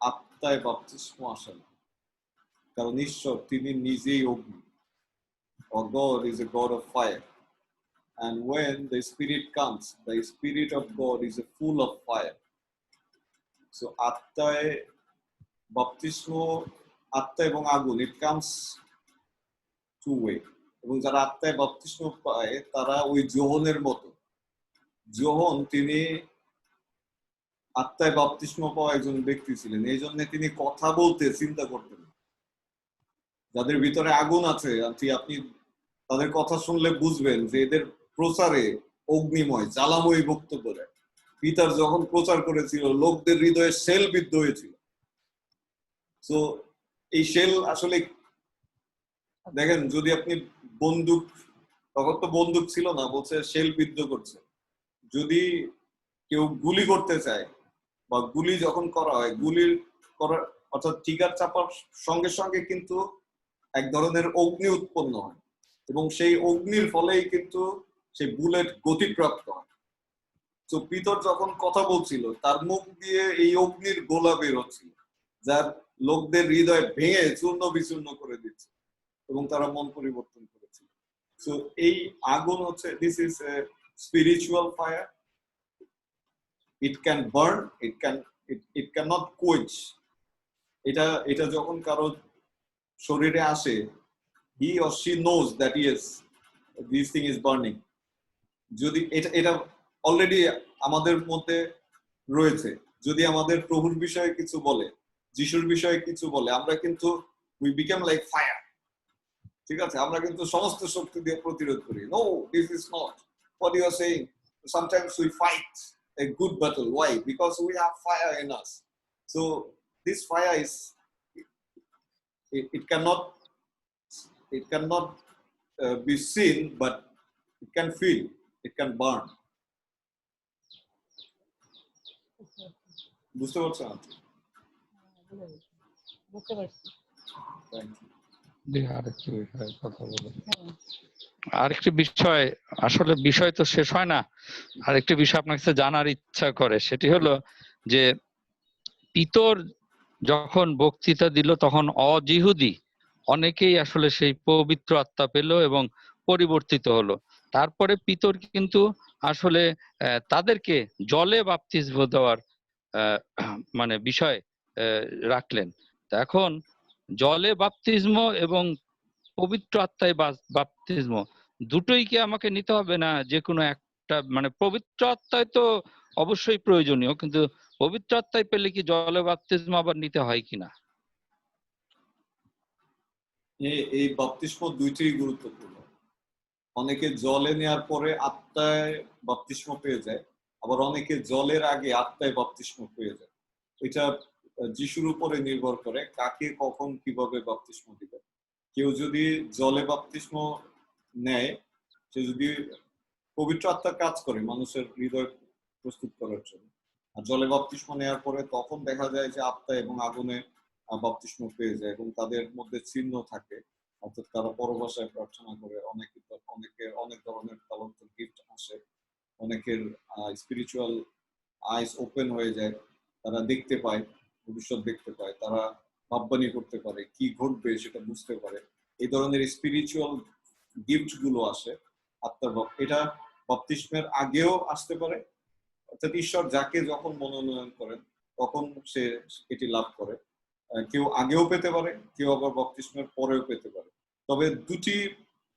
আত্মায় বাপ্তিস্ম আসে না, কারণ ঈশ্বর তিনি নিজেই অগ্নি। Or God is a God of fire. And when the Spirit comes, the Spirit of God is full of fire. So আত্মায় বাপ্তিস্ম, আত্মা এবং আগুন, it comes two way. এবং যারা আত্মায় বাপ্তিস্ম পায় তারা ওই যোহনের মতো। যোহন তিনি আত্মায় বাপ্তিস্ম পাওয়া একজন ব্যক্তি ছিলেন, এই জন্য তিনি কথা বলতে চিন্তা করতেন। যাদের ভিতরে আগুন আছে আপনি তাদের কথা শুনলে বুঝবেন যে এদের প্রচারে অগ্নিময় জ্বালাময়ী বক্তব্য দেয়। পিতার যখন প্রচার করেছিল লোকদের হৃদয়ে শেল বিদ্ধ হয়েছিল। তো এই শেল আসলে দেখেন, যদি আপনি বন্দুক, তখন তো বন্দুক ছিল না, বলছে শেল বিদ্ধ করছে। যদি কেউ গুলি করতে চায় বা গুলি যখন করা হয়, গুলির করার অর্থাৎ ট্রিগার চাপার সঙ্গে সঙ্গে কিন্তু এক ধরনের অগ্নি উৎপন্ন হয় এবং সেই অগ্নির ফলেই কিন্তু সেই বুলেট গতিপ্রাপ্ত হয়। তো পিতর যখন কথা বলছিল তার মুখ দিয়ে এই অগ্নির গোলা বের হচ্ছিল, যার লোকদের হৃদয় ভেঙে চূর্ণ বিচূর্ণ করে দিচ্ছে এবং তারা মন পরিবর্তন করেছিল। তো এই আগুন হচ্ছে, this is a spiritual fire. It can burn, it can not quench. এটা যখন কারো শরীরে আসে, he or she knows that yes, this thing is burning. যদি এটা অলরেডি আমাদের মধ্যে রয়েছে, যদি আমাদের প্রভুর বিষয়ে কিছু বলে, যিশুর বিষয়ে কিছু বলে, আমরা কিন্তু we become like fire, ঠিক আছে? আমরা কিন্তু সমস্ত শক্তি দিয়ে প্রতিরোধ করি। No, this is not what you are saying. Sometimes we fight a good battle. Why? Because we have fire in us. So this fire is, it cannot be seen, but it can feel, it can burn. বুঝতে পারছেন? বুঝতে পারছি। Thank you. আরেকটি বিষয়ে কথা বলি। আরেকটি বিষয়, আসলে বিষয় তো শেষ হয় না, আরেকটি বিষয় আপনার কাছে জানার ইচ্ছা করে, সেটি হলো যে পিতর যখন বক্তৃতা দিল তখন অজিহুদি অনেকেই আসলে সেই পবিত্র আত্মা পেল এবং পরিবর্তিত হলো। তারপরে পিতর কিন্তু আসলে তাদেরকে জলে বাপ্তিস্ম দেওয়ার মানে বিষয় রাখলেন। এখন জলে বাপ্তিস্ম এবং পবিত্র আত্মায় বাপ্তিস্ম দুটোই কি আমাকে নিতে হবে, না যে কোনো একটা? মানে পবিত্র আত্মায় তো অবশ্যই প্রয়োজনীয়, কিন্তু পবিত্র আত্মায় পেলে কি জলে বাপ্তিস্ম আবার নিতে হয় কিনা? এই বাপ্তিস্ম দুইটাই গুরুত্বপূর্ণ। অনেকে জলে নেওয়ার পরে আত্মায় বাপ্তিস্ম পেয়ে যায়, আবার অনেকে জলের আগে আত্মায় বাপ্তিস্ম পেয়ে যায়। এটা যিশুর উপরে নির্ভর করে কাকে কখন কিভাবে বাপ্তিস্ম দিবে। কেউ যদি জলে বাপ্তিস্ম নেয়, সে যদি পবিত্র আত্মা কাজ করে মানুষের হৃদয় প্রস্তুত করার জন্য, আর জলে বাপ্তিস্ম নেওয়ার পরে তখন দেখা যায় যে আত্মা এবং আগুনে বাপ্তিস্ম পেয়ে যায় এবং তাদের মধ্যে চিহ্ন থাকে, অর্থাৎ তারা পরভাষায় প্রার্থনা করে। অনেকের অনেক ধরনের তালন্ত গিফট আসে, অনেকের স্পিরিচুয়াল আইস ওপেন হয়ে যায়, তারা দেখতে পায়, ভবিষ্যৎ দেখতে পায়, তারা ভাববাণী করতে পারে, কি ঘটবে সেটা বুঝতে পারে। এই ধরনের স্পিরিচুয়াল গিফট গুলো আসে আত্মার এটা বাপ্তিস্মের আগেও আসতে পারে, অর্থাৎ ঈশ্বর যাকে যখন মনোনয়ন করেন তখন সে এটি লাভ করে। কেউ আগেও পেতে পারে, কেউ আবার বাপ্তিস্মের পরেও পেতে পারে। তবে দুটি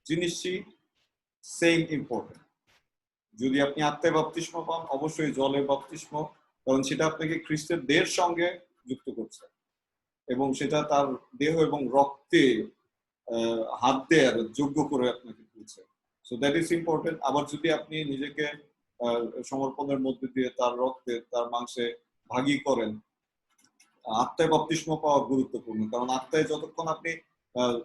জিনিসই সেম ইম্পর্টেন্ট। যদি আপনি আত্মায় বাপ্তিস্ম পান, অবশ্যই জলে বাপ্তিস্ম, কারণ সেটা আপনাকে খ্রিস্টের দেহের সঙ্গে যুক্ত করছে এবং সেটা তার দেহ এবং রক্তে হাত দেওয়ার যোগ্য করে আপনাকে তুলছে। So that is important. আবার যদি আপনি নিজেকে সমর্পণের মধ্যে দিয়ে তার রক্তে, তার মাংসে ভাগী করেন, আত্মায় বাপ্তিস্ম পাওয়া গুরুত্বপূর্ণ, কারণ আত্মায় যতক্ষণ আপনি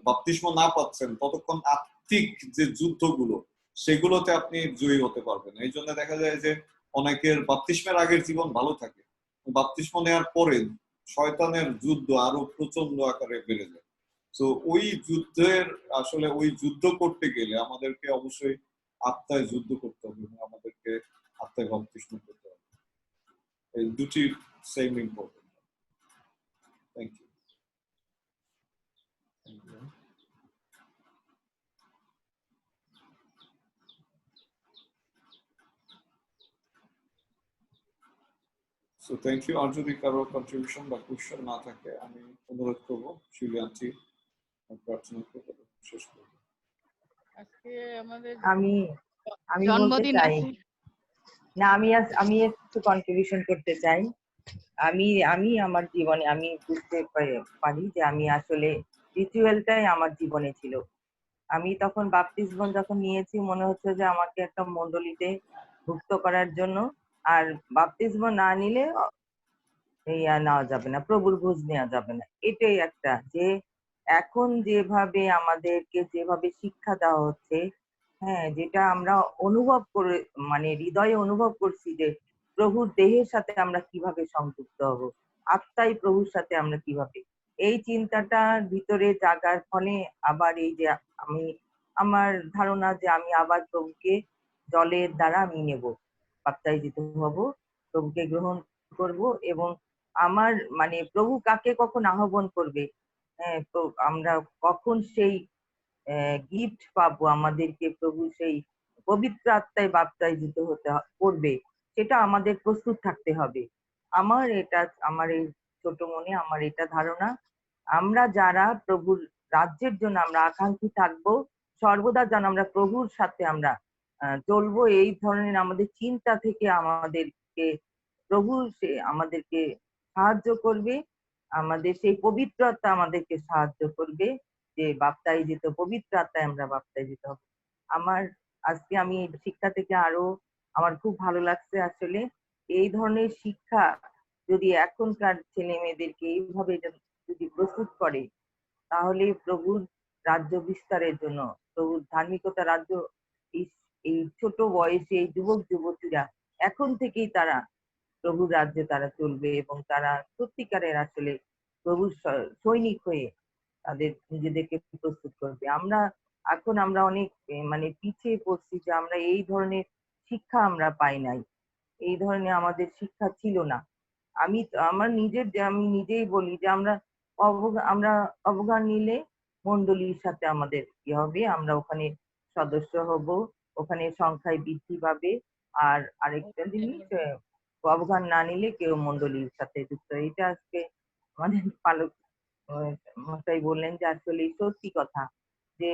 বাপ্তিস্ম না পাচ্ছেন ততক্ষণ আত্মিক যে যুদ্ধগুলো সেগুলোতে আপনি জয়ী হতে পারবেন। এই জন্য দেখা যায় যে অনেকের বাপ্তিস্মের আগের জীবন ভালো থাকে, বাপ্তিস্ম নেওয়ার পরে শয়তানের যুদ্ধ আরো প্রচন্ড আকারে বেড়ে যায়। তো ওই যুদ্ধের আসলে ওই যুদ্ধ করতে গেলে আমাদেরকে অবশ্যই আত্মায় যুদ্ধ করতে হবে এবং আমাদেরকে আত্মায় বাপ্তিস্ম করতে হবে। এই দুটি same important. Thank you. Thank you. So thank you. আর যদি কারো কন্ট্রিবিউশন বা কোশ্চেন না থাকে, আমি অনুরোধ করবো শিউলি আন্টি প্রার্থনা করে শেষ করব। আজকে আমাদের আমি বলতে জন্মদিন চাই আছে। না, আমি একটু কন্ট্রিবিউশন করতে চাই। আমি আমার জীবনে আমি বুঝতে পারি যে আমি আসলে রিচুয়ালটাই আমার জীবনে ছিল। আমি তখন বাপ্তিস্ম যখন নিয়েছি, মনে হচ্ছে যে আমাকে একটা মণ্ডলীতে ভুক্ত করার জন্য, আর বাপ্তিস্ম না নিলে নেওয়া যাবে না, প্রভুর ভোজ নেওয়া যাবে না। এটাই একটা, যে এখন যেভাবে আমাদেরকে যেভাবে শিক্ষা দেওয়া হচ্ছে, হ্যাঁ, যেটা আমরা অনুভব করে, মানে হৃদয়ে অনুভব করছি যে প্রভুর দেহের সাথে আমরা কিভাবে সংযুক্ত হব, আত্মাই প্রভুর সাথে আমরা কিভাবে এই চিন্তাটার ভিতরে জাগার ফলে আবার এই যে আমি আমার ধারণা যে আমি আবার প্রভুকে জলের দ্বারা আমি নেব, বাপ্তাইজিত হব, প্রভুকে গ্রহণ করব। এবং আমার মানে প্রভু কাকে কখন আহ্বান করবে, হ্যাঁ, তো আমরা কখন সেই গিফট পাবো, আমাদেরকে প্রভু সেই পবিত্র আত্মায় বাপ্তাইজিত করবে, সেটা আমাদের প্রস্তুত থাকতে হবে। আমার এই ছোট মনে আমার এটা ধারণা, আমরা যারা প্রভুর রাজ্যের জন্য আমরা আকাঙ্ক্ষী থাকবো, সর্বদা যেন আমরা প্রভুর সাথে আমরা চলবো, এই ধরনের আমাদের চিন্তা থেকে আমাদেরকে প্রভু আমাদেরকে সাহায্য করবে, আমাদের সেই পবিত্র আত্মা আমাদেরকে সাহায্য করবে যে বাপ্তাইজিত পবিত্র আত্মায় আমরা বাপ্তাইজিত হব। আজকে আমি এই শিক্ষা থেকে আরো আমার খুব ভালো লাগছে। আসলে এই ধরনের শিক্ষা যদি এখনকার ছেলে মেয়েদেরকে এইভাবে যদি প্রস্তুত করে, তাহলে প্রভুর রাজ্য বিস্তারের জন্য, প্রভুর ধার্মিকতা রাজ্য এই এই ছোট বয়সে এই যুবক যুবতীরা এখন থেকেই তারা প্রভুর রাজ্যে তারা চলবে এবং তারা সত্যিকারের আসলে প্রভুর সৈনিক হয়ে তাদের নিজেদেরকে প্রস্তুত করবে। আমরা অনেক মানে পিছিয়ে পড়ছি যে আমরা এই ধরনের শিক্ষা আমরা পাই নাই, এই ধরনের আমাদের শিক্ষা ছিল না। আমি নিজেই বলি যে আমরা অবগান নিলে মন্ডলীর সাথে আমাদের কি হবে, আমরা ওখানে সদস্য হব, ওখানে সংখ্যায় বৃদ্ধি পাবে। আর আরেকটা জিনিস, অবগান না নিলে কেউ মন্ডলীর সাথে যুক্ত। এটা আজকে আমাদের পালক মশাই বললেন যে আসলে সত্যি কথা, যে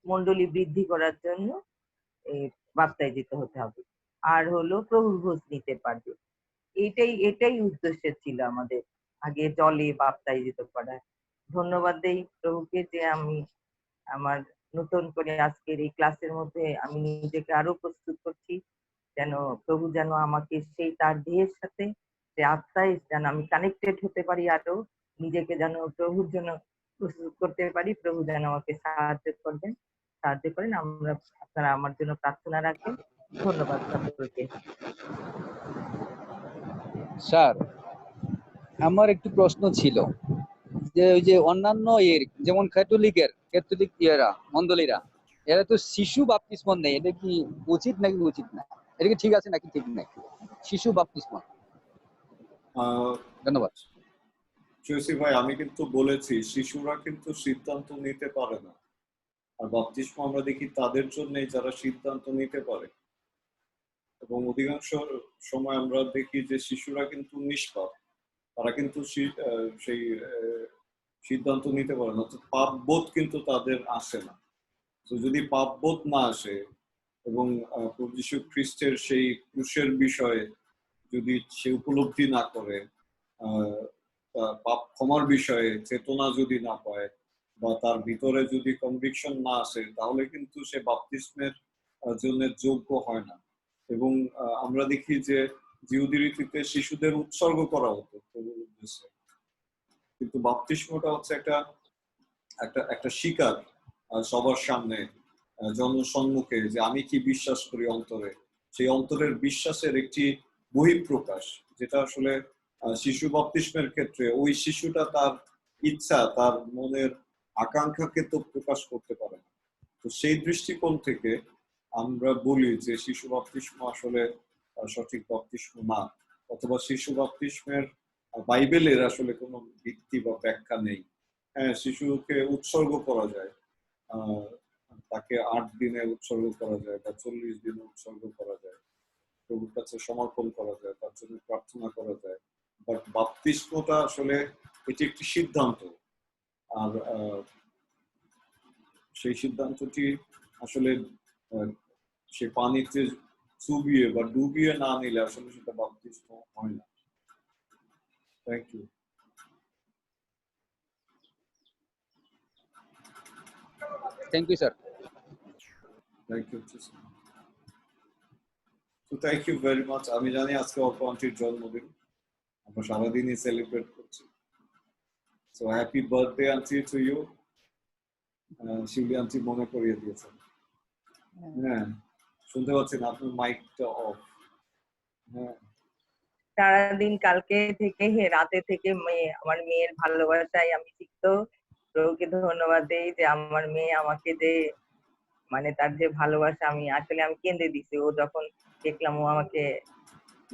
মন্ডলী বৃদ্ধি করার জন্য বাপ্তাইজিত হতে হবে, আর হলো প্রভুর ভোজ নিতে পারবে। এটাই উদ্দেশ্য ছিল আমাদের আগে জলে বাপ্তাইজিত করা। ধন্যবাদ দেই প্রভুকে যে আমি আমার নতুন করে আজকের এই ক্লাসের মধ্যে আমি নিজেকে আরো প্রস্তুত করছি, যেন প্রভু যেন আমাকে সেই তার দেহের সাথে যে আত্মায় যেন আমি কানেক্টেড হতে পারি, আরো নিজেকে যেন প্রভুর জন্য প্রস্তুত করতে পারি। প্রভু যেন আমাকে সাহায্য করেন। আপনারা আমার জন্য প্রার্থনা রাখবেন। ধন্যবাদ সকলকে। স্যার, আমার একটু প্রশ্ন ছিল যে ওই যে অন্যান্য যেমন ক্যাথলিক মন্ডলীরা, এরা তো শিশু বাপ্তিস্ম নেই, এটা কি উচিত নাকি উচিত না? এটা কি ঠিক আছে নাকি ঠিক নাই শিশু বাপ্তিস্ম? ধন্যবাদ। জয়সী ভাই, আমি কিন্তু বলেছি শিশুরা কিন্তু সিদ্ধান্ত নিতে পারে না, আর বাপ্তিস্ম আমরা দেখি তাদের জন্যই যারা সিদ্ধান্ত নিতে পারে। এবং অধিকাংশ সময় আমরা দেখি যে শিশুরা কিন্তু নিষ্পাপ, তারা কিন্তু সেই সিদ্ধান্ত নিতে পারে না, পাপ বোধ কিন্তু তাদের আসে না। তো যদি পাপ বোধ না আসে এবং প্রভু যীশু খ্রিস্টের সেই ক্রুশের বিষয়ে যদি সে উপলব্ধি না করে, পাপ ক্ষমার বিষয়ে চেতনা যদি না পায়, বা তার ভিতরে যদি কনভিকশন না আসে, তাহলে কিন্তু সে বাপ্তিস্মের জন্য যোগ্য হয় না। এবং আমরা দেখি যে জিহুদি রীতিতে শিশুদের উৎসর্গ করা হতো প্রভুর উদ্দেশ্যে, কিন্তু বাপ্তিস্মটা হচ্ছে একটা শিকার সবার সামনে, জনসম্মুখে, যে আমি কি বিশ্বাস করি অন্তরে, সেই অন্তরের বিশ্বাসের একটি বহিঃপ্রকাশ, যেটা আসলে শিশু বাপ্তিস্মের ক্ষেত্রে ওই শিশুটা তার ইচ্ছা, তার মনের আকাঙ্ক্ষাকে তো প্রকাশ করতে পারে না। তো সেই দৃষ্টিকোণ থেকে আমরা বলি যে শিশু বাপ্তিস্ম আসলে সঠিক বাপ্তিস্ম না, অথবা শিশু বাপ্তিস্মের বাইবেলের আসলে কোনো ভিত্তি বা ব্যাখ্যা নেই। হ্যাঁ, শিশুকে উৎসর্গ করা যায়, তাকে 8 দিনে উৎসর্গ করা যায় বা 40 দিনে উৎসর্গ করা যায়, প্রভুর কাছে সমর্পণ করা যায়, তার জন্য প্রার্থনা করা যায়। বাট বাপ্তিস্মটা আসলে এটি একটি সিদ্ধান্ত, আর সেই সিদ্ধান্তটি আসলে সে পানিতে চুবিয়ে বা ডুবিয়ে না নিলে আসলে সেটা বাপ্তিস্ম হয় না। Thank you. Thank you sir. Thank you. তো থ্যাংক ইউ ভেরি মাচ। আমি জানি আজকে অল্প আন্টির জন্মদিন, আমরা সারাদিনই সেলিব্রেট করছি। So happy birthday auntie to you. Shiuli auntie মনে করিয়ে দিয়েছেন। হ্যাঁ, শুনতে পাচ্ছেন আপনার মাইকটা অফ। হ্যাঁ, সারাদিন কালকে থেকে রাতে থেকে আমার মেয়ের ভালোবাসায় আমি সিক্ত। প্রভুকে ধন্যবাদ দেই যে আমার মেয়ে আমাকে যে মানে তার যে ভালোবাসা আমি আসলে আমি কেঁদে দিছি। ও যখন দেখলাম ও আমাকে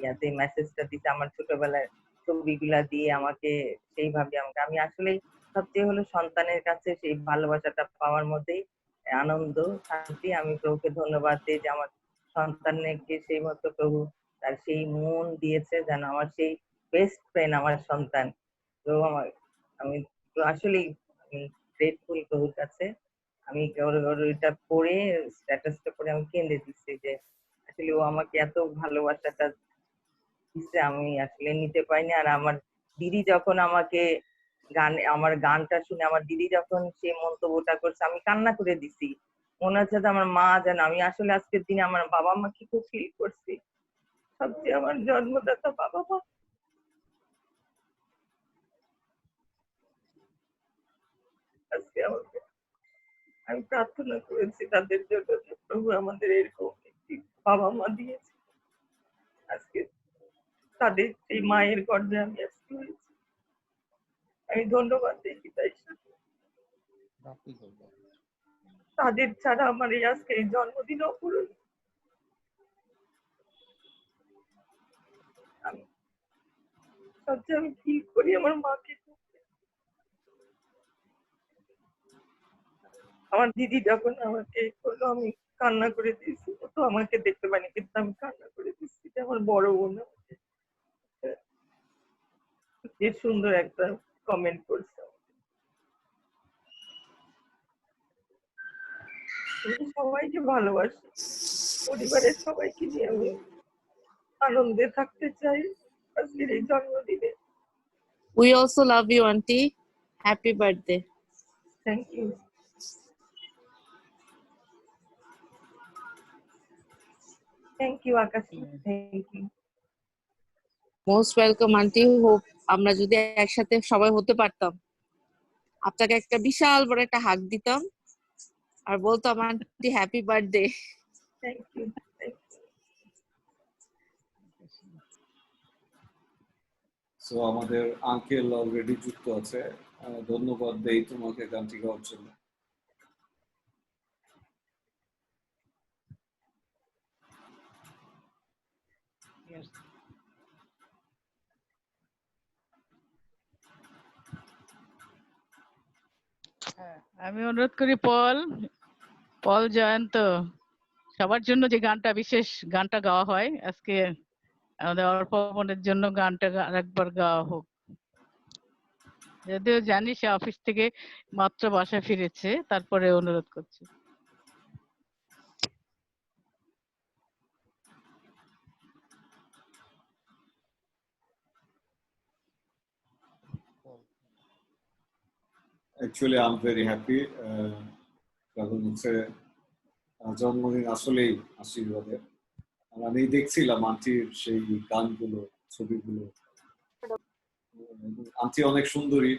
ইয়াতে মেসেজটা দিতে আমার ছোটবেলার ছবিগুলা দিয়ে আমাকে সেইভাবে আমাকে আমি আসলে সবচেয়ে হলো সন্তানের কাছে সেই ভালোবাসাটা পাওয়ার মধ্যেই আনন্দ শান্তি। আমি প্রভুকে ধন্যবাদ দিই যে আমার সন্তানকে সেই মতো প্রভু তার সেই মন দিয়েছে যেন আমার সেই বেস্ট ফ্রেন্ড আমার সন্তান। তো আমার আমি তো আসলেই আমি গ্রেটফুল প্রভুর কাছে। আমি ওর এটা পড়ে স্ট্যাটাসটা পড়ে আমি কেঁদে দিচ্ছি যে আসলে ও আমাকে এত ভালোবাসাটা দিচ্ছে আমি আসলে নিতে পারিনি। আর আমার দিদি যখন আমাকে আমার গানটা শুনে আমার দিদি যখন সে মন্তব্যটা করছে আমি কান্না করে দিছি। মনে হচ্ছে যে আমার মা যেন আমি আসলে আজকের দিনে আমার বাবা মাকে খুব ফিল করছি। সবচেয়ে আমার জন্মদাতা বাবা মা আজকে আমাকে আমি প্রার্থনা করেছি তাদের জন্য যে প্রভু আমাদের এরকম একটি বাবা মা দিয়েছে। আজকে তাদের সেই মায়ের গর্ভে আমি আজকে হয়েছি। আমি ধন্যবাদ দিই পিতার সাথে। তাদের ছাড়া আমার এই আজকে এই জন্মদিন অপূরণ। আমি সবচেয়ে আমি ফিল করি আমার মাকে। আমার দিদি যখন আমাকে করলো আমি কান্না করে দিয়েছি। ও তো আমাকে দেখতে পাইনি কিন্তু আমি কান্না করে দিচ্ছি যে আমার বড় বোন আমাকে কি সুন্দর একটা কমেন্ট করছে। আমি সবাইকে ভালোবাসি, পরিবারের সবাইকে নিয়ে আমি আনন্দে থাকতে চাই আজকের এই জন্মদিনে। We also love you, Auntie. Happy birthday. Thank you. Thank you Akash, thank you. Most welcome, Auntie. Hope আমরা যদি একসাথে সবাই হতে পারতাম, আপনাকে একটা বিশাল বড় একটা হাগ দিতাম আর বলতাম auntie happy birthday. Thank you. So আমাদের আঙ্কেল অলরেডি যুক্ত আছে। ধন্যবাদ দেই তোমাকে গানটি গাওয়ার জন্য। আমি অনুরোধ করি পল জয়ন্ত সবার জন্য যে গানটা বিশেষ গানটা গাওয়া হয় আজকে আমাদের অর্পণের জন্য গানটা আরেকবার গাওয়া হোক। যদিও জানি সে অফিস থেকে মাত্র বাসায় ফিরেছে, তারপরে অনুরোধ করছি। Actually, I'm very happy. কারণ হচ্ছে জন্মদিন আসলেই আশীর্বাদের। আমি দেখছিলাম আন্টির সেই গানগুলো, ছবিগুলো। আন্টি অনেক সুন্দরী,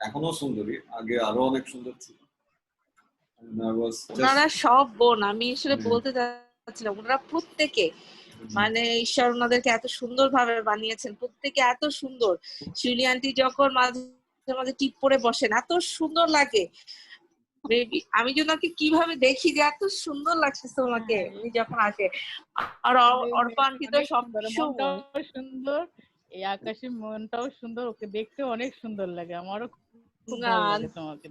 এখনো সুন্দরী, আগে আরো অনেক সুন্দর ছিল। ওনারা সব বোন, আমি আসলে বলতে চাচ্ছিলাম ওনারা প্রত্যেকে মানে ঈশ্বর ওনাদেরকে এত সুন্দর ভাবে বানিয়েছেন, প্রত্যেকে এত সুন্দর। শিউলি আন্টি যখন মাঝে মাঝে টিপ পরে বসেন এত সুন্দর লাগে। আমি যে ওনাকে কিভাবে দেখি যে এত সুন্দর লাগছে তোমাকে উনি যখন আসে। আর অর্পা আন্টি তো সবসময় সুন্দর, এই আকাশের মনটাও সুন্দর, ওকে দেখতে অনেক সুন্দর লাগে। আমারও খুব ভালো লাগে তোমাকে।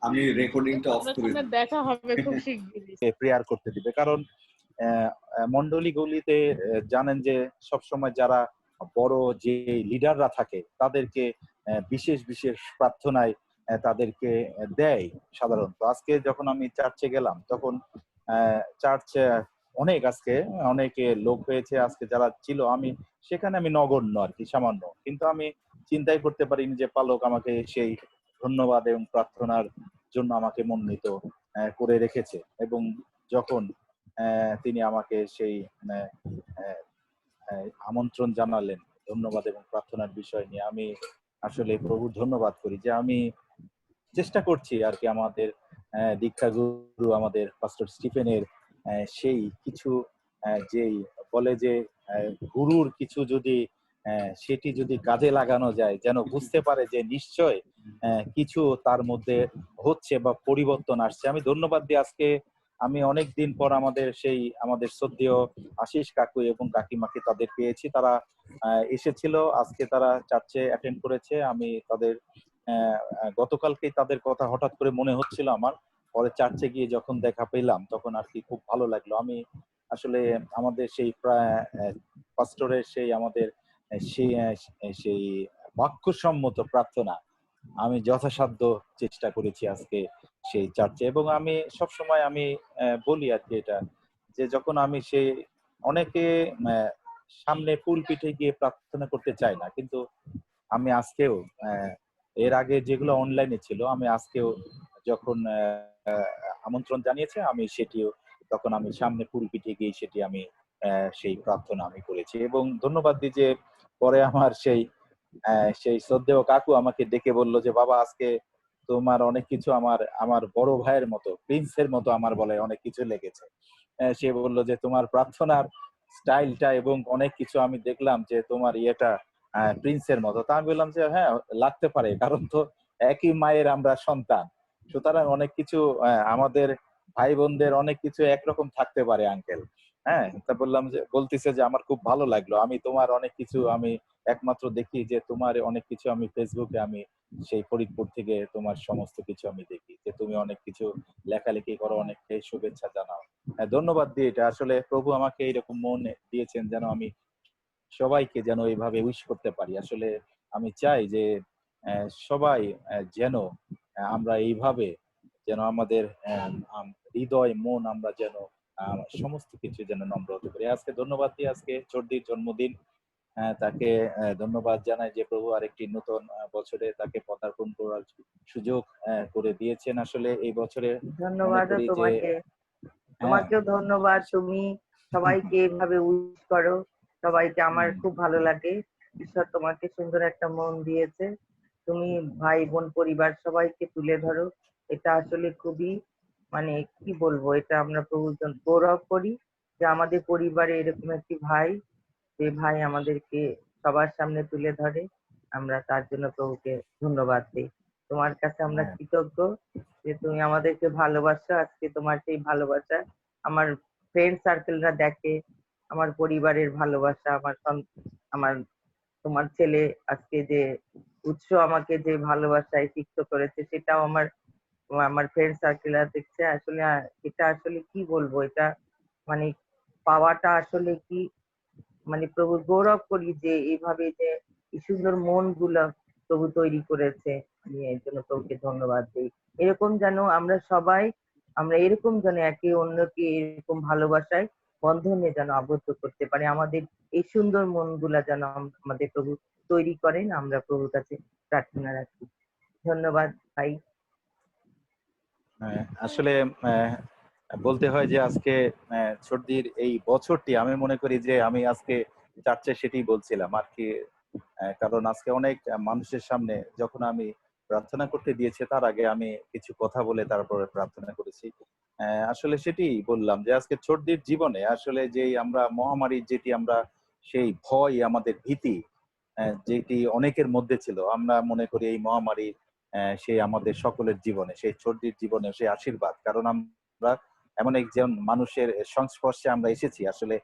আমি রেকর্ডিংটা অফ করে দিই। দেখা হবে খুব শিগগিরই। প্রেয়ার করতে দিবে, কারণ মন্ডলীগুলিতে জানেন যে সবসময় যারা বড় যে লিডাররা থাকে তাদেরকে বিশেষ বিশেষ প্রার্থনায় তাদেরকে দেয় সাধারণত। আজকে যখন আমি চার্চে গেলাম তখন চার্চ অনেকে লোক হয়েছে আজকে যারা ছিল, আমি সেখানে আমি নগণ্য আর কি, সামান্য। কিন্তু আমি চিন্তাই করতে পারিনি যে পালক আমাকে সেই ধন্যবাদ এবং প্রার্থনার জন্য আমাকে মনোনীত করে রেখেছে। এবং যখন তিনি আমাকে সেই আমন্ত্রণ জানালেন ধন্যবাদ এবং প্রার্থনার বিষয় নিয়ে, আমি আসলে প্রভুর ধন্যবাদ করি যে আমি চেষ্টা করছি আর কি আমাদের দীক্ষা গুরু আমাদের পাস্টর স্টিফেনের সেই কিছু যেই বলে যে গুরুর কিছু যদি সেটি যদি কাজে লাগানো যায়, যেন বুঝতে পারে যে নিশ্চয় কিছু তার মধ্যে হচ্ছে বা পরিবর্তন আসছে। আমি ধন্যবাদ দিই, আজকে আমি অনেক দিন পর আমাদের শ্রদ্ধেয় আশিস কাকু এবং কাকিমাকে তাদের পেয়েছি। তারা এসেছিল, আজকে তারা চার্চে অ্যাটেন্ড করেছে। আমি তাদের গতকালকেই তাদের কথা হঠাৎ করে মনে হচ্ছিল আমার, পরে চার্চে গিয়ে যখন দেখা পেলাম তখন আর কি খুব ভালো লাগলো। আমি আসলে আমাদের সেই পাস্টরের সেই আমাদের সেই বাক্যসম্মত প্রার্থনা আমি যথাসাধ্য চেষ্টা করেছি আজকে সেই চার্চে। এবং আমি সবসময় আমি বলি আর কি এটা, যে যখন আমি সেই অনেকে সামনে পুলপিটে গিয়ে প্রার্থনা করতে চাই না, কিন্তু আমি আজকেও এর আগে যেগুলো অনলাইনে ছিল, আমি আজকেও যখন আমন্ত্রণ জানিয়েছে আমি সেটিও তখন আমি সামনে পুলপিটে গিয়ে সেটি আমি সেই প্রার্থনা আমি করেছি। এবং ধন্যবাদ দিই যে পরে আমার সেই শ্রদ্ধেয় কাকু আমাকে ডেকে বলল যে বাবা, আজকে তোমার অনেক কিছু আমার আমার বড় ভাইয়ের মতো, প্রিন্সের মতো আমার বলে অনেক কিছু লেগেছে। সে বলল যে তোমার প্রার্থনার স্টাইলটা এবং অনেক কিছু আমি দেখলাম যে তোমার ইয়েটা প্রিন্সের মতো। তা আমি বললাম যে হ্যাঁ, লাগতে পারে, কারণ তো একই মায়ের আমরা সন্তান, সুতরাং অনেক কিছু আমাদের ভাই বোনদের অনেক কিছু একরকম থাকতে পারে আঙ্কেল। হ্যাঁ, তা বলতেছে যে আমার খুব ভালো লাগলো, আমি তোমার অনেক কিছু আমি একমাত্র দেখি যে তোমার অনেক কিছু আমি ফেসবুকে আমি সেই ফরিদপুর থেকে তোমার সমস্ত কিছু আমি দেখি যে তুমি অনেক কিছু লেখালেখি করো, অনেককে শুভেচ্ছা জানাও। ধন্যবাদ দিই, এটা আসলে প্রভু আমাকে এরকম মন দিয়েছেন যেন আমি সবাইকে যেন এইভাবে উইশ করতে পারি। আসলে আমি চাই যে সবাই যেন আমরা এইভাবে যেন আমাদের হৃদয় মন আমরা যেন সমস্ত কিছু যেন নম্র হতে পারি। আজকে ধন্যবাদ দিই, আজকে চর্দির জন্মদিন, তাকে ধন্যবাদ জানাই যে প্রভু আরেকটি নতুন বছরে তাকে পদার্পণ করার সুযোগ করে দিয়েছেন। আসলে এই বছরে মনে ধন্যবাদ করি যে তোমাকে, হ্যাঁ, তোমাকেও ধন্যবাদ। তুমি সবাইকে এভাবে উইশ করো, সবাইকে, আমার খুব ভালো লাগে। ঈশ্বর তোমাকে সুন্দর একটা মন দিয়েছে, তুমি ভাই বোন পরিবার সবাইকে তুলে ধরো। এটা আসলে খুবই, মানে কি বলবো, এটা আমরা প্রভুর জন্য গৌরব করি যে আমাদের পরিবারে এরকম একটি ভাই, যে ভাই আমাদেরকে সবার সামনে তুলে ধরে। আমরা তার জন্য প্রভুকে ধন্যবাদ দিই। তোমার কাছে আমরা হ্যাঁ, কৃতজ্ঞ যে তুমি আমাদেরকে ভালোবাসো। আজকে তোমার সেই ভালোবাসা আমার ফ্রেন্ড সার্কেলরা দেখে, আমার পরিবারের ভালোবাসা, আমার তোমার ছেলে আজকে যে উৎস আমাকে যে ভালোবাসায় সিক্ত করেছে, সেটাও আমার আমার ফ্রেন্ড সার্কেলরা দেখছে। আসলে এটা আসলে কি বলবো, এটা মানে পাওয়াটা আসলে কি, মানে প্রভুর গৌরব করি যে এইভাবে যে কি সুন্দর মন গুলা প্রভু তৈরি করেছে। আমি এর জন্য প্রভুকে ধন্যবাদ দিই। এরকম যেন আমরা সবাই, আমরা এরকম যেন একে অন্যকে এরকম ভালোবাসায় বন্ধনে যেন আবদ্ধ করতে পারি। আমাদের এই সুন্দর মনগুলা যেন আমাদের প্রভু তৈরি করেন, আমরা প্রভুর কাছে প্রার্থনা রাখি। ধন্যবাদ ভাই। আসলে বলতে হয় যে আজকে সর্দির এই বছরটি আমি মনে করি যে আমি আজকে চার্চে সেটি বলছিলাম আর কি। কারণ আজকে অনেক মানুষের সামনে যখন আমি প্রার্থনা করতে দিয়েছে তার আগে আমি কিছু কথা বলে তারপরে প্রার্থনা করেছি। আসলে সেটি বললাম যে আজকে সর্দির জীবনে আসলে যেই আমরা মহামারীর যেটি আমরা সেই ভয়, আমাদের ভীতি যেটি অনেকের মধ্যে ছিল, আমরা মনে করি এই মহামারী সে আমাদের সকলের জীবনে, সেই সর্দির জীবনে সেই আশীর্বাদ, কারণ আমরা এমন একজন মানুষের সংস্পর্শে আমরা এসেছি, আসলে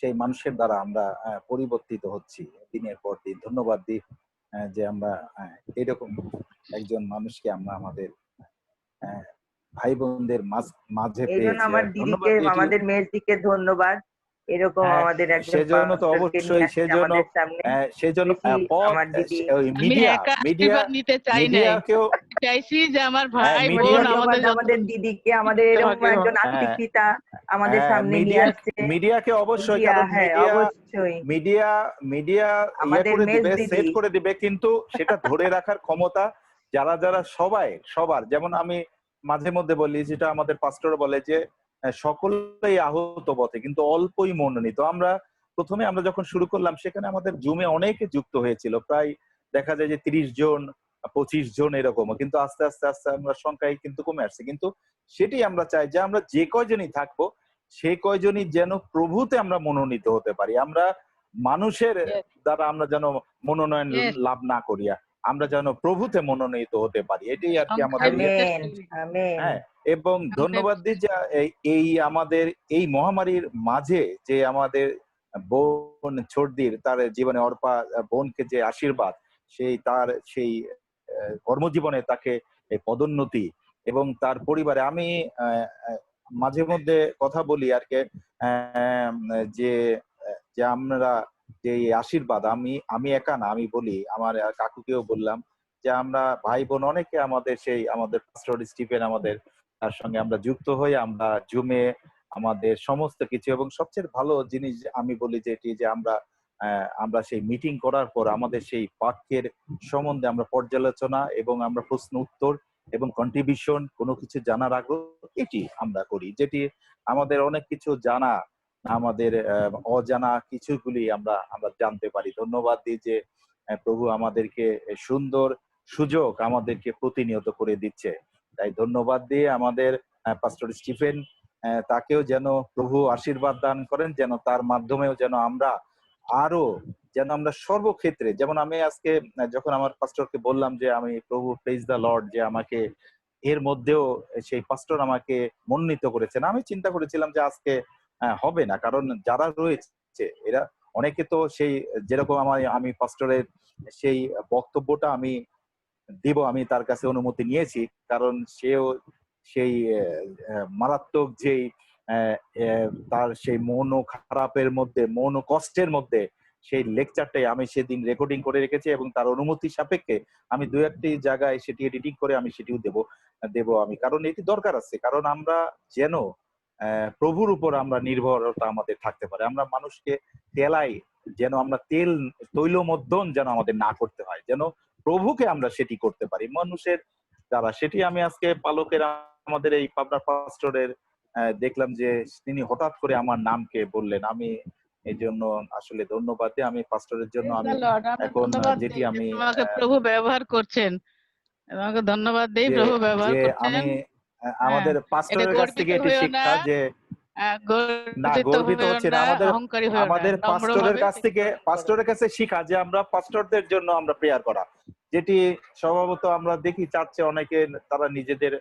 সেই মানুষের দ্বারা আমরা পরিবর্তিত হচ্ছি দিনের পর দিন। ধন্যবাদ দিই যে আমরা এরকম একজন মানুষকে আমরা আমাদের আহ, ভাই বোনদের মাঝে এই জন্য পেয়েছি। আমার আর দিদিকে, ধন্যবাদ দিই এটি, আমাদের মেয়ের দিকে ধন্যবাদ। এরকম হ্যাঁ, আমাদের একজন সেজন্য তো পাস্টরকে নিয়ে অবশ্যই, আসছে আমাদের সামনে। সেজন্য দেখি পথ আমার দিদি, আমি মিডিয়া একা মিডিয়া আশীর্বাদ নিতে চাই নাই, মিডিয়াকেও চাইছি যে আমার হ্যাঁ, ভাই অনেক বোন মিডিয়াকে আমাদের ধন্যবাদ যত আমাদের দিদিকে, আমাদের এরকম ভাগে একজন আত্মিক পিতা আমাদের সামনে নিয়ে আসছে। মিডিয়াকে অবশ্যই, মিডিয়া, কারণ হ্যাঁ অবশ্যই, মিডিয়া মিডিয়া ইয়ে আমাদের করে মেজ দিবে, দিদি। সেট করে দিবে, কিন্তু সেটা ধরে রাখার ক্ষমতা যারা যারা সবার, যেমন আমি মাঝে মধ্যে বলি, যেটা আমাদের পাস্টর বলে যে সকলেই আহত পথে কিন্তু অল্পই মনোনীত। প্রথমে আমরা যখন শুরু করলাম সেখানে আমাদের জুমে অনেকে যুক্ত হয়েছিল, প্রায় দেখা যায় যে 30 জন 25 জন এরকম, কিন্তু আস্তে আস্তে আস্তে আমরা সংখ্যায় কিন্তু কমে আসছে। কিন্তু সেটি আমরা চাই যে আমরা যে কয়জনই থাকবো সে কয়জনই যেন প্রভুতে আমরা মনোনীত হতে পারি। আমরা মানুষের Yes, দ্বারা আমরা যেন মনোনয়ন yes. লাভ না করিয়া আমরা যেন প্রভুতে মনোনীত হতে পারি, এটাই আর কি আমাদের ইয়ে। Amen amen. হ্যাঁ, এবং ধন্যবাদ দিই যে এই আমাদের এই মহামারীর মাঝে যে আমাদের বোন ছোটদির তার জীবনে অর্পা বোনকে যে আশীর্বাদ, তার সেই কর্মজীবনে তাকে এই পদোন্নতি এবং তার পরিবারে আমি মাঝে মধ্যে কথা বলি আর কি, আহ, যে যে আমরা যে এই আশীর্বাদ, আমি একা না, আমি বলি আমার কাকুকেও বললাম যে আমরা ভাই বোন অনেকে আমাদের পাস্টর স্টিফেন আমাদের তার সঙ্গে আমরা যুক্ত হই, আমরা জুমে আমাদের সমস্ত কিছু, এবং সবচেয়ে ভালো জিনিস আমি বলি যে এটি যে আমরা সেই মিটিং করার পর আমাদের সেই বাক্যের সম্বন্ধে আমরা পর্যালোচনা এবং আমরা প্রশ্ন উত্তর এবং কন্ট্রিবিউশন কোনো কিছু জানার আগ্রহ এটি আমরা করি, যেটি আমাদের অনেক কিছু জানা, আমাদের অজানা কিছুগুলি আমরা জানতে পারি। ধন্যবাদ দিই যে প্রভু আমাদেরকে সুন্দর সুযোগ আমাদেরকে প্রতিনিয়ত করে দিচ্ছে। তাই ধন্যবাদ দিয়ে আমাদের পাস্টর স্টিফেন তাকেও যেন প্রভু আশীর্বাদ দান করেন, যেন তার মাধ্যমেও যেন আমরা আরো আমরা সর্বক্ষেত্রে, যেমন আমি আজকে যখন আমার পাস্টরকে বললাম যে আমি প্রভু প্রেজ দ্য লর্ড যে আমাকে এর মধ্যেও সেই পাস্টর আমাকে মনোনীত করেছেন, আমি চিন্তা করেছিলাম যে আজকে হবে না, কারণ যারা রয়েছে এরা অনেকে তো সেই যেরকম আমি পাস্টরের সেই বক্তব্যটা আমি দিব, আমি তার কাছে অনুমতি নিয়েছি, কারণ সেও সেই মারাত্মক যেই তার সেই মন খারাপের মধ্যে, মন কষ্টের মধ্যে সেই লেকচারটাই আমি সেদিন রেকর্ডিং করে রেখেছি, এবং তার অনুমতি সাপেক্ষে আমি দু একটি জায়গায় সেটি এডিটিং করে আমি সেটিও দেব আমি, কারণ এটি দরকার আছে, কারণ আমরা যেন প্রভুর উপর আমরা নির্ভরতা আমাদের থাকতে পারে, আমরা মানুষকে তেলাই যেন আমরা তৈলমর্দন যেন আমাদের না করতে হয়, যেন প্রভুকে আমরা সেটি করতে পারি মানুষের দ্বারা। সেটি আমি আজকে পালকের আমাদের এই পাবনা পাস্টরের দেখলাম যে তিনি হঠাৎ করে আমার নামকে বললেন, আমি এই জন্য আসলে ধন্যবাদ দিই, আমি পাস্টরের জন্য আমি এখন যেটি আমি তোমাকে প্রভু ব্যবহার করছেন, তোমাকে ধন্যবাদ দেই, প্রভু ব্যবহার করছেন। আমি আমাদের পাস্টরের কাছ থেকে এটি শিক্ষা যে না গর্বিত হচ্ছে না, আমাদের পাস্টরের কাছ থেকে পাস্টরের কাছে শিখা যে আমরা পাস্টরদের জন্য আমরা প্রেয়ার করা, যেটি স্বভাবত আমরা দেখি চার্চে অনেকে তারা নিজেদের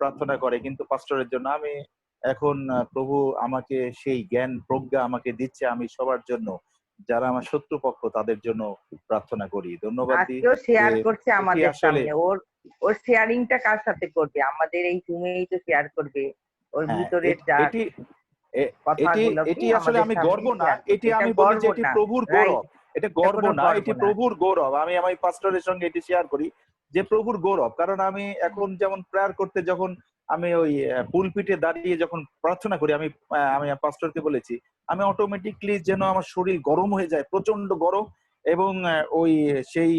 প্রার্থনা করে, কিন্তু পাস্টরের জন্য আমি এখন প্রভু আমাকে সেই জ্ঞান প্রজ্ঞা আমাকে দিচ্ছে, আমি সবার জন্য যারা আমার শত্রুপক্ষ তাদের জন্য প্রার্থনা করি। ধন্যবাদ দিই। আজকেও শেয়ার করছে আমাদের সামনে, ওর শেয়ারিংটা কার সাথে করবে? আমাদের এই জুমেই তো শেয়ার করবে ওর ভিতরের যা এটি আসলে আমি গর্ব না, এটি আমি বলি যে এটি প্রভুর গৌরব, এটা গর্ব না, এটি প্রভুর গৌরব। আমি আমার পাস্টরের সঙ্গে এটি শেয়ার করি যে প্রভুর গৌরব, কারণ আমি এখন যেমন প্রেয়ার করতে যখন আমি ওই পুলপিটে দাঁড়িয়ে যখন প্রার্থনা করি, আমি পাস্টরকে বলেছি আমি অটোমেটিকলি যেন আমার শরীর গরম হয়ে যায়, প্রচন্ড গরম, এবং ওই সেই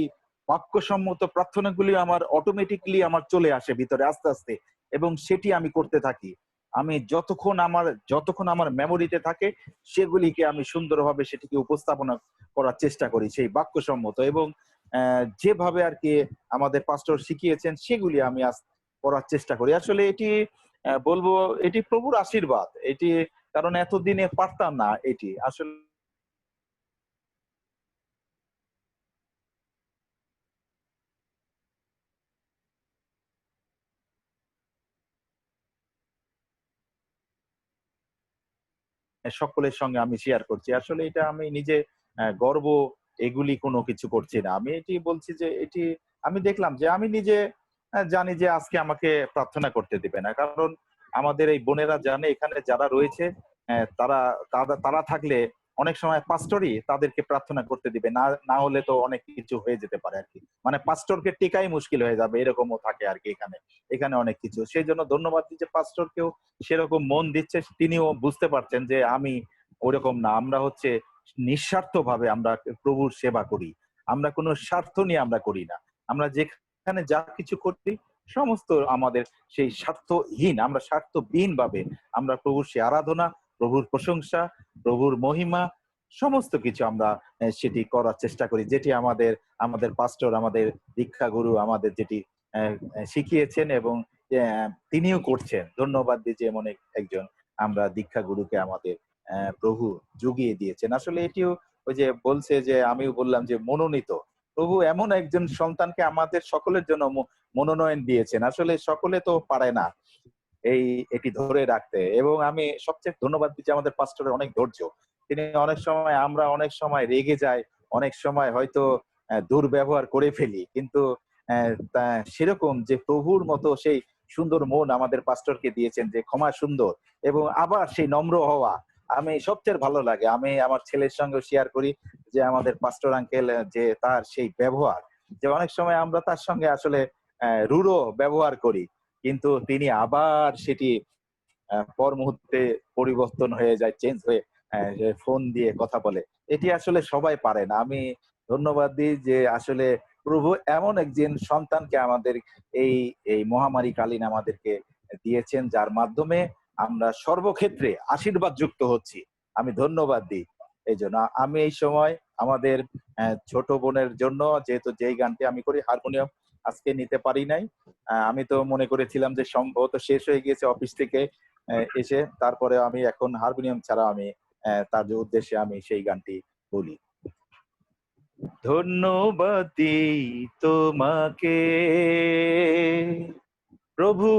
বাক্যসম্মত প্রার্থনাগুলি আমার অটোমেটিকলি আমার চলে আসে ভিতরে আস্তে আস্তে, এবং সেটি আমি করতে থাকি। আমি যতক্ষণ আমার মেমোরিতে থাকে সেগুলিকে আমি সুন্দরভাবে সেটিকে উপস্থাপনা করার চেষ্টা করি সেই বাক্যসম্মত, এবং যেভাবে আর কি আমাদের পাস্টর শিখিয়েছেন সেগুলি আমি করার চেষ্টা করি। আসলে এটি বলবো এটি প্রভুর আশীর্বাদ, এটি কারণ এতদিনে পারতাম না, এটি আসলে সকলের সঙ্গে আমি শেয়ার করছি। আসলে এটা আমি নিজে গর্ব এগুলি কোনো কিছু করছি না, আমি এটি বলছি যে এটি আমি দেখলাম যে আমি নিজে জানি যে আজকে আমাকে প্রার্থনা করতে দিবে না, কারণ আমাদের এই বোনেরা জানে এখানে যারা রয়েছে তারা থাকলে অনেক সময় পাস্টরই তাদেরকে প্রার্থনা করতে দিবে না, না হলে তো অনেক কিছু হয়ে যেতে পারে আর কি, মানে পাস্টরকে টেকাই মুশকিল হয়ে যাবে, এরকমও থাকে আর কি এখানে অনেক কিছু। সেই জন্য ধন্যবাদ দিচ্ছে পাস্টরকেও সেরকম মন দিচ্ছে, তিনিও বুঝতে পারছেন যে আমি ওরকম না, আমরা হচ্ছে নিঃস্বার্থ ভাবে আমরা প্রভুর সেবা করি, আমরা কোনো স্বার্থ নিয়ে আমরা করি না, আমরা যেখানে যা কিছু করি সমস্ত আমাদের সেই স্বার্থহীন, আমরা স্বার্থহীন ভাবে আমরা প্রভুর সে আরাধনা, প্রভুর প্রশংসা, প্রভুর মহিমা সমস্ত কিছু আমরা সেটি করার চেষ্টা করি, যেটি আমাদের পাস্টর, আমাদের দীক্ষা গুরু আমাদের যেটি শিখিয়েছেন এবং তিনিও করছেন। ধন্যবাদ দিচ্ছি এমন একজন আমরা দীক্ষাগুরুকে আমাদের প্রভু জুগিয়ে দিয়েছেন। আসলে এটিও ওই যে বলছে যে আমিও বললাম যে মনোনীত। প্রভু এমন একজন সন্তানকে আমাদের সকলের জন্য মনোনয়ন দিয়েছেন। আসলে সকলে তো পারে না এটি ধরে রাখতে, এবং আমি সবচেয়ে ধন্যবাদ দিচ্ছি আমাদের পাস্টরের অনেক ধৈর্য। তিনি অনেক সময়, আমরা অনেক সময় রেগে যাই, অনেক সময় হয়তো দুর্ব্যবহার করে ফেলি, কিন্তু সেরকম যে প্রভুর মতো সেই সুন্দর মন আমাদের পাস্টরকে দিয়েছেন, যে ক্ষমা সুন্দর এবং আবার সেই নম্র হওয়া আমি সবচেয়ে ভালো লাগে। আমি আমার ছেলের সঙ্গে শেয়ার করি যে আমাদের পাস্টর আঙ্কেল যে তার সেই ব্যবহার, যে অনেক সময় আমরা তার সঙ্গে আসলে রূঢ় ব্যবহার করি, কিন্তু তিনি আবার সেটি পর মুহূর্তে পরিবর্তন হয়ে যায়, চেঞ্জ হয়ে ফোন দিয়ে কথা বলে। এটি আসলে সবাই পারে না। আমি ধন্যবাদ দিই যে আসলে প্রভু এমন একজন সন্তানকে আমাদের এই এই মহামারী কালীন আমাদেরকে দিয়েছেন, যার মাধ্যমে আমরা সর্বক্ষেত্রে আশীর্বাদ যুক্ত হচ্ছি। আমি ধন্যবাদ দিই এই জন্য। আমি এই সময় আমাদের ছোট বোনের জন্য, যেহেতু যেই গানটি আমি করি, হারমোনিয়াম আজকে নিতে পারি নাই। আমি তো মনে করেছিলাম যে সম্ভবত শেষ হয়ে গিয়েছে অফিস থেকে এসে, তারপরে আমি এখন হারমোনিয়াম ছাড়া আমি তার যে উদ্দেশ্যে আমি সেই গানটি বলি। ধন্যবাদ দিই তোমাকে প্রভু,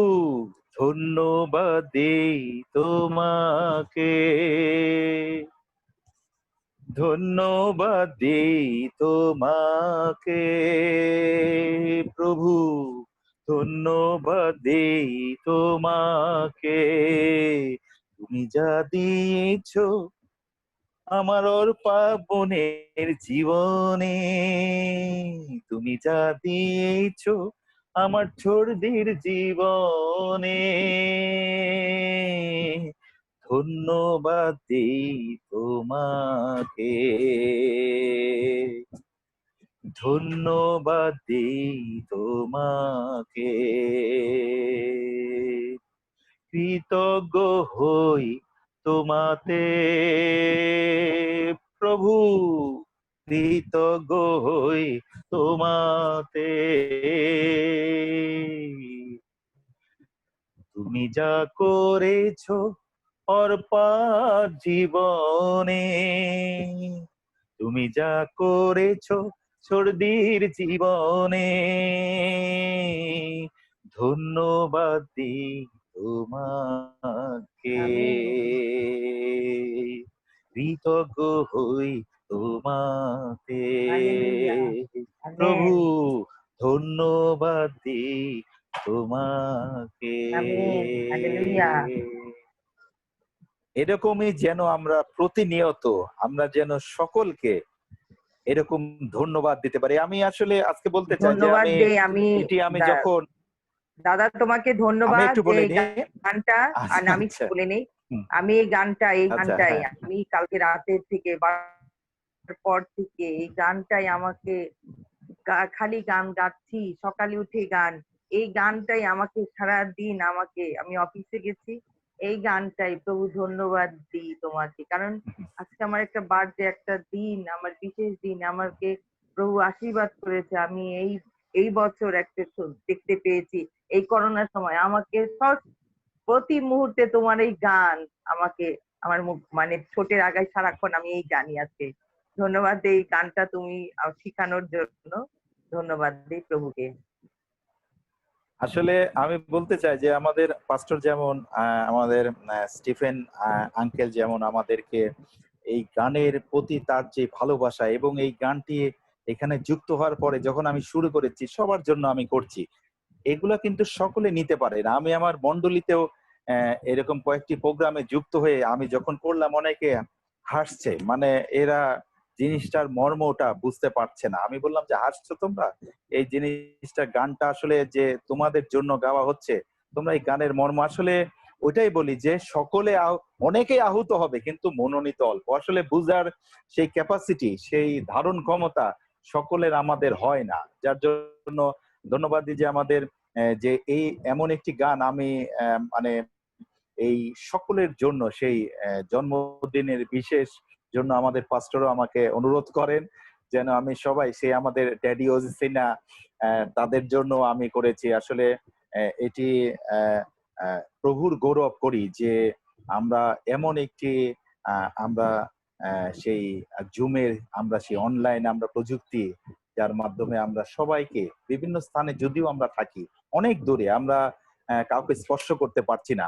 ধন্যবাদ দিই তোমাকে, ধন্যবাদ দিই তোমাকে প্রভু, ধন্যবাদ দিই তোমাকে। তুমি যা দিয়েছ আমার অর্পা বোনের জীবনে, তুমি যা দিয়েছ আমার ছোটদের জীবনে, ধন্যবাদ দিই তোমাকে, ধন্যবাদ দিই তোমাকে। কৃতজ্ঞ হই তোমাতে প্রভু, কৃতজ্ঞ হই তোমাতে, তুমি যা করেছো অর্পার জীবনে, তুমি যা করেছো ছোটদের জীবনে, ধন্যবাদ দিই তোমাকে, কৃতজ্ঞ হই তোমাতে প্রভু, ধন্যবাদ দিই তোমাকে। এরকমই যেন আমরা প্রতিনিয়ত আমরা যেন সকলকে এরকম ধন্যবাদ দিতে পারি। আমি আসলে আজকে বলতে চাই যে আমি যখন দাদা তোমাকে আমি ধন্যবাদ একটু যে বলে এই নিই। গানটা, আর আমি বলে নেই, আমি এই গানটাই আমি কালকে রাতের থেকে পর থেকে এই গানটাই আমাকে, খালি গান গাচ্ছি, সকালে উঠে গান, এই গানটাই আমাকে সারা দিন আমাকে, আমি অফিসে গেছি, এই গানটাই প্রভু ধন্যবাদ দিই তোমাকে, কারণ আজকে আমার একটা বার্থডে, একটা দিন, আমার বিশেষ দিন, আমাকে প্রভু আশীর্বাদ করেছে, আমি এই বছর একটা দেখতে পেয়েছি এই করোনার সময়, আমাকে প্রতি মুহূর্তে তোমার এই গান আমাকে, আমার মুখ মানে ছোটের আগায় সারাক্ষণ আমি এই গানই আজকে ধন্যবাদ এই গানটা তুমি শিখানোর জন্য, ধন্যবাদ দিই প্রভুকে। আসলে আমি বলতে চাই যে আমাদের পাস্টর যেমন আমাদের স্টিফেন আঙ্কেল যেমন আমাদেরকে এই গানের প্রতি তার যে ভালোবাসা, এবং এই গানটি এখানে যুক্ত হওয়ার পরে যখন আমি শুরু করেছি, সবার জন্য আমি করছি, এগুলা কিন্তু সকলে নিতে পারে না। আমি আমার মন্ডলীতেও এরকম কয়েকটি প্রোগ্রামে যুক্ত হয়ে আমি যখন করলাম, অনেকে হাসছে, মানে এরা জিনিসটার মর্মটা বুঝতে পারছে না। আমি বললাম যে হাসছো তোমরা, এই জিনিসটা গানটা আসলে যে তোমাদের জন্য গাওয়া হচ্ছে, তোমরা এই গানের মর্ম আসলে ওইটাই বলি যে সকলে অনেকেই আহত হবে, কিন্তু মনোনীত অল্প। আসলে বুঝার সেই ক্যাপাসিটি, সেই ধারণ ক্ষমতা সকলের আমাদের হয় না, যার জন্য ধন্যবাদ দিই যে আমাদের যে এই এমন একটি গান আমি মানে এই সকলের জন্য সেই জন্মদিনের বিশেষ জন্য আমাদের পাস্টরও আমাকে অনুরোধ করেন যেন আমি সবাই, সেই আমাদের ড্যাডি ওজিসিনা, তাদের জন্য আমি করেছি। আসলে এটি প্রভুর গৌরব করি যে আমরা এমন একটি আমরা সেই জুমের আমরা সেই অনলাইন আমরা প্রযুক্তি যার মাধ্যমে আমরা সবাইকে বিভিন্ন স্থানে যদিও আমরা থাকি অনেক দূরে আমরা কাউকে স্পর্শ করতে পারছি না,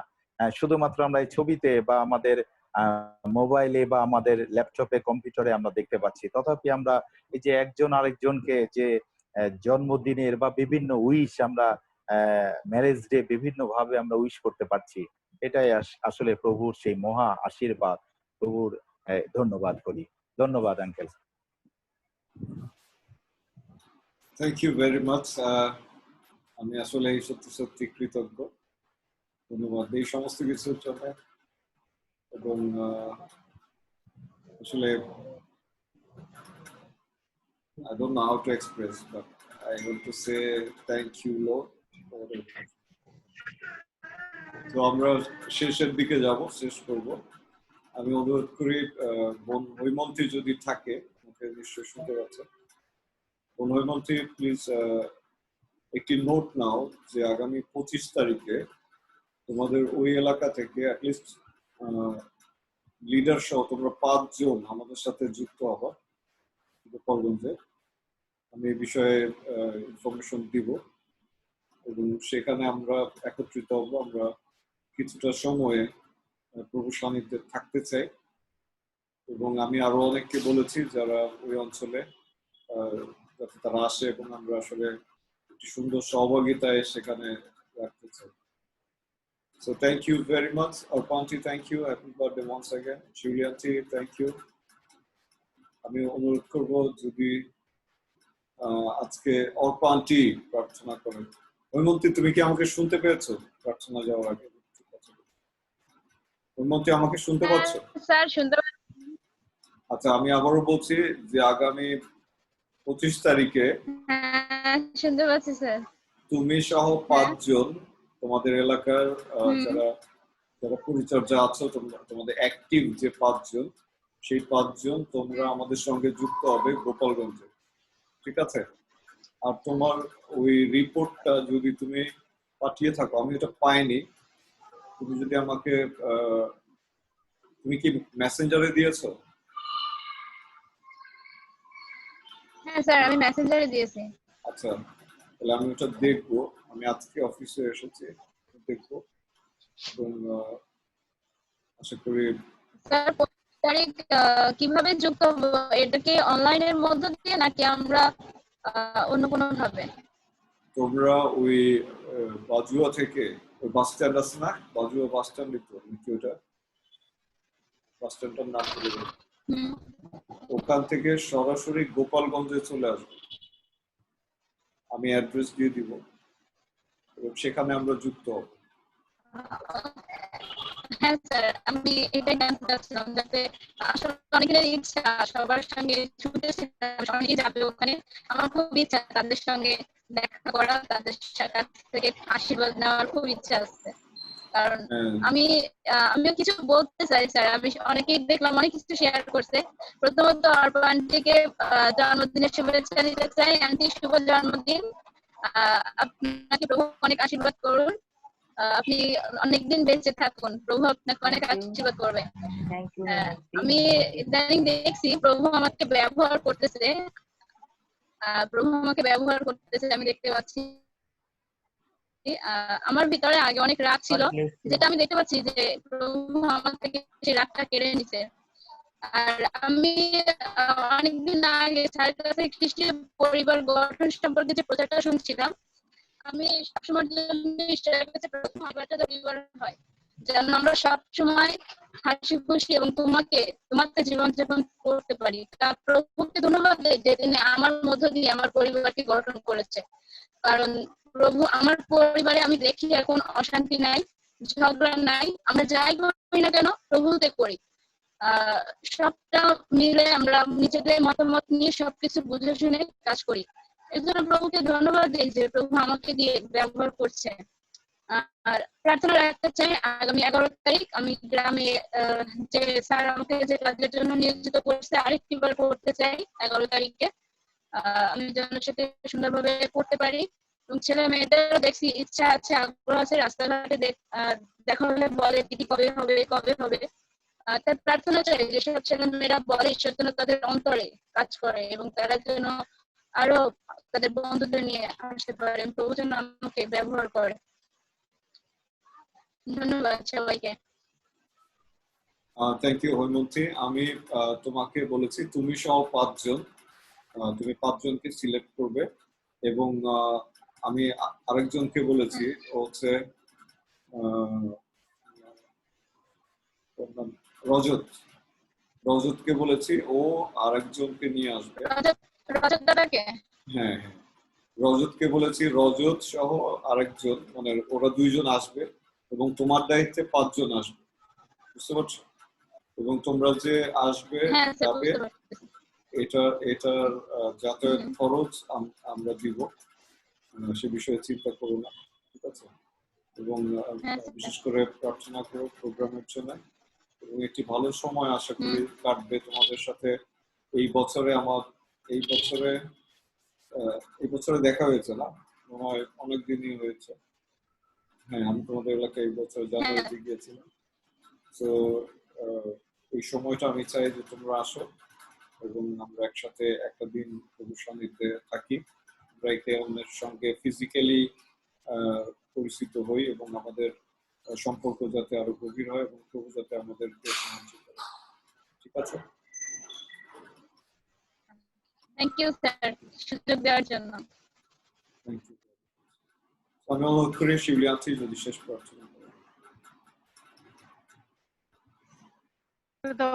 শুধুমাত্র আমরা এই ছবিতে বা আমাদের মোবাইলে বা আমাদের ল্যাপটপে কম্পিউটারে আমরা দেখতে পাচ্ছি, তথাপি আমরা এই যে একজন আরেকজনকে যে জন্মদিনের বা বিভিন্ন উইশ আমরা ম্যারেজ ডে বিভিন্ন ভাবে আমরা উইশ করতে পারছি, এটাই আসলে প্রভুর সেই মহা আশীর্বাদ। প্রভুর ধন্যবাদ করি। ধন্যবাদ uncle. Thank you very much. আমি আসলে সত্যি সত্যি কৃতজ্ঞ, ধন্যবাদ এই সমস্ত কিছুর জন্য। এবং আসলে I don't know how to express, but I want to say thank you, Lord. তো আমরা শেষের দিকে যাব, শেষ করব। আমি অনুরোধ করি বোন হৈমন্তী যদি থাকে, আমাকে নিশ্চয়ই শুনতে পাচ্ছে, বোন হৈমন্তী প্লিজ একটি নোট নাও যে আগামী 25 তারিখে তোমাদের ওই এলাকা থেকে অ্যাটলিস্ট লিডার সহ তোমরা 5 জন আমাদের সাথে যুক্ত হবা গোপালগঞ্জে। আমি এই বিষয়ে ইনফরমেশন দিব এবং সেখানে আমরা একত্রিত হব। আমরা কিছুটা সময়ে প্রভু সান্নিধ্যে থাকতে চাই এবং আমি আরো অনেককে বলেছি যারা ওই অঞ্চলে যাতে তারা আসে এবং আমরা আসলে একটি সুন্দর সহভাগিতায় সেখানে রাখতে চাই। So thank you very much. Arpanti, thank you. Happy birthday once again. Julianti, thank you. আমি অনুরোধ করব যদি আজকে অর্পান্টি প্রার্থনা করেন। হৈমন্তী, তুমি কি আমাকে শুনতে পেয়েছো প্রার্থনা যাওয়ার আগে? হৈমন্তী, আমাকে শুনতে পাচ্ছ? স্যার শুনতে পাচ্ছি। আচ্ছা, আমি আবারও বলছি যে আগামী 25 তারিখে হ্যাঁ শুনতে পাচ্ছি স্যার। তুমি সহ 5 জন তোমাদের এলাকার যারা যারা পরিচর্যা আছো, তোমাদের অ্যাক্টিভ যে 5 জন, সেই 5 জন তোমরা আমাদের সঙ্গে যুক্ত হবে গোপালগঞ্জে, ঠিক আছে? আর তোমার ওই রিপোর্টটা যদি তুমি পাঠিয়ে থাকো, আমি এটা পাইনি, তুমি যদি আমাকে তুমি কি মেসেঞ্জারে দিয়েছো? হ্যাঁ স্যার আমি মেসেঞ্জারে দিয়েছি। আচ্ছা, তাহলে আমি ওটা দেখবো। আমি আজকে অফিসে এসেছি, দেখবো এবং আশা করি। স্যার তারিখ কিভাবে যুক্ত হবো? এটা কি অনলাইনের মধ্য দিয়ে নাকি আমরা অন্য কোনো ভাবে? তোমরা ওই বাজুয়া থেকে ওই বাস স্ট্যান্ড আছে না, বাজুয়া বাস স্ট্যান্ড, নাকি ওটা বাস স্ট্যান্ডটার নাম বলে, ওখান থেকে সরাসরি গোপালগঞ্জে চলে আসবে। আমি অ্যাড্রেস দিয়ে দিব এবং সেখানে আমরা যুক্ত হব। হ্যাঁ স্যার আমি এটাই জানতে চাচ্ছিলাম, যাতে আসলে অনেকের ইচ্ছা সবার সঙ্গে ছুটে সবাই যাবে ওখানে। আমার খুব ইচ্ছা তাদের সঙ্গে দেখা করা, তাদের কাছ থেকে আশীর্বাদ নেওয়ার খুব ইচ্ছা আছে। কারণ আমিও কিছু বলতে চাই স্যার। আমি অনেকেই দেখলাম অনেক কিছু শেয়ার করছে। প্রথমত অর্পা আন্টিকে জন্মদিনের শুভেচ্ছা দিতে চাই। আন্টি শুভ জন্মদিন, আপনাকে প্রভু অনেক আশীর্বাদ করুন, আপনি অনেকদিন বেঁচে থাকুন, প্রভু আপনাকে অনেক আশীর্বাদ করবে। আমি ইদানিং দেখছি প্রভু আমাকে ব্যবহার করতেছে, আমি দেখতে পাচ্ছি। আমার ভিতরে আগে অনেক রাগ ছিল, যেটা আমি দেখতে পাচ্ছি যে প্রভু আমার থেকে সেই রাগটা কেড়ে নিছে। আর আমি অনেকদিন আগে স্যারের কাছে খ্রিস্টীয় পরিবার গঠন সম্পর্কে যে প্রচারটা শুনছিলাম, আমি সবসময় প্রথম আবারটা হয় যেন আমরা সবসময় হাসি খুশি এবং তোমাকে জীবনযাপন করতে পারি। তা প্রভুকে ধন্যবাদ দেই যে তিনি আমার মধ্য দিয়ে আমার পরিবারকে গঠন করেছে। কারণ প্রভু আমার পরিবারে আমি দেখি এখন অশান্তি নাই, ঝগড়া নাই। আমরা যাই করি না কেন প্রভুতে করি, সবটা মিলে আমরা নিজেদের মতামত নিয়ে সবকিছু বুঝে শুনে কাজ করি। এর জন্য প্রভুকে ধন্যবাদ দিই যে প্রভু আমাকে দিয়ে ব্যবহার করছে। আর প্রার্থনা রাখতে চাই আগামী 11 তারিখ আমি গ্রামে যে স্যার আমাকে যে কাজের জন্য নিয়োজিত করছে আরেকটি বার করতে চাই 11 তারিখে। আমি যেন সেটা সুন্দরভাবে করতে পারি। এবং ছেলে মেয়েদেরও দেখছি ইচ্ছা আছে, আগ্রহ আছে, রাস্তাঘাটে দেখা হলে বলে দিদি কবে হবে কবে হবে। তার প্রার্থনা চাই যেসব ছেলে মেয়েরা বলে ঈশ্বর যেন তাদের অন্তরে কাজ করে এবং তারা যেন আরো তাদের বন্ধুদের নিয়ে আসতে পারে, প্রভু যেন আমাকে ব্যবহার করে। ধন্যবাদ সবাইকে। Thank you Haimanti. আমি তোমাকে বলেছি তুমি সহ 5 জন, তুমি 5 জনকে সিলেক্ট করবে এবং আমি আরেকজনকে বলেছি, ও হচ্ছে রজত, রজতকে বলেছি ও আরেকজনকে নিয়ে আসবে। রজত দাদাকে? হ্যাঁ হ্যাঁ, রজতকে বলেছি, রজত সহ আরেকজন, মানে ওরা 2 জন আসবে এবং তোমার দায়িত্বে 5 জন আসবে, বুঝতে পারছো? এবং তোমরা যে আসবে যাবে এটার যাতায়াত খরচ আমরা দিব, সে বিষয়ে চিন্তা করো না, ঠিক আছে? এবং বিশেষ করে প্রার্থনা করো প্রোগ্রামের জন্য এবং একটি ভালো সময় আশা করি কাটবে তোমাদের সাথে। এই বছরে দেখা হয়েছে না, মনে হয় অনেক দিনই হয়েছে। হ্যাঁ, আমি তোমাদের এলাকায় এই বছর জানুয়ারিতে গিয়েছিলাম। তো এই সময়টা আমি চাই যে তোমরা আসো এবং আমরা একসাথে একটা দিন প্রভুর সান্নিধ্যে থাকি, আমরা একে অন্যের সঙ্গে ফিজিক্যালি পরিচিত হই এবং আমাদের সম্পর্ক যাতে আরো গভীর হয় এবং প্রভু যাতে আমাদেরকে সাহায্য করে, ঠিক আছে? থ্যাংক ইউ স্যার সুযোগ দেওয়ার জন্য। Thank you. আমি অনুরোধ করি শিউলি আন্টি যদি শেষ প্রার্থনা করেন।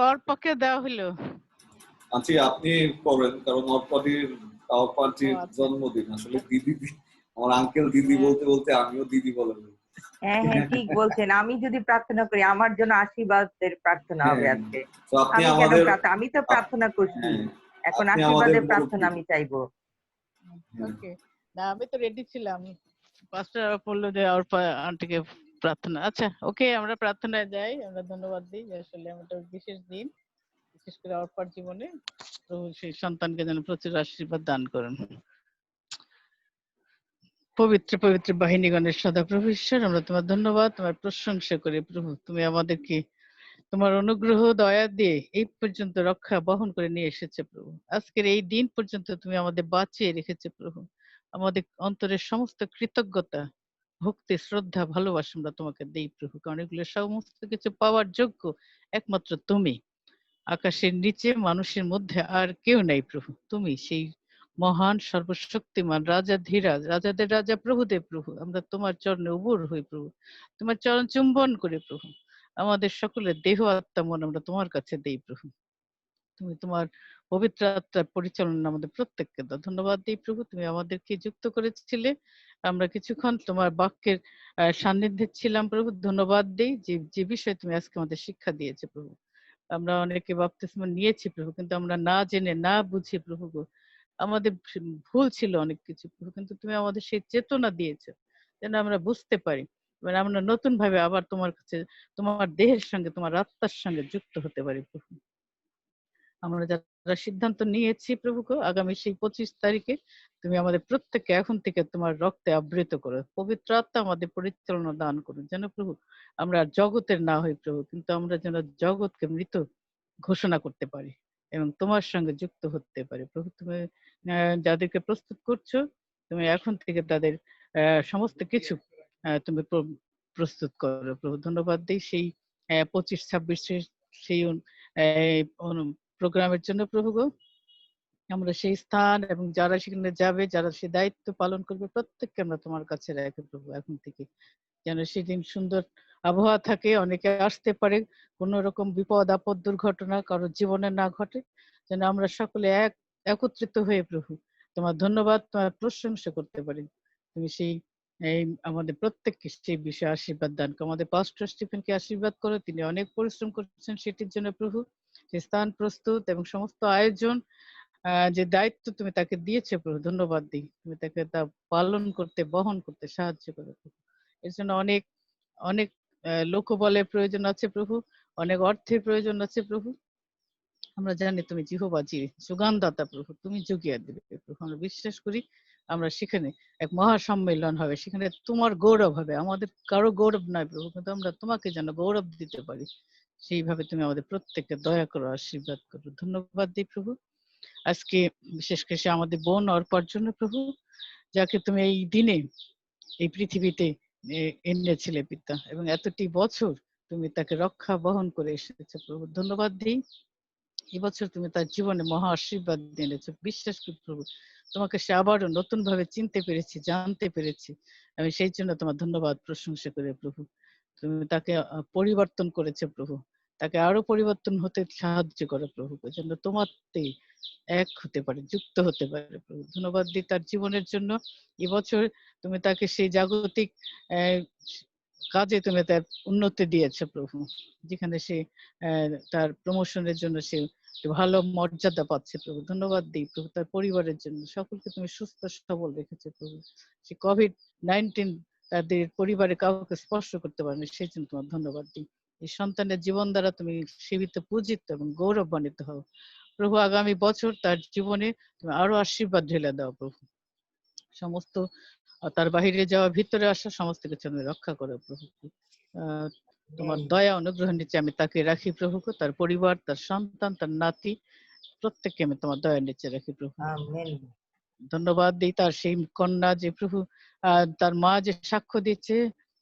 অর্পকে দেওয়া হলো। আন্টি আপনি করেন, কারণ অর্পাটির জন্মদিন, আসলে দিদি, আমার আঙ্কেল দিদি বলতে বলতে আমিও দিদি বলে। হ্যাঁ হ্যাঁ ঠিক বলছেন। আমি যদি প্রার্থনা করি আমার জন্য আশীর্বাদের প্রার্থনা হবে আজকে। আমি তো প্রার্থনা করছি, এখন আশীর্বাদের প্রার্থনা আমি চাইবো। ওকে, না আমি তো রেডি ছিলাম, পাঁচটা বললো যে অর্পা আন্টিকে প্রার্থনা। আচ্ছা ওকে, আমরা প্রার্থনায় যাই। আমরা ধন্যবাদ দিই যে আসলে আমাদের বিশেষ দিন, বিশেষ করে অর্পার জীবনে প্রভু সেই সন্তানকে যেন প্রচুর আশীর্বাদ দান করেন। পবিত্র পবিত্র বাহিনীগণের সদাপ্রভু ঈশ্বর, আমরা তোমার ধন্যবাদ, তোমার প্রশংসা করি প্রভু। তুমি আমাদেরকে তোমার অনুগ্রহ দয়া দিয়ে এই পর্যন্ত রক্ষা বহন করে নিয়ে এসেছে প্রভু। আজকের এই দিন পর্যন্ত তুমি আমাদের বাঁচিয়ে রেখেছে প্রভু। আমাদের অন্তরের সমস্ত কৃতজ্ঞতা, ভক্তি, শ্রদ্ধা, ভালোবাসা আমরা তোমাকে দেই প্রভু, কারণ এগুলো সমস্ত কিছু পাওয়ার যোগ্য একমাত্র তুমি। আকাশের নিচে মানুষের মধ্যে আর কেউ নাই প্রভু। তুমি সেই মহান সর্বশক্তিমান রাজাধিরাজ, রাজাদের রাজা, প্রভুদেব প্রভু। আমরা তোমার চরণে উবুর হই প্রভু, তোমার চরণ চুম্বন করি প্রভু। আমাদের সকলের দেহ আত্মা মন আমরা তোমার কাছে দেই প্রভু। তুমি তোমার পবিত্র আত্মার পরিচালনা আমাদের প্রত্যেককে দাও। ধন্যবাদ দিই প্রভু, তুমি আমাদেরকে যুক্ত করেছিলে, আমরা কিছুক্ষণ তোমার বাক্যের সান্নিধ্যে ছিলাম প্রভু। ধন্যবাদ দিই যে বিষয়ে তুমি আজকে আমাদের শিক্ষা দিয়েছে প্রভু। আমরা অনেকে বাপ্তিস্ম নিয়েছি প্রভু, কিন্তু আমরা না জেনে না বুঝে প্রভু গো, আমাদের ভুল ছিল অনেক কিছু প্রভু, কিন্তু তুমি আমাদের সেই চেতনা দিয়েছো যেন আমরা বুঝতে পারি, মানে আমরা নতুন ভাবে আবার তোমার কাছে, তোমার দেহের সঙ্গে, তোমার আত্মার সঙ্গে যুক্ত হতে পারি প্রভু। আমরা যারা সিদ্ধান্ত নিয়েছি প্রভু গো, আগামী সেই 25 তারিখে তুমি আমাদের প্রত্যেককে এখন থেকে তোমার রক্তে আবৃত করো। পবিত্র আত্মা আমাদের পরিচালনা দান করুন যেন প্রভু আমরা জগতের না হই প্রভু, কিন্তু আমরা যেন জগৎকে মৃত ঘোষণা করতে পারি এবং তোমার সঙ্গে যুক্ত হতে পারি প্রভু। তুমি যাদেরকে প্রস্তুত করছো, তুমি এখন থেকে তাদের সমস্ত কিছু তুমি প্রস্তুত করো প্রভু। ধন্যবাদ দিই সেই 25-26 সেই প্রোগ্রামের জন্য প্রভু গো। আমরা সেই স্থান এবং যারা সেখানে যাবে, যারা সেই দায়িত্ব পালন করবে, প্রত্যেককে আমরা তোমার কাছে রাখি প্রভু এখন থেকে, যেন সেদিন সুন্দর আবহাওয়া থাকে, অনেকে আসতে পারে, কোন রকম বিপদ আপদ দুর্ঘটনা কারোর জীবনে না ঘটে, যেন আমরা সকলে একত্রিত হয়ে প্রভু তোমার ধন্যবাদ, তোমার প্রশংসা করতে পারি। তুমি সেই আমাদের প্রত্যেককে সেই বিষয়ে আশীর্বাদ দান করো। আমাদের পাস্টর স্টিফেনকে আশীর্বাদ করো, তিনি অনেক পরিশ্রম করছেন সেটির জন্য প্রভু। সেই স্থান প্রস্তুত এবং সমস্ত আয়োজন, যে দায়িত্ব তুমি তাকে দিয়েছো প্রভু, ধন্যবাদ দিই, তুমি তাকে তা পালন করতে, বহন করতে সাহায্য করো প্রভু। এর জন্য অনেক অনেক লোকবলের প্রয়োজন আছে প্রভু, অনেক অর্থের প্রয়োজন আছে প্রভু। আমরা জানি তুমি জিহোবা জিরে, যোগানদাতা প্রভু, তুমি জুগিয়ে দেবে প্রভু। আমরা বিশ্বাস করি আমরা সেখানে এক মহা সম্মেলন হবে, সেখানে তোমার গৌরব হবে, আমাদের কারো গৌরব নাই প্রভু, কিন্তু আমরা তোমাকে যেন গৌরব দিতে পারি সেইভাবে তুমি আমাদের প্রত্যেককে দয়া করো, আশীর্বাদ করো। ধন্যবাদ দিই প্রভু আজকে বিশেষ করে সে আমাদের বোন অর্পার জন্য প্রভু, যাকে তুমি এই দিনে এই পৃথিবীতে এনেছিলে পিতা, এবং এতটি বছর তুমি তাকে রক্ষা বহন করে এসেছো প্রভু। ধন্যবাদ দিই এবছর তুমি তার জীবনে মহা আশীর্বাদ এনেছো। বিশ্বাস করি প্রভু তোমাকে সে আবারও নতুন ভাবে চিনতে পেরেছি, জানতে পেরেছি। আমি সেই জন্য তোমার ধন্যবাদ প্রশংসা করি প্রভু। তুমি তাকে পরিবর্তন করেছো প্রভু, তাকে আরো পরিবর্তন হতে সাহায্য করো প্রভু, যেন তোমারতে এক হতে পারে, যুক্ত হতে পারে প্রভু। ধন্যবাদ দিই তার জীবনের জন্য। এবছর তুমি তাকে সেই জাগতিক কাজে তুমি তার উন্নতি দিয়েছো প্রভু, যেখানে সে তার প্রমোশনের জন্য সে ভালো মর্যাদা পাচ্ছে প্রভু। ধন্যবাদ দিই প্রভু তার পরিবারের জন্য, সকলকে তুমি সুস্থ সবল রেখেছো প্রভু। সে COVID-19 তাদের পরিবারে কাউকে স্পর্শ করতে পারেনি, সেই জন্য তোমার ধন্যবাদ দিই। এই সন্তানের জীবন দ্বারা তুমি সেবিত, পূজিত এবং গৌরবান্বিত হও প্রভু। আগামী বছর তার জীবনে তুমি আরো আশীর্বাদ ঢেলে দাও প্রভু। সমস্ত তার বাহিরে যাওয়া ভিতরে আসা সমস্ত কিছু আমি রক্ষা করো প্রভু। তোমার দয়া অনুগ্রহ নিচে আমি তাকে রাখি প্রভু, তার পরিবার, তার সন্তান, তার নাতি প্রত্যেককে আমি তোমার দয়া নিচে রাখি প্রভু। ধন্যবাদ দিই তার সেই কন্যা যে প্রভু তার মা যে সাক্ষ্য দিচ্ছে,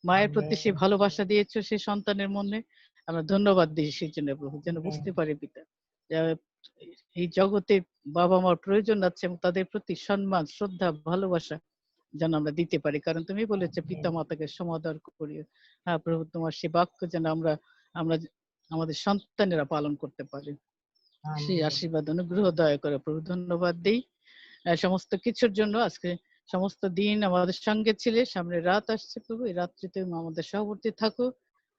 মায়ের প্রতি সে ভালোবাসা দিয়েছো সেই সন্তানের মনে, আমরা ধন্যবাদ দিই সেই জন্য প্রভু, যেন বুঝতে পারি পিতা এই জগতে বাবা মার প্রয়োজন আছে এবং তাদের প্রতি সম্মান, শ্রদ্ধা, ভালোবাসা যেন আমরা দিতে পারি, কারণ তুমি বলেছো পিতা মাতাকে সমাদর করিও। হ্যাঁ প্রভু, তোমার সে বাক্য যেন আমরা আমাদের সন্তানেরা পালন করতে পারি, সেই আশীর্বাদ অনুগ্রহ দয়া করে প্রভু। ধন্যবাদ দিই সমস্ত কিছুর জন্য। আজকে সমস্ত দিন আমাদের সঙ্গে ছিলে, সামনে রাত আসছে প্রভু, এই রাত্রিতে আমাদের সহবর্তী থাকো,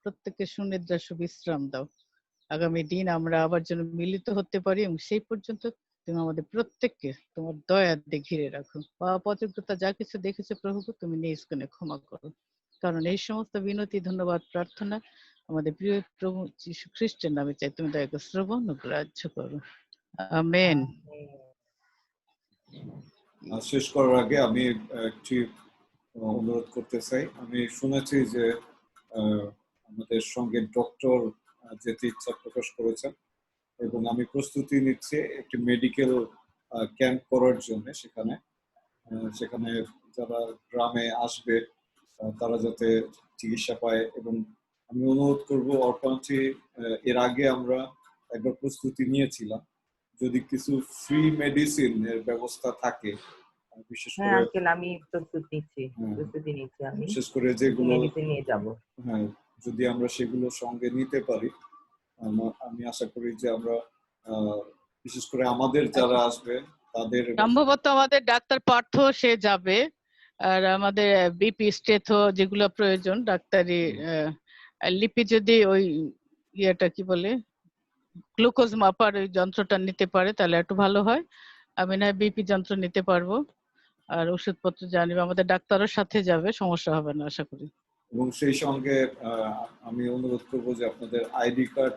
প্রত্যেককে সুনিদ্রা সুবিশ্রাম দাও। আগামী দিন আমরা আবার যেন মিলিত হতে পারি, এবং সেই পর্যন্ত তুমি আমাদের প্রত্যেককে তোমার দয়া দিয়ে ঘিরে রাখো। পাপ অযোগ্যতা যা কিছু দেখেছো প্রভু, তুমি নিজ গুণে ক্ষমা করো, কারণ এই সমস্ত বিনতি, ধন্যবাদ, প্রার্থনা আমাদের প্রিয় প্রভু যীশু খ্রিস্টের নামে চাই, তুমি দয়া করে শ্রবণ ও গ্রাহ্য করো। আমেন। শেষ করার আগে আমি একটি অনুরোধ করতে চাই। আমি শুনেছি যে আমাদের সঙ্গে ডক্টর যেতে ইচ্ছা প্রকাশ করেছেন, এবং আমি প্রস্তুতি নিচ্ছি একটি মেডিকেল ক্যাম্প করার জন্য। সেখানে যারা গ্রামে আসবে তারা যাতে চিকিৎসা পায়, এবং আমি অনুরোধ করব অর্পান্থী এর আগে আমরা একবার প্রস্তুতি নিয়েছিলাম, যদি কিছু ফ্রি মেডিসিন এর ব্যবস্থা থাকে, বিশেষ করে আমি প্রস্তুতি নিচ্ছি আমি বিশেষ করে যেগুলো মেডিসিন নিয়ে যাব। হ্যাঁ, যদি আমরা সেগুলো সঙ্গে নিতে পারি, আমি আশা করি যে আমরা বিশেষ করে আমাদের যারা আসবে তাদের সম্ভবত আমাদের ডাক্তার পার্থ সে যাবে, আর আমাদের বিপি স্টেথো যেগুলো প্রয়োজন, ডাক্তারি লিপি যদি ওই ইয়েটা কি বলে গ্লুকোজ মাপার ওই যন্ত্রটা নিতে পারে তাহলে একটু ভালো হয়। আমি না বিপি যন্ত্র নিতে পারবো, আর ওষুধপত্র জানিবে, আমাদের ডাক্তারের সাথে যাবে, সমস্যা হবে না আশা করি। এবং সেই সঙ্গে আমি অনুরোধ করবো যে আপনাদের আইডি কার্ড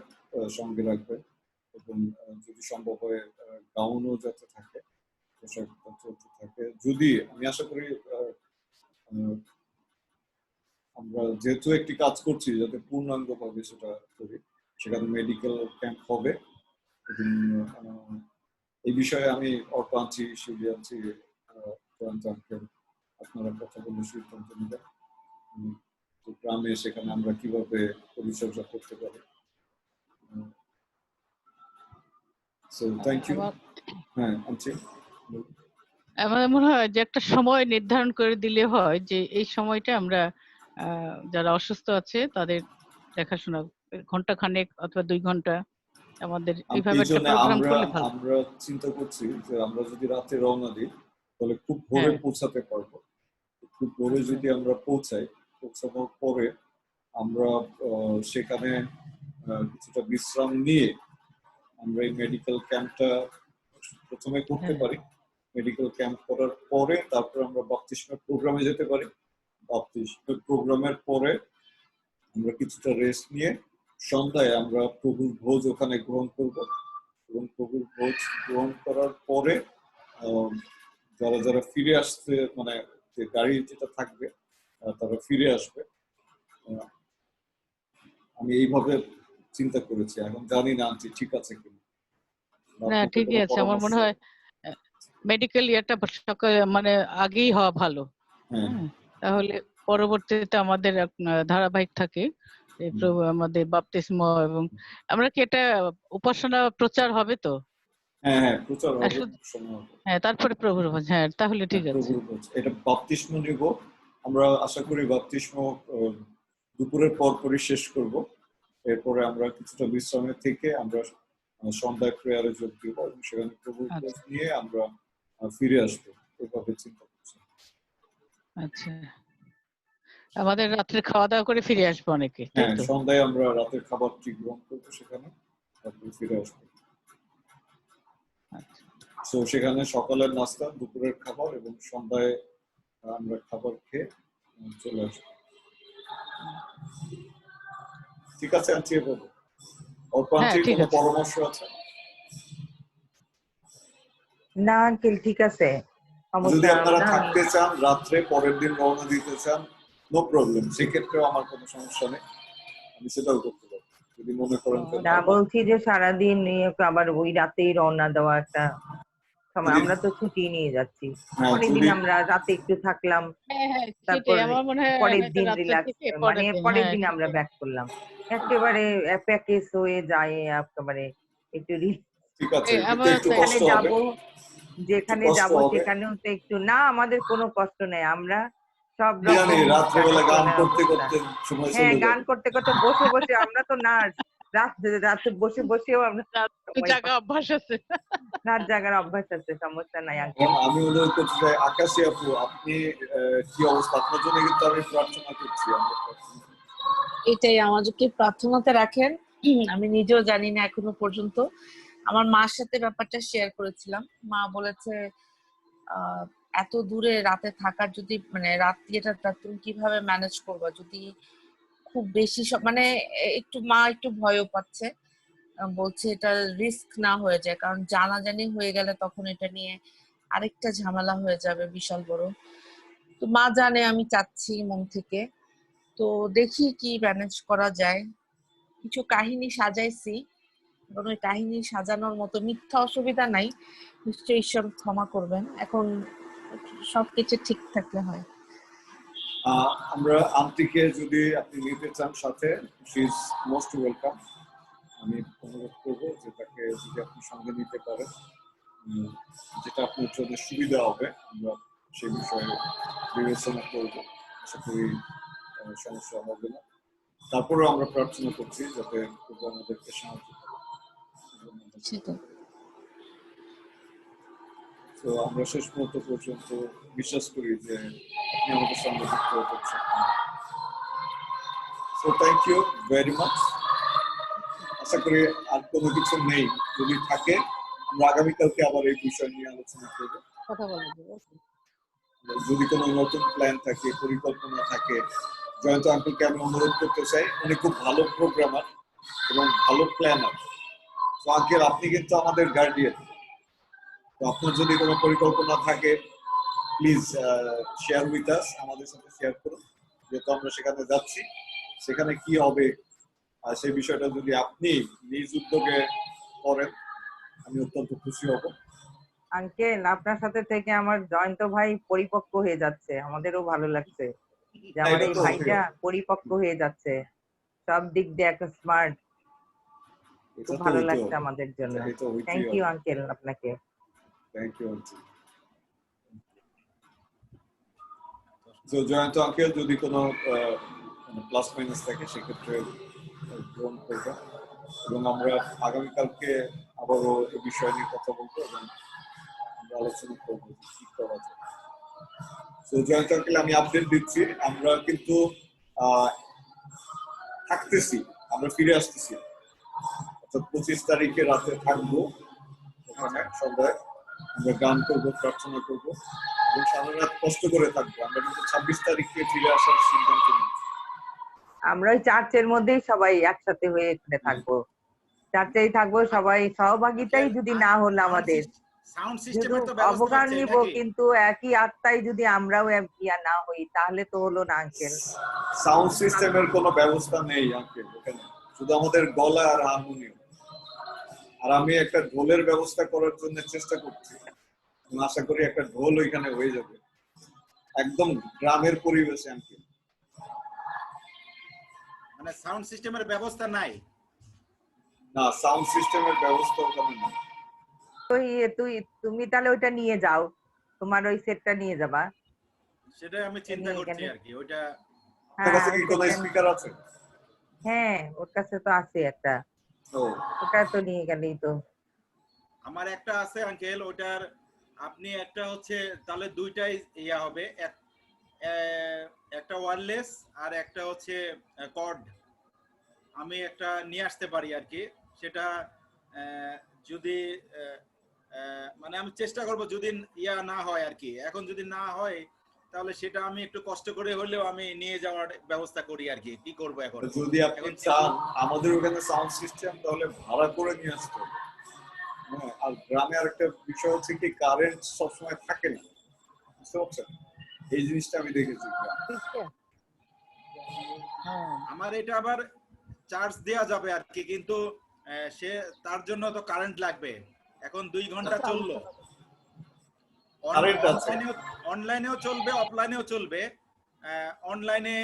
সঙ্গে রাখবেন, এবং যদি সম্ভব হয় গাউনও যাতে থাকে, পোশাকপত্র থাকে। যদি আমি আশা করি আমরা যেহেতু একটি কাজ করছি যাতে পূর্ণাঙ্গ ভাবে সেটা করি, সেখানে মেডিকেল ক্যাম্প হবে, এবং এই বিষয়ে আমি অর্পাঞ্চি শিবিয়াঞ্চি আপনারা কথা বলে সিদ্ধান্ত নেবেন গ্রামে সেখানে আমরা কিভাবে পরিচর্যা করতে পারি। So thank you. হ্যাঁ আনছি, আমার মনে হয় যে একটা সময় নির্ধারণ করে দিলে হয়, যে এই সময়টা আমরা যারা অসুস্থ আছে তাদের দেখাশোনা ঘন্টা খানেক অথবা 2 ঘন্টা আমাদের এইভাবে একটা প্রোগ্রাম করলে ভালো। আমরা চিন্তা করছি যে আমরা যদি রাতে রওনা দিই তাহলে খুব ভোরে পৌঁছাতে পারবো। খুব ভোরে যদি আমরা পৌঁছানোর পরে আমরা সেখানে কিছুটা বিশ্রাম নিয়ে আমরা এই মেডিকেল ক্যাম্পটা প্রথমে করতে পারি। মেডিকেল ক্যাম্প করার পরে তারপর আমরা বাপ্তিস্মের প্রোগ্রামে যেতে পারি। বাপ্তিস্মের প্রোগ্রামের পরে আমরা কিছুটা রেস্ট নিয়ে সন্ধ্যায় আমরা প্রভুর ভোজ ওখানে গ্রহণ করব, এবং প্রভুর ভোজ গ্রহণ করার পরে যারা যারা ফিরে আসতে মানে যে গাড়ি যেটা থাকবে তারা ফিরে আসবে। আমি এইভাবে চিন্তা করেছি, এখন জানি না আন্টি ঠিক আছে কিনা। না ঠিকই আছে, আমার মনে হয় মেডিকেল ইয়েটা মানে আগেই হওয়া ভালো। হ্যাঁ, তাহলে পরবর্তীতে আমাদের ধারাবাহিক থাকে আমাদের বাপ্তিস্ম, এবং আমরা কি এটা উপাসনা প্রচার হবে তো? হ্যাঁ প্রচার হবে। হ্যাঁ, তারপরে প্রভুর ভোজ। হ্যাঁ, তাহলে ঠিক আছে। এটা বাপ্তিস্ম নিব আমরা, আশা করি বাপ্তিস্ম দুপুরের পরপরই শেষ করব। এরপরে আমরা কিছুটা বিশ্রামে থেকে আমরা সন্ধ্যায় প্রেয়ারে যোগ দিব এবং সেখানে প্রভুর ভোজ নিয়ে আমরা ফিরে আসবো, এভাবে চিন্তা করছি। আচ্ছা, আমাদের রাত্রে খাওয়া দাওয়া করে ফিরে আসবো অনেকে। হ্যাঁ, সন্ধ্যায় আমরা রাতের খাবারটি গ্রহণ করবো সেখানে, তারপরে ফিরে আসবো। তো সেখানে সকালের নাস্তা, দুপুরের খাবার এবং সন্ধ্যায় আমরা খাবার খেয়ে চলে আসবো। ঠিক আছে আন্টি, বলবো অল্প আন্টির কোনো পরামর্শ আছে? না আঙ্কেল ঠিক আছে। যদি আপনারা থাকতে চান, রাত্রে পরের দিন রওনা দিতে চান, নো প্রবলেম, সেক্ষেত্রেও আমার কোনো সমস্যা নেই, আমি সেটাও করতে পারবো যদি মনে করেন। না বলছি যে সারাদিন আবার ওই রাতেই রওনা দেওয়া একটা সময়, আমরা তো ছুটি নিয়ে যাচ্ছি, পরের দিন আমরা রাতে একটু থাকলাম, তারপর পরের দিন রিল্যাক্স, মানে পরের দিন আমরা ব্যাক করলাম, একেবারে প্যাকেজ হয়ে যায় একেবারে একটু যেখানে যাব সেখানেও তো একটু না, আমাদের কোনো কষ্ট নেই, আমরা সব রকম হ্যাঁ গান করতে করতে বসে বসে, আমরা তো নার্স, রাতে বসে বসেও আমরা অভ্যাস আছে, নাচ জাগার অভ্যাস আছে, সমস্যা নাই। আমি অনুরোধ করতে চাই আকাশী আপু, আপনি কি অবস্থা? আপনার জন্য কিন্তু আমি প্রার্থনা করছি। এটাই আমাদেরকে প্রার্থনাতে রাখেন। আমি নিজেও জানি না এখনো পর্যন্ত, আমার মার সাথে ব্যাপারটা শেয়ার করেছিলাম, মা বলেছে এত দূরে রাতে থাকার যদি মানে রাত্রিটা তুমি কিভাবে ম্যানেজ করবা, যদি খুব বেশি মানে একটু মা একটু ভয়ও পাচ্ছে, বলছে এটা রিস্ক না হয়ে যায়, কারণ জানাজানি হয়ে গেলে তখন এটা নিয়ে আরেকটা ঝামেলা হয়ে যাবে বিশাল বড়। তো মা জানে আমি চাচ্ছি মন থেকে, তো দেখি কি ম্যানেজ করা যায়। কিছু কাহিনী সাজাইছি, এখন ওই কাহিনী সাজানোর মতো মিথ্যা অসুবিধা নাই, নিশ্চয়ই ঈশ্বর ক্ষমা করবেন, এখন সবকিছু ঠিক থাকলে হয়। আমরা আন্টিকে যদি আপনি নিতে চান সাথে, শি ইজ মোস্ট ওয়েলকাম। আমি অনুরোধ করবো যে তাকে যদি আপনি সঙ্গে নিতে পারেন, যেটা আপনার জন্য সুবিধা হবে, আমরা সেই বিষয়ে বিবেচনা করবো, আশা করি সমস্যা হবে না। তারপরেও আমরা প্রার্থনা করছি যাতে আমাদেরকে সাহায্য করে। তো আমরা শেষ মুহূর্ত পর্যন্ত বিশ্বাস করি যে আপনি আমাদের সঙ্গে যুক্ত হতে সক্ষম। So thank you very much. আশা করি আর কোনো কিছু নেই, যদি থাকে আমরা আগামীকালকে আবার এই বিষয় নিয়ে আলোচনা করবো, কথা বলবো। যদি কোনো নতুন প্ল্যান থাকে, পরিকল্পনা থাকে। জয়ন্ত আঙ্কেলকে আমি অনুরোধ করতে চাই, উনি খুব ভালো প্রোগ্রামার এবং ভালো প্ল্যানার। তো আঙ্কেল আপনি কিন্তু আমাদের গার্ডিয়ান, তো আপনার যদি কোনো পরিকল্পনা থাকে প্লিজ শেয়ার উইথ আস, আমাদের সাথে শেয়ার করুন, যেহেতু আমরা সেখানে যাচ্ছি, সেখানে কি হবে সেই বিষয়টা যদি আপনি নিজ উদ্যোগে করেন আমি অত্যন্ত খুশি হব। আঙ্কেল আপনার সাথে থেকে আমার জয়ন্ত ভাই পরিপক্ক হয়ে যাচ্ছে, আমাদেরও ভালো লাগছে যে আমার এই ভাইটা পরিপক্ক হয়ে যাচ্ছে, সব দিক দিয়ে একটা স্মার্ট, খুব ভালো লাগছে আমাদের জন্য। থ্যাংক ইউ আঙ্কেল, আপনাকে থ্যাংক ইউ। তো জয়ন্ত আঙ্কেল যদি কোনো প্লাস মাইনাস থাকে সেক্ষেত্রে গ্রহণ করবেন, এবং আমরা আগামীকালকে আবারও এই বিষয় নিয়ে কথা বলবো এবং আমরা আলোচনা করবো কি করা যায়। তো জয়ন্ত আঙ্কেল আমি আপডেট দিচ্ছি, আমরা কিন্তু থাকতেছি, আমরা ফিরে আসতেছি, অর্থাৎ 25 তারিখে রাতে থাকবো ওখানে, সন্ধ্যায় আমরা গান করবো, প্রার্থনা করবো এবং সারা রাত কষ্ট করে থাকবো। আমরা কিন্তু 26 তারিখে ফিরে আসার সিদ্ধান্ত নিয়েছি। আমরা ওই চার্চের মধ্যেই সবাই একসাথে হয়ে থাকবো, চার্চেই থাকবো সবাই, সহভাগিতাই যদি না হলো আমাদের, সাউন্ড শুধু সিস্টেমের তো ব্যবস্থা অবগান হচ্ছে নিব, নাকি? কিন্তু একই আত্মায় যদি আমরাও ইয়া না হই তাহলে তো হলো না আঙ্কেল। সাউন্ড সিস্টেমের কোনো ব্যবস্থা নেই আঙ্কেল এখানে, শুধু আমাদের গলা আর হারমোনিয়াম। আর আমি একটা ঢোলের ব্যবস্থা করার জন্য চেষ্টা করছি, আশা করি একটা ঢোল ওইখানে হয়ে যাবে, একদম গ্রামের পরিবেশে আঙ্কেল। মানে সাউন্ড সিস্টেমের ব্যবস্থা নাই? না, সাউন্ড সিস্টেমের ব্যবস্থা ওখানে নেই। তুমি তাহলে ওইটা নিয়ে যাও, তোমার ওই সেটটা নিয়ে যাবা। সেটাই আমি চিন্তা করছি আর কি। ওইটা আপনার কাছে কি কোনো স্পিকার আছে? হ্যাঁ, ওর কাছে তো আছে একটা, ওটা তো নিয়ে গেলেই তো। আমার একটা আছে আঙ্কেল, ওটার আপনি একটা হচ্ছে তাহলে দুইটাই ইয়া হবে, একটা ওয়্যারলেস আর একটা হচ্ছে কর্ড। আমি একটা নিয়ে আসতে পারি আর কি। সেটা যদি মানে আমি চেষ্টা করব, যদি ইয়া না হয় আর কি, এখন যদি না হয় তাহলে সেটা আমি একটু কষ্ট করে হলেও আমি নিয়ে যাওয়ার ব্যবস্থা করি আর কি। কি করব এখন? যদি আপনি চান আমাদের ওখানে সাউন্ড সিস্টেম, তাহলে ভাড়া করে নিয়ে আসতে হবে। হ্যাঁ, আর গ্রামে আরেকটা বিষয় হচ্ছে কি, কারেন্ট সবসময় থাকে না, বুঝতে পারছেন? এই জিনিসটা আমি দেখেছি। আমার এটা আবার চার্জ দেয়া যাবে আর কি, কিন্তু সে তার জন্য তো কারেন্ট লাগবে। এখন 2 ঘন্টা চললো, অনলাইনেও চলবে, অফলাইনেও চলবে। অনলাইনে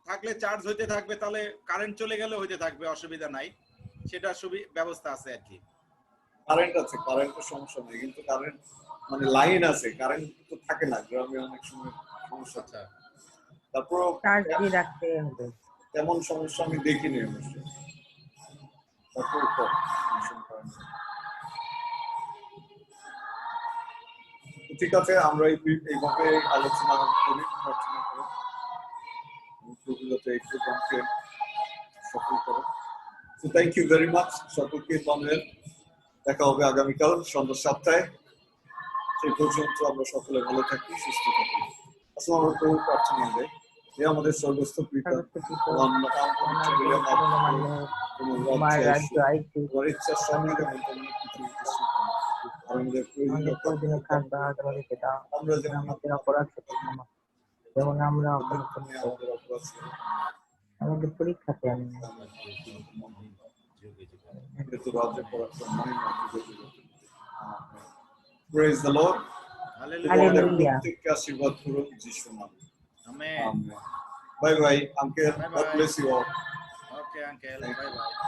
থাকলে চার্জ হইতে থাকবে, তাহলে কারেন্ট চলে গেলে হইতে থাকবে, অসুবিধা নাই। সেটা ব্যবস্থা আছে আর কি। কারেন্ট আছে, কারেন্টের সমস্যা নেই, কিন্তু কারেন্ট মানে লাইন আছে, কারেন্ট তো থাকে না গ্রামে, অনেক সময় সমস্যা। তারপর চার্জ দিয়ে রাখতে হবে, তেমন সমস্যা আমি দেখিনি অবশ্য। তারপর ঠিক আছে, আমরা এইভাবে আলোচনা করি, একটু সফল করো। So thank you very much সকলকে ধন্যবাদ। দেখা হবে আগামীকাল সন্ধ্যা 7টায়। সেই পর্যন্ত আমরা সকলে ভালো থাকি, সুস্থ থাকি। আসসালামু আলাইকুম। প্রার্থনা হবে হে আমাদের স্বর্গস্থ পিতা, তোমার রাজ্য আইসে, তোমার ইচ্ছা সঙ্গে আমাদের প্রয়োজনীয় খাদ্য আমরা যেন আমাদের অপরাধ যেমন আমরা আমাদের পরীক্ষাতে আমি Praise the Lord. Hallelujah. আশীর্বাদ করুন যিশুর নামে। Amen. Bye bye, uncle. God bless you all. Okay, uncle. Bye bye.